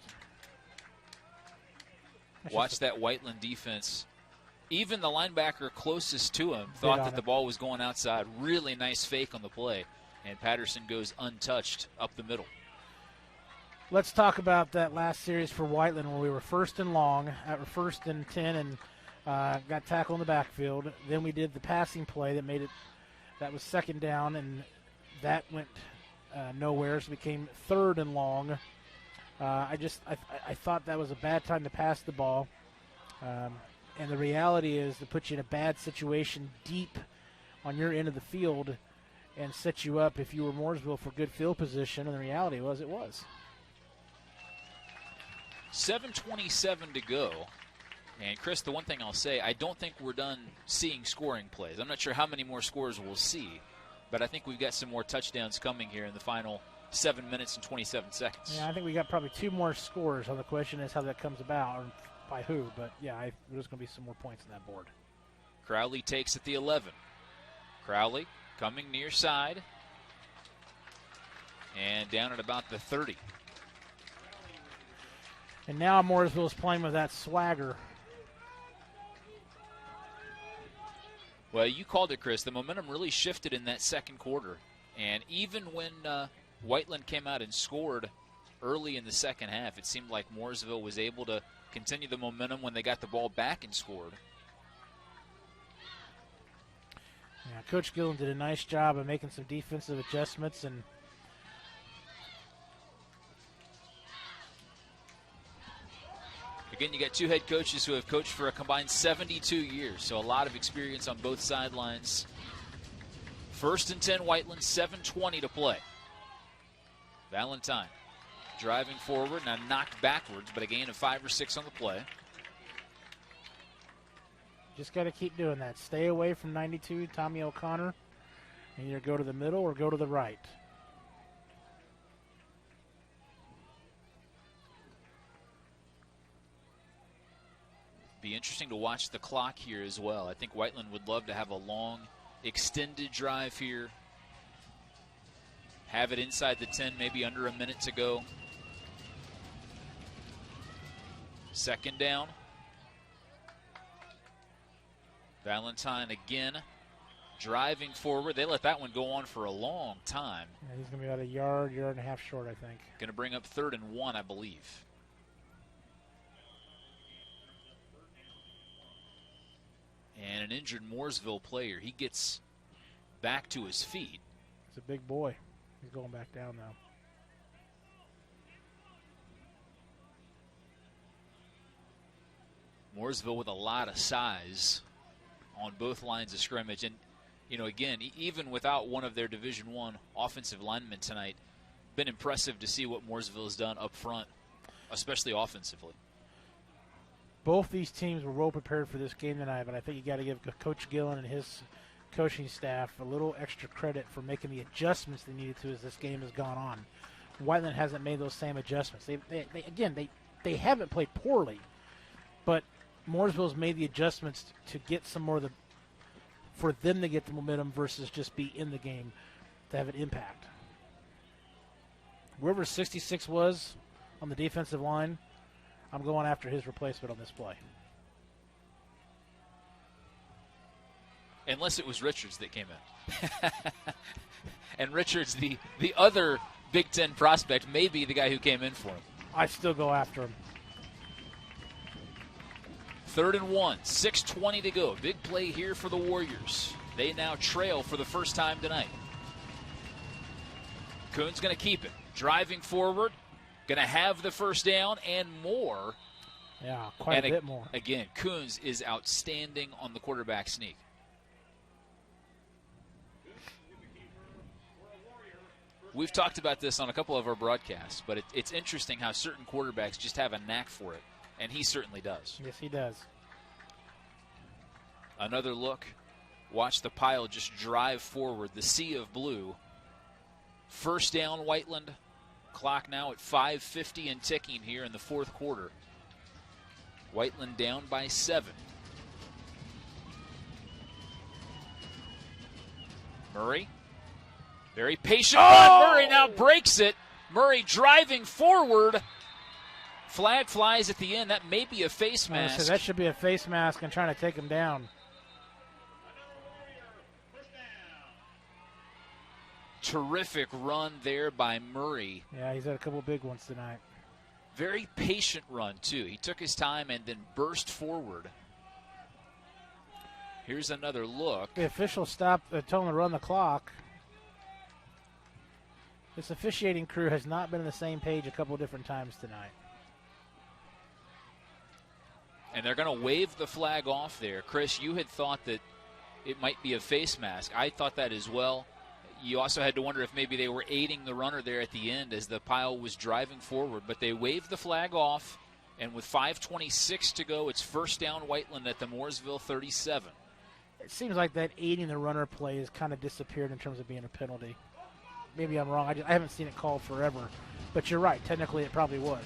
Watch that Whiteland defense. Even the linebacker closest to him thought that the ball was going outside. Really nice fake on the play, and Patterson goes untouched up the middle. Let's talk about that last series for Whiteland where we were 1st and long, first and 10, and got tackled in the backfield. Then we did the passing play that made it. That was 2nd down, and that went nowhere. So it became 3rd and long. I thought that was a bad time to pass the ball. And the reality is to put you in a bad situation deep on your end of the field and set you up if you were Mooresville for good field position. And the reality was it was. 7:27 to go. And, Chris, the one thing I'll say, I don't think we're done seeing scoring plays. I'm not sure how many more scores we'll see, but I think we've got some more touchdowns coming here in the final 7 minutes and 27 seconds. Yeah, I think we got probably 2 more scores. So the question is how that comes about or by who. But, yeah, there's going to be some more points on that board. Crowley takes at the 11. Crowley coming near side and down at about the 30. And now Mooresville is playing with that swagger. Well, you called it, Chris. The momentum really shifted in that second quarter. And even when Whiteland came out and scored early in the second half, it seemed like Mooresville was able to continue the momentum when they got the ball back and scored. Yeah, Coach Gillen did a nice job of making some defensive adjustments and Again, you got two head coaches who have coached for a combined 72 years, so a lot of experience on both sidelines. 1st and 10, Whiteland, 7:20 to play. Valentine driving forward, now knocked backwards, but a gain of 5 or 6 on the play. Just got to keep doing that. Stay away from 92, Tommy O'Connor. Either go to the middle or go to the right. Be interesting to watch the clock here as well. I think Whiteland would love to have a long, extended drive here. Have it inside the 10, maybe under a minute to go. 2nd down. Valentine again driving forward. They let that one go on for a long time. Yeah, he's going to be about a yard and a half short, I think. Going to bring up 3rd and 1, I believe. And an injured Mooresville player. He gets back to his feet. It's a big boy. He's going back down now. Mooresville with a lot of size on both lines of scrimmage. And, you know, again, even without one of their Division I offensive linemen tonight, been impressive to see what Mooresville has done up front, especially offensively. Both these teams were well prepared for this game tonight, but I think you got to give Coach Gillen and his coaching staff a little extra credit for making the adjustments they needed to as this game has gone on. Whiteland hasn't made those same adjustments. They haven't played poorly, but Mooresville's made the adjustments to get some more for them to get the momentum versus just be in the game to have an impact. Wherever 66 was on the defensive line, I'm going after his replacement on this play. Unless it was Richards that came in. And Richards, the other Big Ten prospect, may be the guy who came in for him. I'd still go after him. 3rd and 1, 6:20 to go. Big play here for the Warriors. They now trail for the first time tonight. Coons going to keep it. Driving forward. Going to have the first down and more. Yeah, quite a bit more. Again, Coons is outstanding on the quarterback sneak. We've talked about this on a couple of our broadcasts, but it's interesting how certain quarterbacks just have a knack for it, and he certainly does. Yes, he does. Another look. Watch the pile just drive forward, the sea of blue. First down, Whiteland. Clock now at 5:50 and ticking here in the 4th quarter. Whiteland down by 7. Murray. Very patient run. Murray now breaks it. Murray driving forward. Flag flies at the end. That may be a face mask. So that should be a face mask and trying to take him down. Terrific run there by Murray. Yeah, he's had a couple big ones tonight. Very patient run, too. He took his time and then burst forward. Here's another look. The official stopped, told him to run the clock. This officiating crew has not been on the same page a couple different times tonight. And they're going to wave the flag off there. Chris, you had thought that it might be a face mask. I thought that as well. You also had to wonder if maybe they were aiding the runner there at the end as the pile was driving forward. But they waved the flag off, and with 5:26 to go, it's first down Whiteland at the Mooresville 37. It seems like that aiding the runner play has kind of disappeared in terms of being a penalty. Maybe I'm wrong. I haven't seen it called forever. But you're right. Technically, it probably was.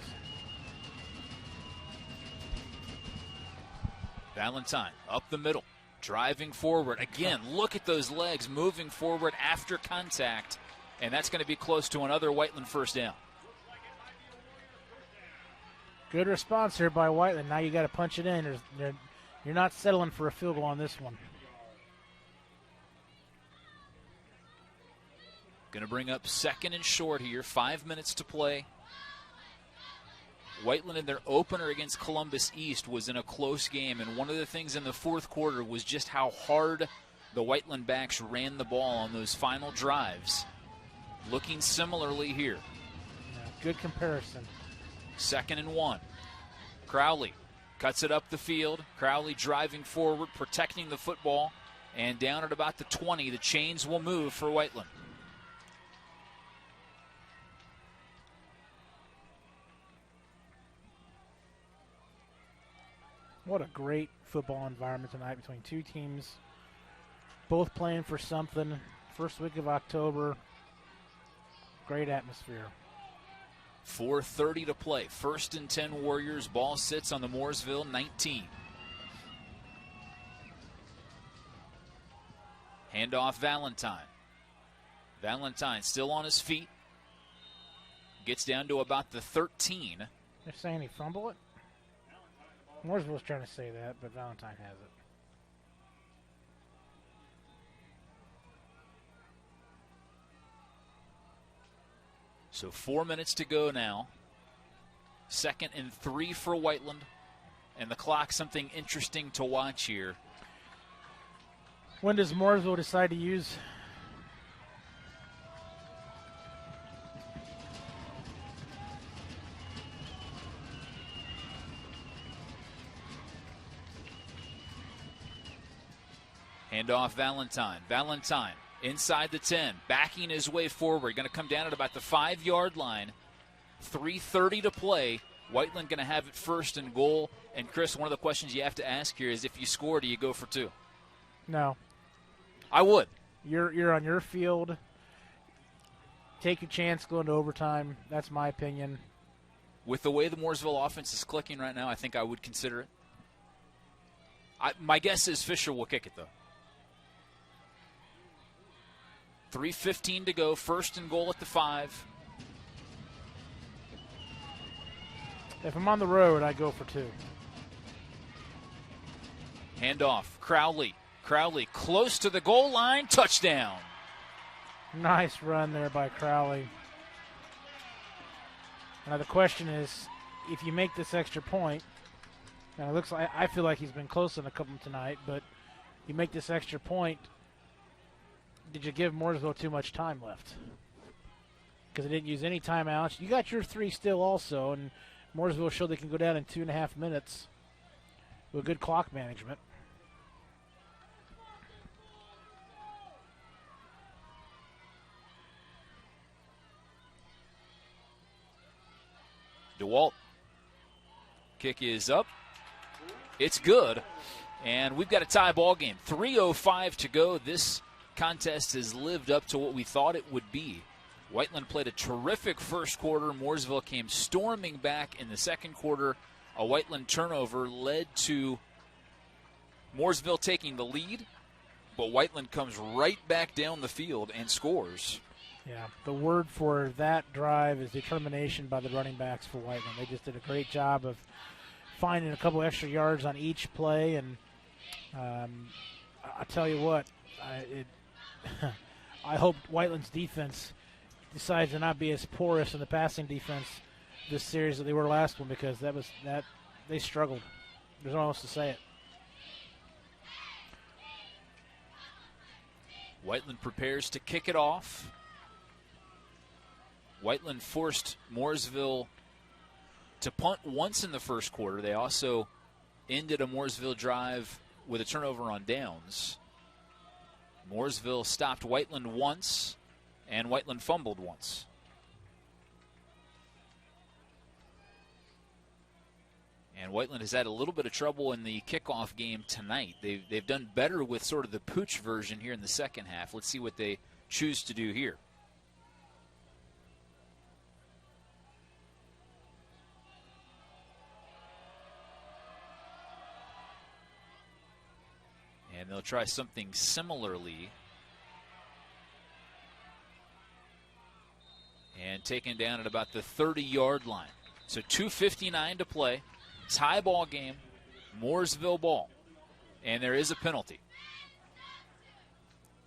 Valentine up the middle. Driving forward. Again, look at those legs moving forward after contact. And that's going to be close to another Whiteland first down. Good response here by Whiteland. Now you got to punch it in. You're not settling for a field goal on this one. Going to bring up 2nd and short here. 5 minutes to play. Whiteland in their opener against Columbus East was in a close game, and one of the things in the 4th quarter was just how hard the Whiteland backs ran the ball on those final drives. Looking similarly here. Yeah, good comparison. 2nd and 1. Crowley Cuts it up the field. Crowley driving forward, protecting the football. And down at about the 20, the chains will move for Whiteland. What a great football environment tonight between two teams, both playing for something. First week of October. Great atmosphere. 4:30 to play. 1st and 10 Warriors. Ball sits on the Mooresville 19. Handoff Valentine. Valentine still on his feet. Gets down to about the 13. They're saying he fumbled it? Mooresville's trying to say that, but Valentine has it. So 4 minutes to go now. 2nd and 3 for Whiteland. And the clock, something interesting to watch here. When does Mooresville decide to use? Handoff Valentine. Valentine inside the 10, backing his way forward. Going to come down at about the 5-yard line. 3:30 to play. Whiteland going to have it 1st and goal. And Chris, one of the questions you have to ask here is if you score, do you go for 2? No. I would. You're on your field. Take your chance, go into overtime. That's my opinion. With the way the Mooresville offense is clicking right now, I think I would consider it. My guess is Fisher will kick it, though. 3:15 to go. 1st and goal at the 5. If I'm on the road, I go for 2. Handoff. Crowley. Crowley close to the goal line. Touchdown. Nice run there by Crowley. Now the question is, if you make this extra point, and it looks like I feel like he's been close on a couple tonight, but you make this extra point, did you give Mooresville too much time left? Because they didn't use any timeouts. You got your 3 still also, and Mooresville showed they can go down in 2.5 minutes with good clock management. DeWalt. Kick is up. It's good. And we've got a tie ball game. 3:05 to go. This contest has lived up to what we thought it would be. Whiteland played a terrific first quarter. Mooresville came storming back in the second quarter. A Whiteland turnover led to Mooresville taking the lead, but Whiteland comes right back down the field and scores. Yeah, the word for that drive is determination by the running backs for Whiteland. They just did a great job of finding a couple extra yards on each play, and I tell you what, I hope Whiteland's defense decides to not be as porous in the passing defense this series that they were last one, because they struggled. There's no else to say it. Whiteland prepares to kick it off. Whiteland forced Mooresville to punt once in the first quarter. They also ended a Mooresville drive with a turnover on downs. Mooresville stopped Whiteland once, and Whiteland fumbled once. And Whiteland has had a little bit of trouble in the kickoff game tonight. They've done better with sort of the pooch version here in the second half. Let's see what they choose to do here. And they'll try something similarly. And taken down at about the 30-yard line. So 2:59 to play. Tie ball game. Mooresville ball. And there is a penalty.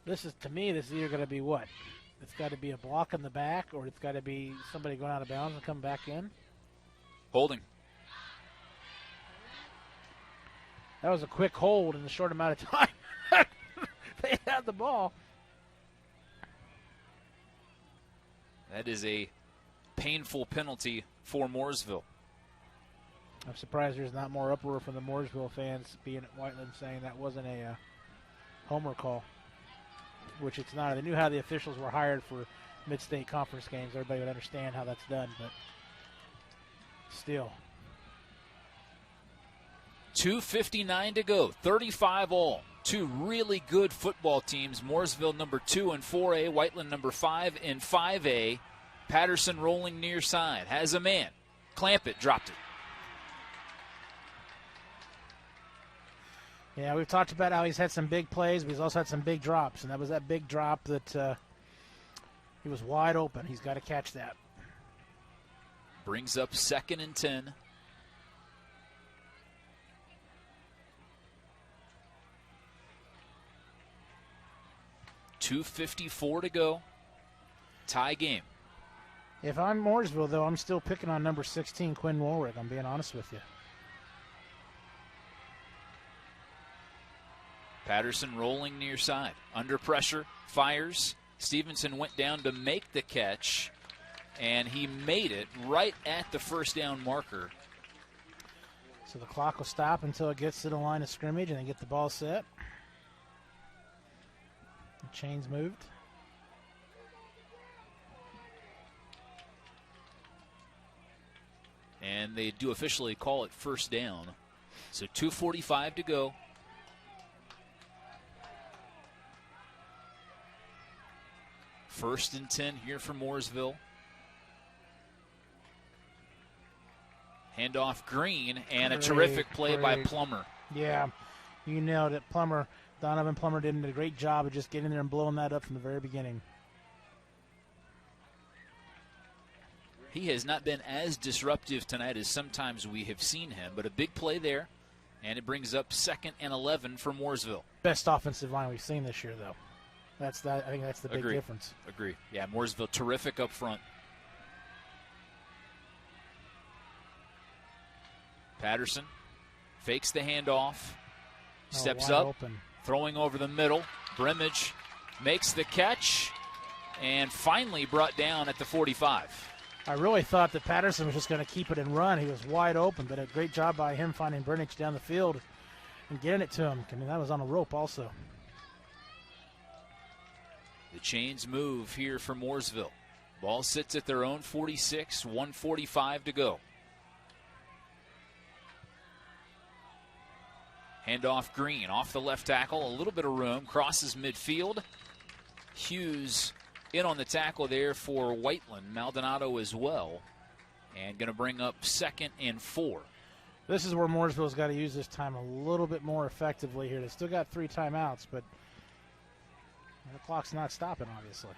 To me, this is either going to be what? It's got to be a block in the back, or it's got to be somebody going out of bounds and come back in. Holding. That was a quick hold in a short amount of time. They had the ball. That is a painful penalty for Mooresville. I'm surprised there's not more uproar from the Mooresville fans being at Whiteland saying that wasn't a homer call, which it's not. They knew how the officials were hired for mid-state conference games. Everybody would understand how that's done, but still. 2:59 to go, 35 all. Two really good football teams, Mooresville number 2 in 4A, Whiteland number 5 in 5A. Patterson rolling near side, has a man. Clamp it, dropped it. Yeah, we've talked about how he's had some big plays, but he's also had some big drops, and that was that big drop that he was wide open. He's got to catch that. Brings up 2nd and 10. .254 to go. Tie game. If I'm Mooresville, though, I'm still picking on number 16, Quinn Woolrick. I'm being honest with you. Patterson rolling near side. Under pressure, fires. Stevenson went down to make the catch, and he made it right at the first down marker. So the clock will stop until it gets to the line of scrimmage and then get the ball set. The chains moved. And they do officially call it first down. So 2:45 to go. First and 10 here for Mooresville. Handoff Green, and a terrific play by Plummer. Yeah, you nailed it. Donovan Plummer did a great job of just getting there and blowing that up from the very beginning. He has not been as disruptive tonight as sometimes we have seen him, but a big play there, and it brings up 2nd and 11 for Mooresville. Best offensive line we've seen this year, though. I think that's the big difference. Agree. Yeah, Mooresville terrific up front. Patterson fakes the handoff, steps up, open. Throwing over the middle. Brimage makes the catch, and finally brought down at the 45. I really thought that Patterson was just going to keep it and run. He was wide open, but a great job by him finding Brimage down the field and getting it to him. I mean, that was on a rope also. The chains move here for Mooresville. Ball sits at their own 46, 1:45 to go. Handoff Green off the left tackle, a little bit of room, crosses midfield. Hughes in on the tackle there for Whiteland, Maldonado as well, and going to bring up 2nd and 4. This is where Mooresville's got to use this time a little bit more effectively here. They still got 3 timeouts, but the clock's not stopping, obviously.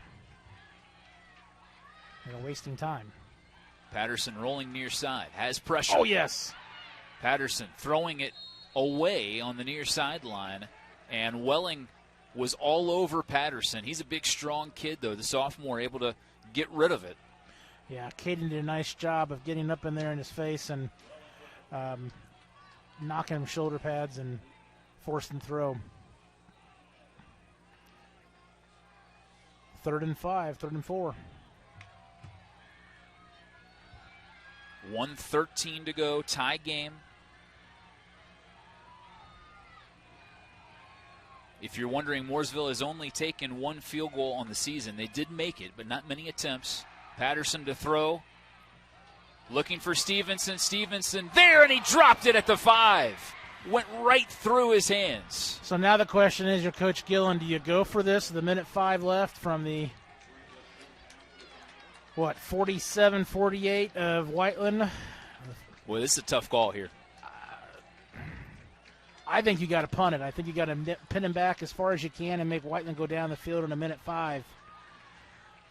They're wasting time. Patterson rolling near side, has pressure. Oh, yes. Patterson throwing it away on the near sideline, and Welling was all over Patterson. He's a big, strong kid, though, the sophomore, able to get rid of it. Yeah, Caden did a nice job of getting up in there in his face and knocking him shoulder pads and forcing throw. 3rd and 5, 3rd and 4. 1:13 to go, tie game. If you're wondering, Mooresville has only taken 1 field goal on the season. They did make it, but not many attempts. Patterson to throw. Looking for Stevenson. Stevenson there, and he dropped it at the 5. Went right through his hands. So now the question is, your Coach Gillen, do you go for this? The minute 5 left from the, 47-48 of Whiteland? Well, this is a tough call here. I think you got to punt it. I think you got to pin him back as far as you can and make Whiteland go down the field in a minute 5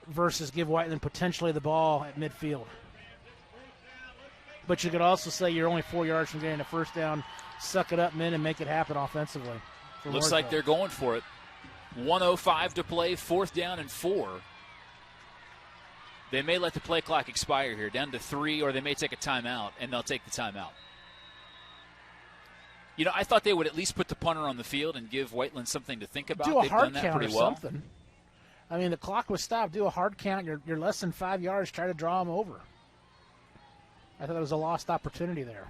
versus give Whiteland potentially the ball at midfield. But you could also say you're only 4 yards from getting a first down, suck it up, men, and make it happen offensively. Looks like they're going for it. 1:05 to play, 4th down and 4. They may let the play clock expire here, down to 3, or they may take a timeout, and they'll take the timeout. You know, I thought they would at least put the punter on the field and give Whiteland something to think about. Do a They've hard done that count pretty or well. something. I mean, the clock was stopped. Do a hard count. You're less than 5 yards. Try to draw them over. I thought it was a lost opportunity there.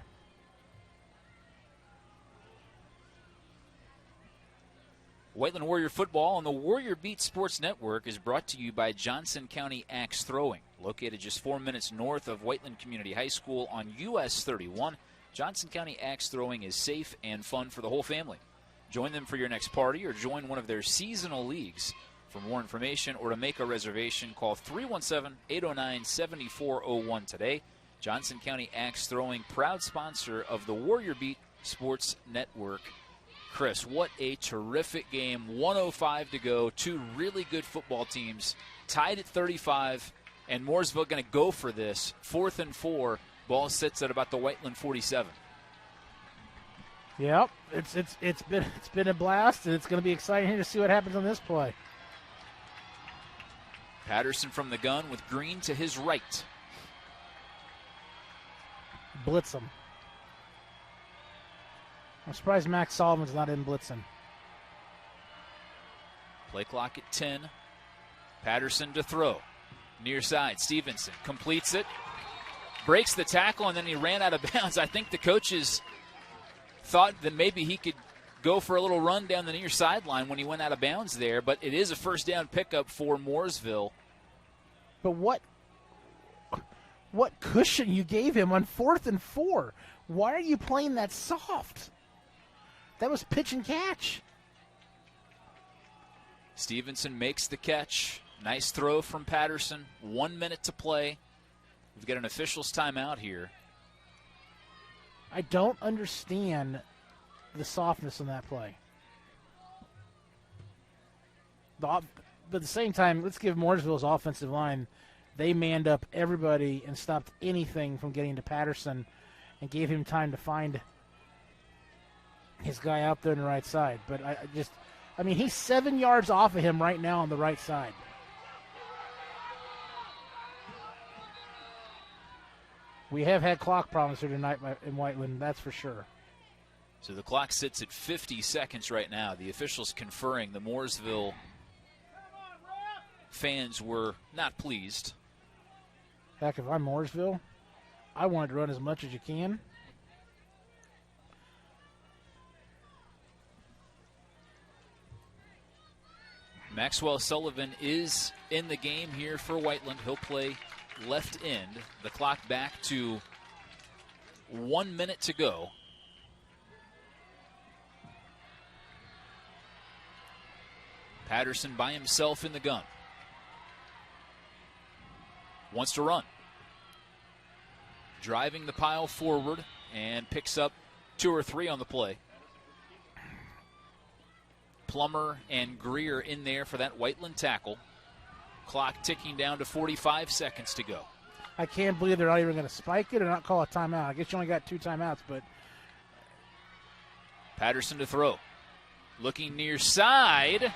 Whiteland Warrior football on the Warrior Beat Sports Network is brought to you by Johnson County Axe Throwing. Located just 4 minutes north of Whiteland Community High School on US 31, Johnson County Axe Throwing is safe and fun for the whole family. Join them for your next party or join one of their seasonal leagues. For more information or to make a reservation, call 317-809-7401 today. Johnson County Axe Throwing, proud sponsor of the Warrior Beat Sports Network. Chris, what a terrific game. 1:05 to go. Two really good football teams tied at 35, and Mooresville going to go for this. 4th and 4. Ball sits at about the Whiteland 47. Yep, it's been a blast, and it's going to be exciting here to see what happens on this play. Patterson from the gun with Green to his right. Blitz him. I'm surprised Max Sullivan's not in blitzing. Play clock at 10. Patterson to throw. Near side, Stevenson completes it. Breaks the tackle, and then he ran out of bounds. I think the coaches thought that maybe he could go for a little run down the near sideline when he went out of bounds there, but it is a first down pickup for Mooresville. But what cushion you gave him on 4th and 4? Why are you playing that soft? That was pitch and catch. Stevenson makes the catch. Nice throw from Patterson. 1 minute to play. We've got an official's timeout here. I don't understand the softness in that play. But at the same time, let's give Mooresville's offensive line, they manned up everybody and stopped anything from getting to Patterson and gave him time to find his guy out there on the right side. But I mean, he's 7 yards off of him right now on the right side. We have had clock problems here tonight in Whiteland, that's for sure. So the clock sits at 50 seconds right now. The officials conferring. The Mooresville fans were not pleased. Heck, if I'm Mooresville, I wanted to run as much as you can. Maxwell Sullivan is in the game here for Whiteland. He'll play left end. The clock back to 1 minute to go. Patterson by himself in the gun. Wants to run. Driving the pile forward and picks up 2 or 3 on the play. Plummer and Greer in there for that Whiteland tackle. Clock ticking down to 45 seconds to go. I can't believe they're not even going to spike it or not call a timeout. I guess you only got 2 timeouts, but. Patterson to throw. Looking near side.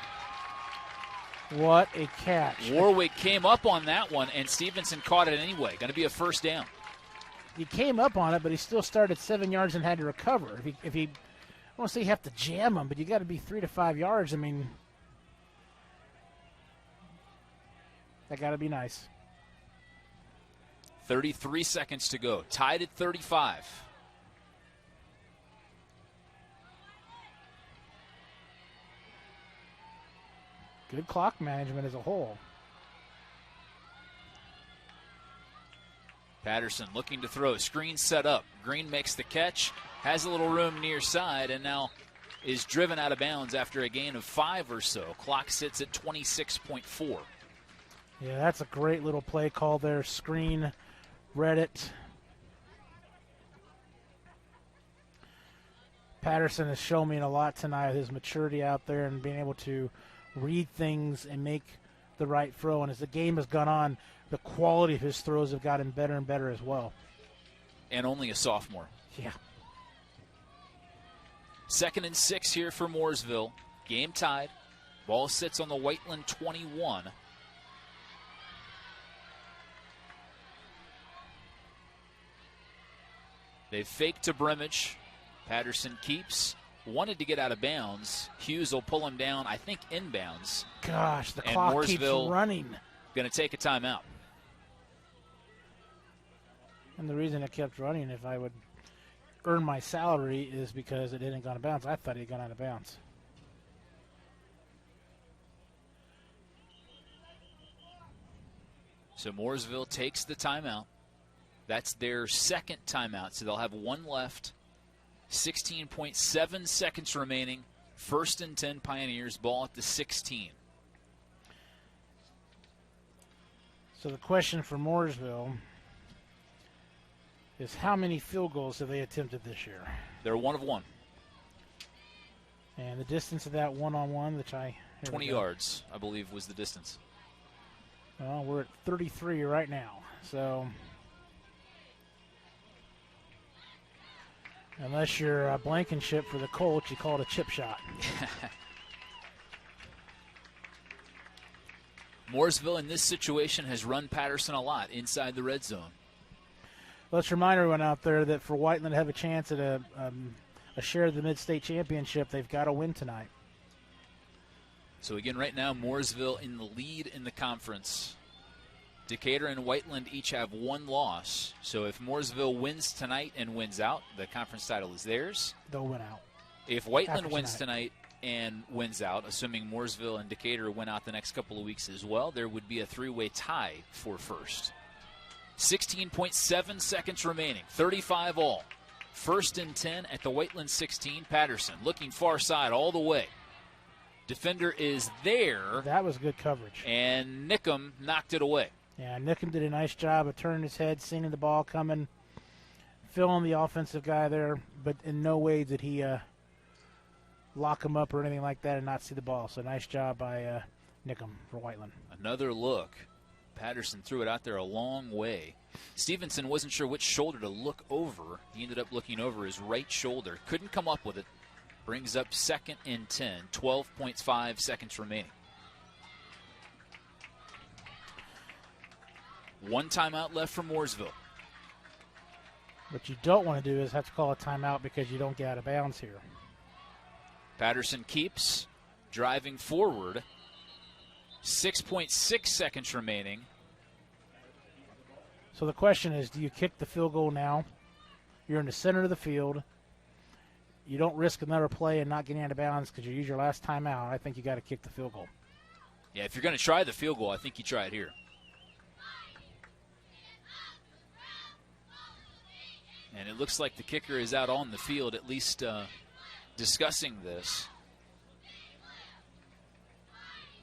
What a catch. Warwick came up on that one, and Stevenson caught it anyway. Going to be a first down. He came up on it, but he still started 7 yards and had to recover. If he I don't want to say you have to jam him, but you got to be 3 to 5 yards. I mean, that got to be nice. 33 seconds to go. Tied at 35. Good clock management as a whole. Patterson looking to throw. Screen set up. Green makes the catch. Has a little room near side and now is driven out of bounds after a gain of 5 or so. Clock sits at 26.4. Yeah, that's a great little play call there. Screen, read it. Patterson has shown me a lot tonight, his maturity out there and being able to read things and make the right throw. And as the game has gone on, the quality of his throws have gotten better and better as well. And only a sophomore. Yeah. 2nd and 6 here for Mooresville. Game tied. Ball sits on the Whiteland 21. They fake to Brimage. Patterson keeps. Wanted to get out of bounds. Hughes will pull him down, I think, inbounds. Gosh, the clock keeps running. Going to take a timeout. And the reason it kept running, if I would earn my salary, is because it didn't go out of bounds. I thought it had gone out of bounds. So Mooresville takes the timeout. That's their second timeout, so they'll have one left. 16.7 seconds remaining. 1st and 10 Pioneers, ball at the 16. So the question for Mooresville is how many field goals have they attempted this year? They're 1 of 1. And the distance of that one-on-one, which 20 yards, I believe, was the distance. Well, we're at 33 right now. So unless you're Blankenship for the Colts, you call it a chip shot. Mooresville in this situation has run Patterson a lot inside the red zone. Let's remind everyone out there that for Whiteland to have a chance at a share of the Mid-State Championship, they've got to win tonight. So again, right now, Mooresville in the lead in the conference. Decatur and Whiteland each have 1 loss. So if Mooresville wins tonight and wins out, the conference title is theirs. They'll win out. If Whiteland wins tonight and wins out, assuming Mooresville and Decatur win out the next couple of weeks as well, there would be a 3-way tie for first. 16.7 seconds remaining, 35 all. 1st and 10 at the Whiteland 16. Patterson looking far side all the way. Defender is there. That was good coverage. And Nickum knocked it away. Yeah, Nickum did a nice job of turning his head, seeing the ball coming, filling the offensive guy there, but in no way did he lock him up or anything like that and not see the ball. So nice job by Nickum for Whiteland. Another look. Patterson threw it out there a long way. Stevenson wasn't sure which shoulder to look over. He ended up looking over his right shoulder. Couldn't come up with it. Brings up 2nd and 10. 12.5 seconds remaining. 1 timeout left for Mooresville. What you don't want to do is have to call a timeout because you don't get out of bounds here. Patterson keeps driving forward. 6.6 seconds remaining. So the question is, do you kick the field goal now? You're in the center of the field. You don't risk another play and not getting out of bounds because you use your last timeout. I think you got to kick the field goal. Yeah, if you're going to try the field goal, I think you try it here. And it looks like the kicker is out on the field, at least discussing this.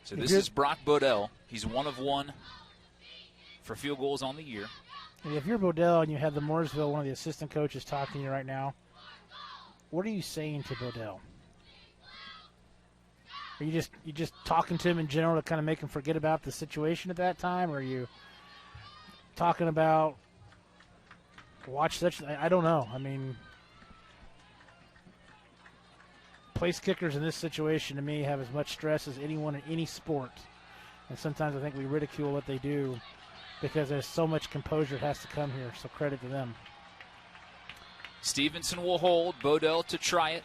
So this is Brock Bodell. He's 1 of 1 for field goals on the year. And if you're Bodell and you have the Mooresville, one of the assistant coaches talking to you right now, what are you saying to Bodell? Are you just talking to him in general to kind of make him forget about the situation at that time? Or are you talking about watch such? I don't know. I mean, place kickers in this situation, to me, have as much stress as anyone in any sport. And sometimes I think we ridicule what they do because there's so much composure has to come here, so credit to them. Stevenson will hold. Bodell to try it.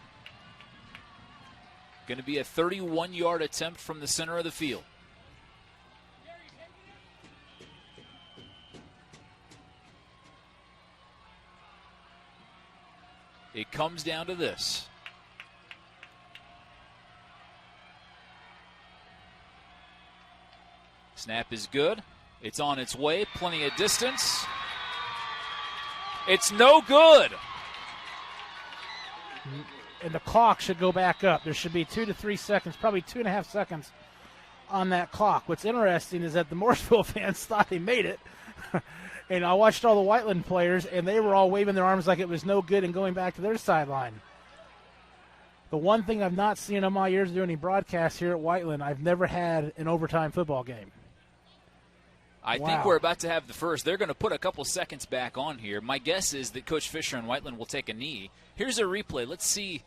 Going to be a 31-yard attempt from the center of the field. It comes down to this. Snap is good. It's on its way. Plenty of distance. It's no good. And the clock should go back up. There should be 2 to 3 seconds, probably 2.5 seconds on that clock. What's interesting is that the Mooresville fans thought they made it. And I watched all the Whiteland players, and they were all waving their arms like it was no good and going back to their sideline. The one thing I've not seen in my years doing any broadcasts here at Whiteland, I've never had an overtime football game. I think we're about to have the first. They're going to put a couple seconds back on here. My guess is that Coach Fisher and Whiteland will take a knee. Here's a replay. Let's see.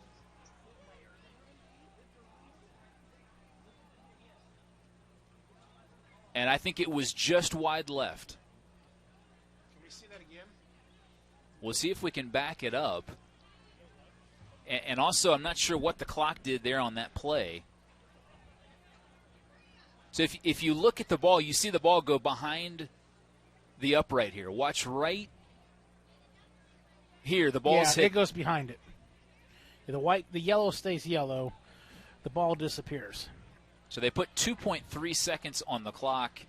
And I think it was just wide left. Can we see that again? We'll see if we can back it up. And also, I'm not sure what the clock did there on that play. So if you look at the ball, you see the ball go behind the upright here. Watch right here. The ball's hit. It goes behind it. The yellow stays yellow. The ball disappears. So they put 2.3 seconds on the clock.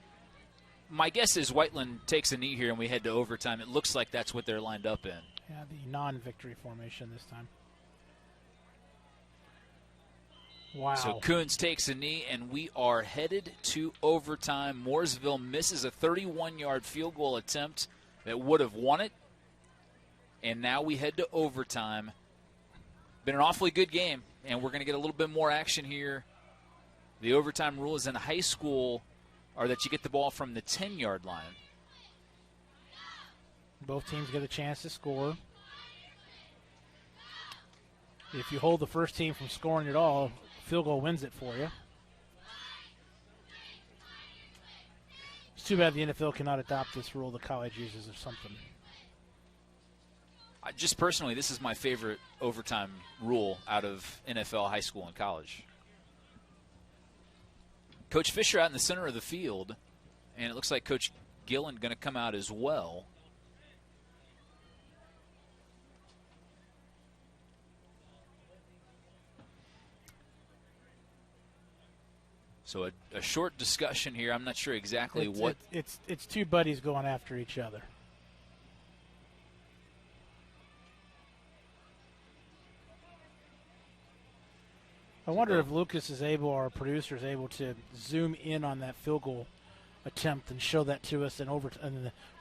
my guess is Whiteland takes a knee here and we head to overtime. It looks like that's what they're lined up in. Yeah, the non-victory formation this time. Wow. So Coons takes a knee, and we are headed to overtime. Mooresville misses a 31-yard field goal attempt that would have won it. And now we head to overtime. Been an awfully good game, and we're going to get a little bit more action here. The overtime rule is in high school are that you get the ball from the 10-yard line. Both teams get a chance to score. If you hold the first team from scoring at all, field goal wins it for you. It's too bad the NFL cannot adopt this rule the college uses or something. Just personally, this is my favorite overtime rule out of NFL, high school, and college. Coach Fisher out in the center of the field, and it looks like Coach Gillen going to come out as well. So a short discussion here. I'm not sure exactly what. It's two buddies going after each other. I wonder if Lucas is able, our producer is able to zoom in on that field goal attempt and show that to us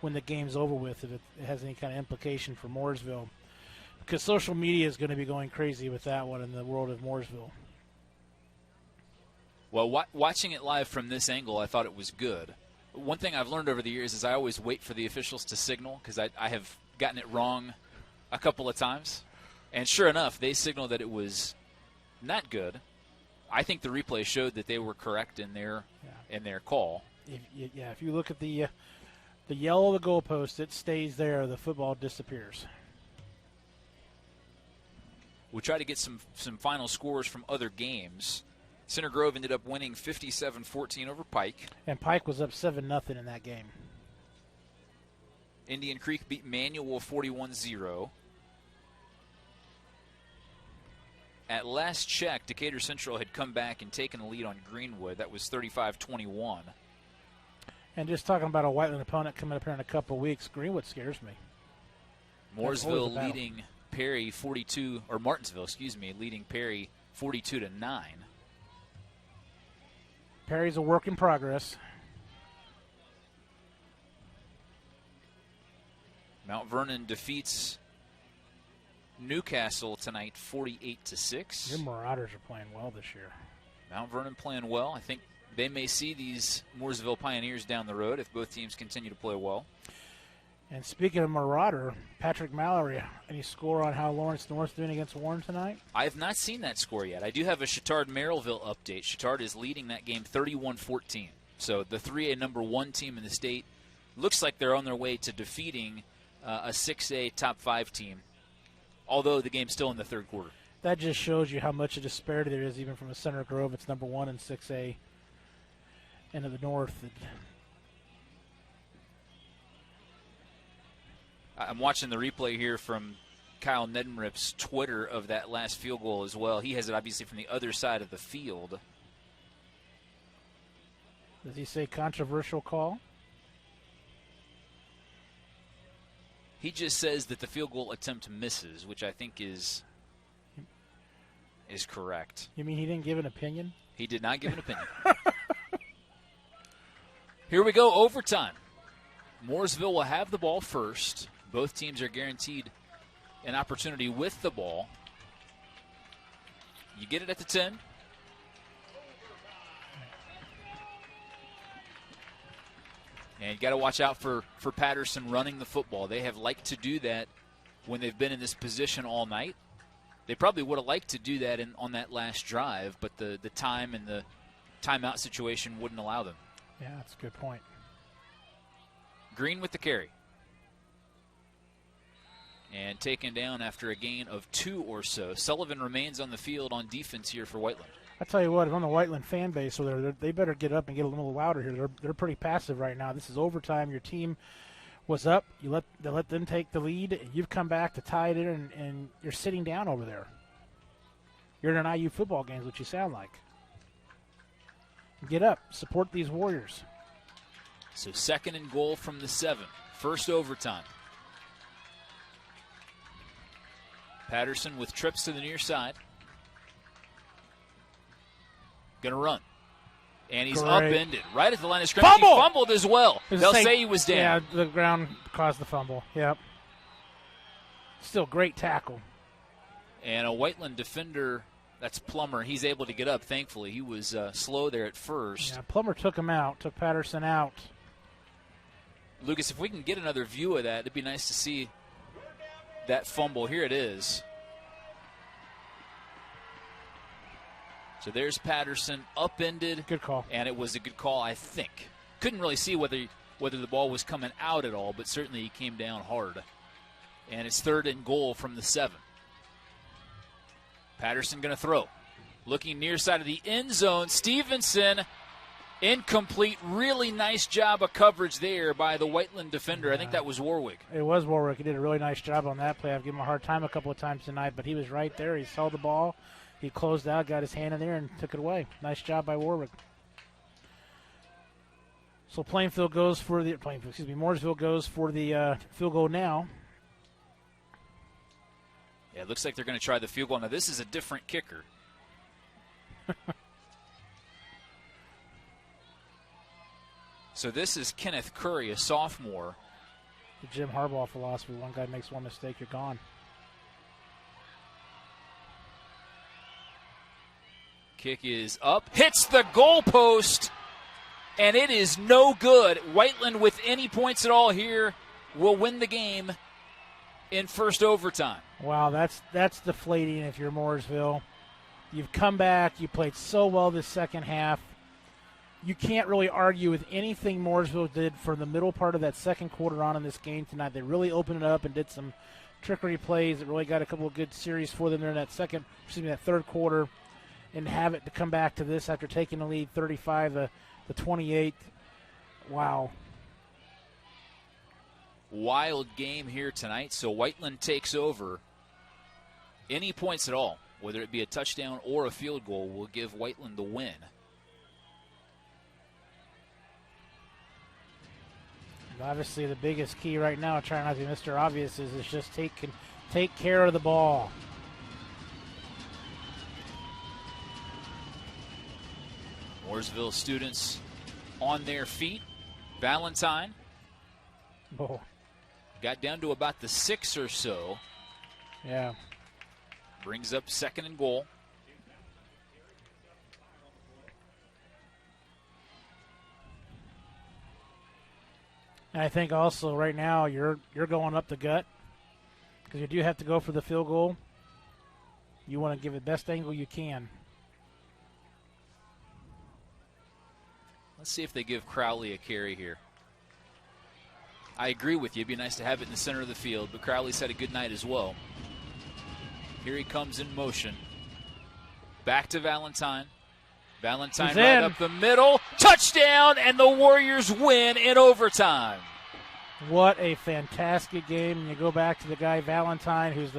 when the game's over with, if it has any kind of implication for Mooresville. Because social media is going to be going crazy with that one in the world of Mooresville. Well, watching it live from this angle, I thought it was good. One thing I've learned over the years is I always wait for the officials to signal, because I have gotten it wrong a couple of times. And sure enough, they signaled that it was not good. I think the replay showed that they were correct in their call. If you look at the yellow of the goalpost, it stays there. The football disappears. We'll try to get some final scores from other games. Center Grove ended up winning 57-14 over Pike. And Pike was up 7-0 in that game. Indian Creek beat Manual 41-0. At last check, Decatur Central had come back and taken the lead on Greenwood. That was 35-21. And just talking about a Whiteland opponent coming up here in a couple of weeks, Greenwood scares me. Mooresville leading Perry 42, or Martinsville, excuse me, leading Perry 42-9. Perry's a work in progress. Mount Vernon defeats Newcastle tonight 48-6. Your Marauders are playing well this year. Mount Vernon playing well. I think they may see these Mooresville Pioneers down the road if both teams continue to play well. And speaking of Marauder, Patrick Mallory, any score on how Lawrence North's doing against Warren tonight? I have not seen that score yet. I do have a Chittard-Merrillville update. Chittard is leading that game 31-14. So the 3A number 1 team in the state looks like they're on their way to defeating a 6A top 5 team, although the game's still in the third quarter. That just shows you how much a disparity there is, even from a Center Grove. It's number 1 in 6A into the north. I'm watching the replay here from Kyle Neddenrip's Twitter of that last field goal as well. He has it obviously from the other side of the field. Does he say controversial call? He just says that the field goal attempt misses, which I think is correct. You mean he didn't give an opinion? He did not give an opinion. Here we go, overtime. Mooresville will have the ball first. Both teams are guaranteed an opportunity with the ball. You get it at the 10. And you got to watch out for Patterson running the football. They have liked to do that when they've been in this position all night. They probably would have liked to do that on that last drive, but the time and the timeout situation wouldn't allow them. Yeah, that's a good point. Green with the carry. And taken down after a gain of 2 or so. Sullivan remains on the field on defense here for Whiteland. I tell you what, on the Whiteland fan base, so they better get up and get a little louder here. They're pretty passive right now. This is overtime. Your team was up. They let them take the lead. You've come back to tie it in, and you're sitting down over there. You're in an IU football game, is what you sound like. Get up. Support these Warriors. So 2nd and goal from the 7. First overtime. Patterson with trips to the near side. Gonna run. And he's upended right at the line of scrimmage. Fumble! He fumbled as well. They'll say he was down. Yeah, the ground caused the fumble. Yep. Still great tackle. And a Whiteland defender, that's Plummer, he's able to get up, thankfully. He was slow there at first. Yeah, Plummer took him out, took Patterson out. Lucas, if we can get another view of that, it'd be nice to see that fumble. Here it is. So there's Patterson, upended. Good call. And it was a good call, I think. Couldn't really see whether the ball was coming out at all, but certainly he came down hard. And it's 3rd and goal from the 7. Patterson going to throw. Looking near side of the end zone. Stevenson, incomplete. Really nice job of coverage there by the Whiteland defender. I think that was Warwick. It was Warwick. He did a really nice job on that play. I've given him a hard time a couple of times tonight, but he was right there. He saw the ball. He closed out, got his hand in there, and took it away. Nice job by Warwick. So Mooresville goes for the field goal now. Yeah, it looks like they're going to try the field goal. Now, this is a different kicker. So this is Kenneth Curry, a sophomore. The Jim Harbaugh philosophy, one guy makes one mistake, you're gone. Kick is up, hits the goalpost, and it is no good. Whiteland, with any points at all here, will win the game in first overtime. Wow, that's deflating if you're Mooresville. You've come back. You played so well this second half. You can't really argue with anything Mooresville did for the middle part of that second quarter on in this game tonight. They really opened it up and did some trickery plays that really got a couple of good series for them there in that that third quarter, and have it to come back to this after taking the lead 35 to 28. Wow. Wild game here tonight. So Whiteland takes over. Any points at all, whether it be a touchdown or a field goal, will give Whiteland the win. Obviously, the biggest key right now, trying not to be Mr. Obvious, is just take care of the ball. Mooresville students on their feet. Valentine got down to about the 6 or so. Yeah. Brings up 2nd and goal. And I think also right now you're going up the gut because you do have to go for the field goal. You want to give it the best angle you can. Let's see if they give Crowley a carry here. I agree with you. It'd be nice to have it in the center of the field, but Crowley's had a good night as well. Here he comes in motion. Back to Valentine. Valentine right up the middle. Touchdown, and the Warriors win in overtime. What a fantastic game. And you go back to the guy Valentine, he's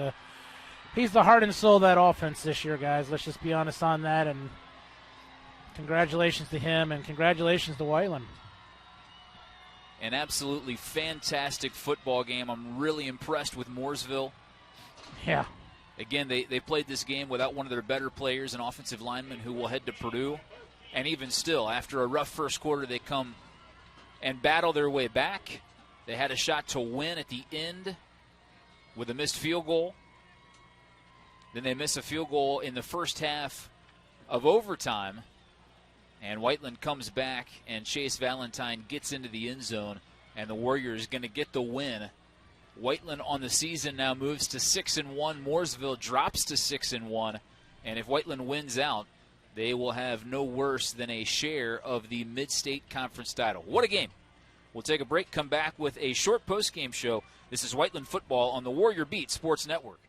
the heart and soul of that offense this year, guys. Let's just be honest on that. And congratulations to him, and congratulations to Whiteland. An absolutely fantastic football game. I'm really impressed with Mooresville. Yeah. Again, they played this game without one of their better players, an offensive lineman who will head to Purdue. And even still, after a rough first quarter, they come and battle their way back. They had a shot to win at the end with a missed field goal. Then they miss a field goal in the first half of overtime. And Whiteland comes back, and Chase Valentine gets into the end zone, and the Warriors going to get the win. Whiteland on the season now moves to 6-1. Mooresville drops to 6-1. And if Whiteland wins out, they will have no worse than a share of the Mid-State Conference title. What a game. We'll take a break, come back with a short post-game show. This is Whiteland football on the Warrior Beat Sports Network.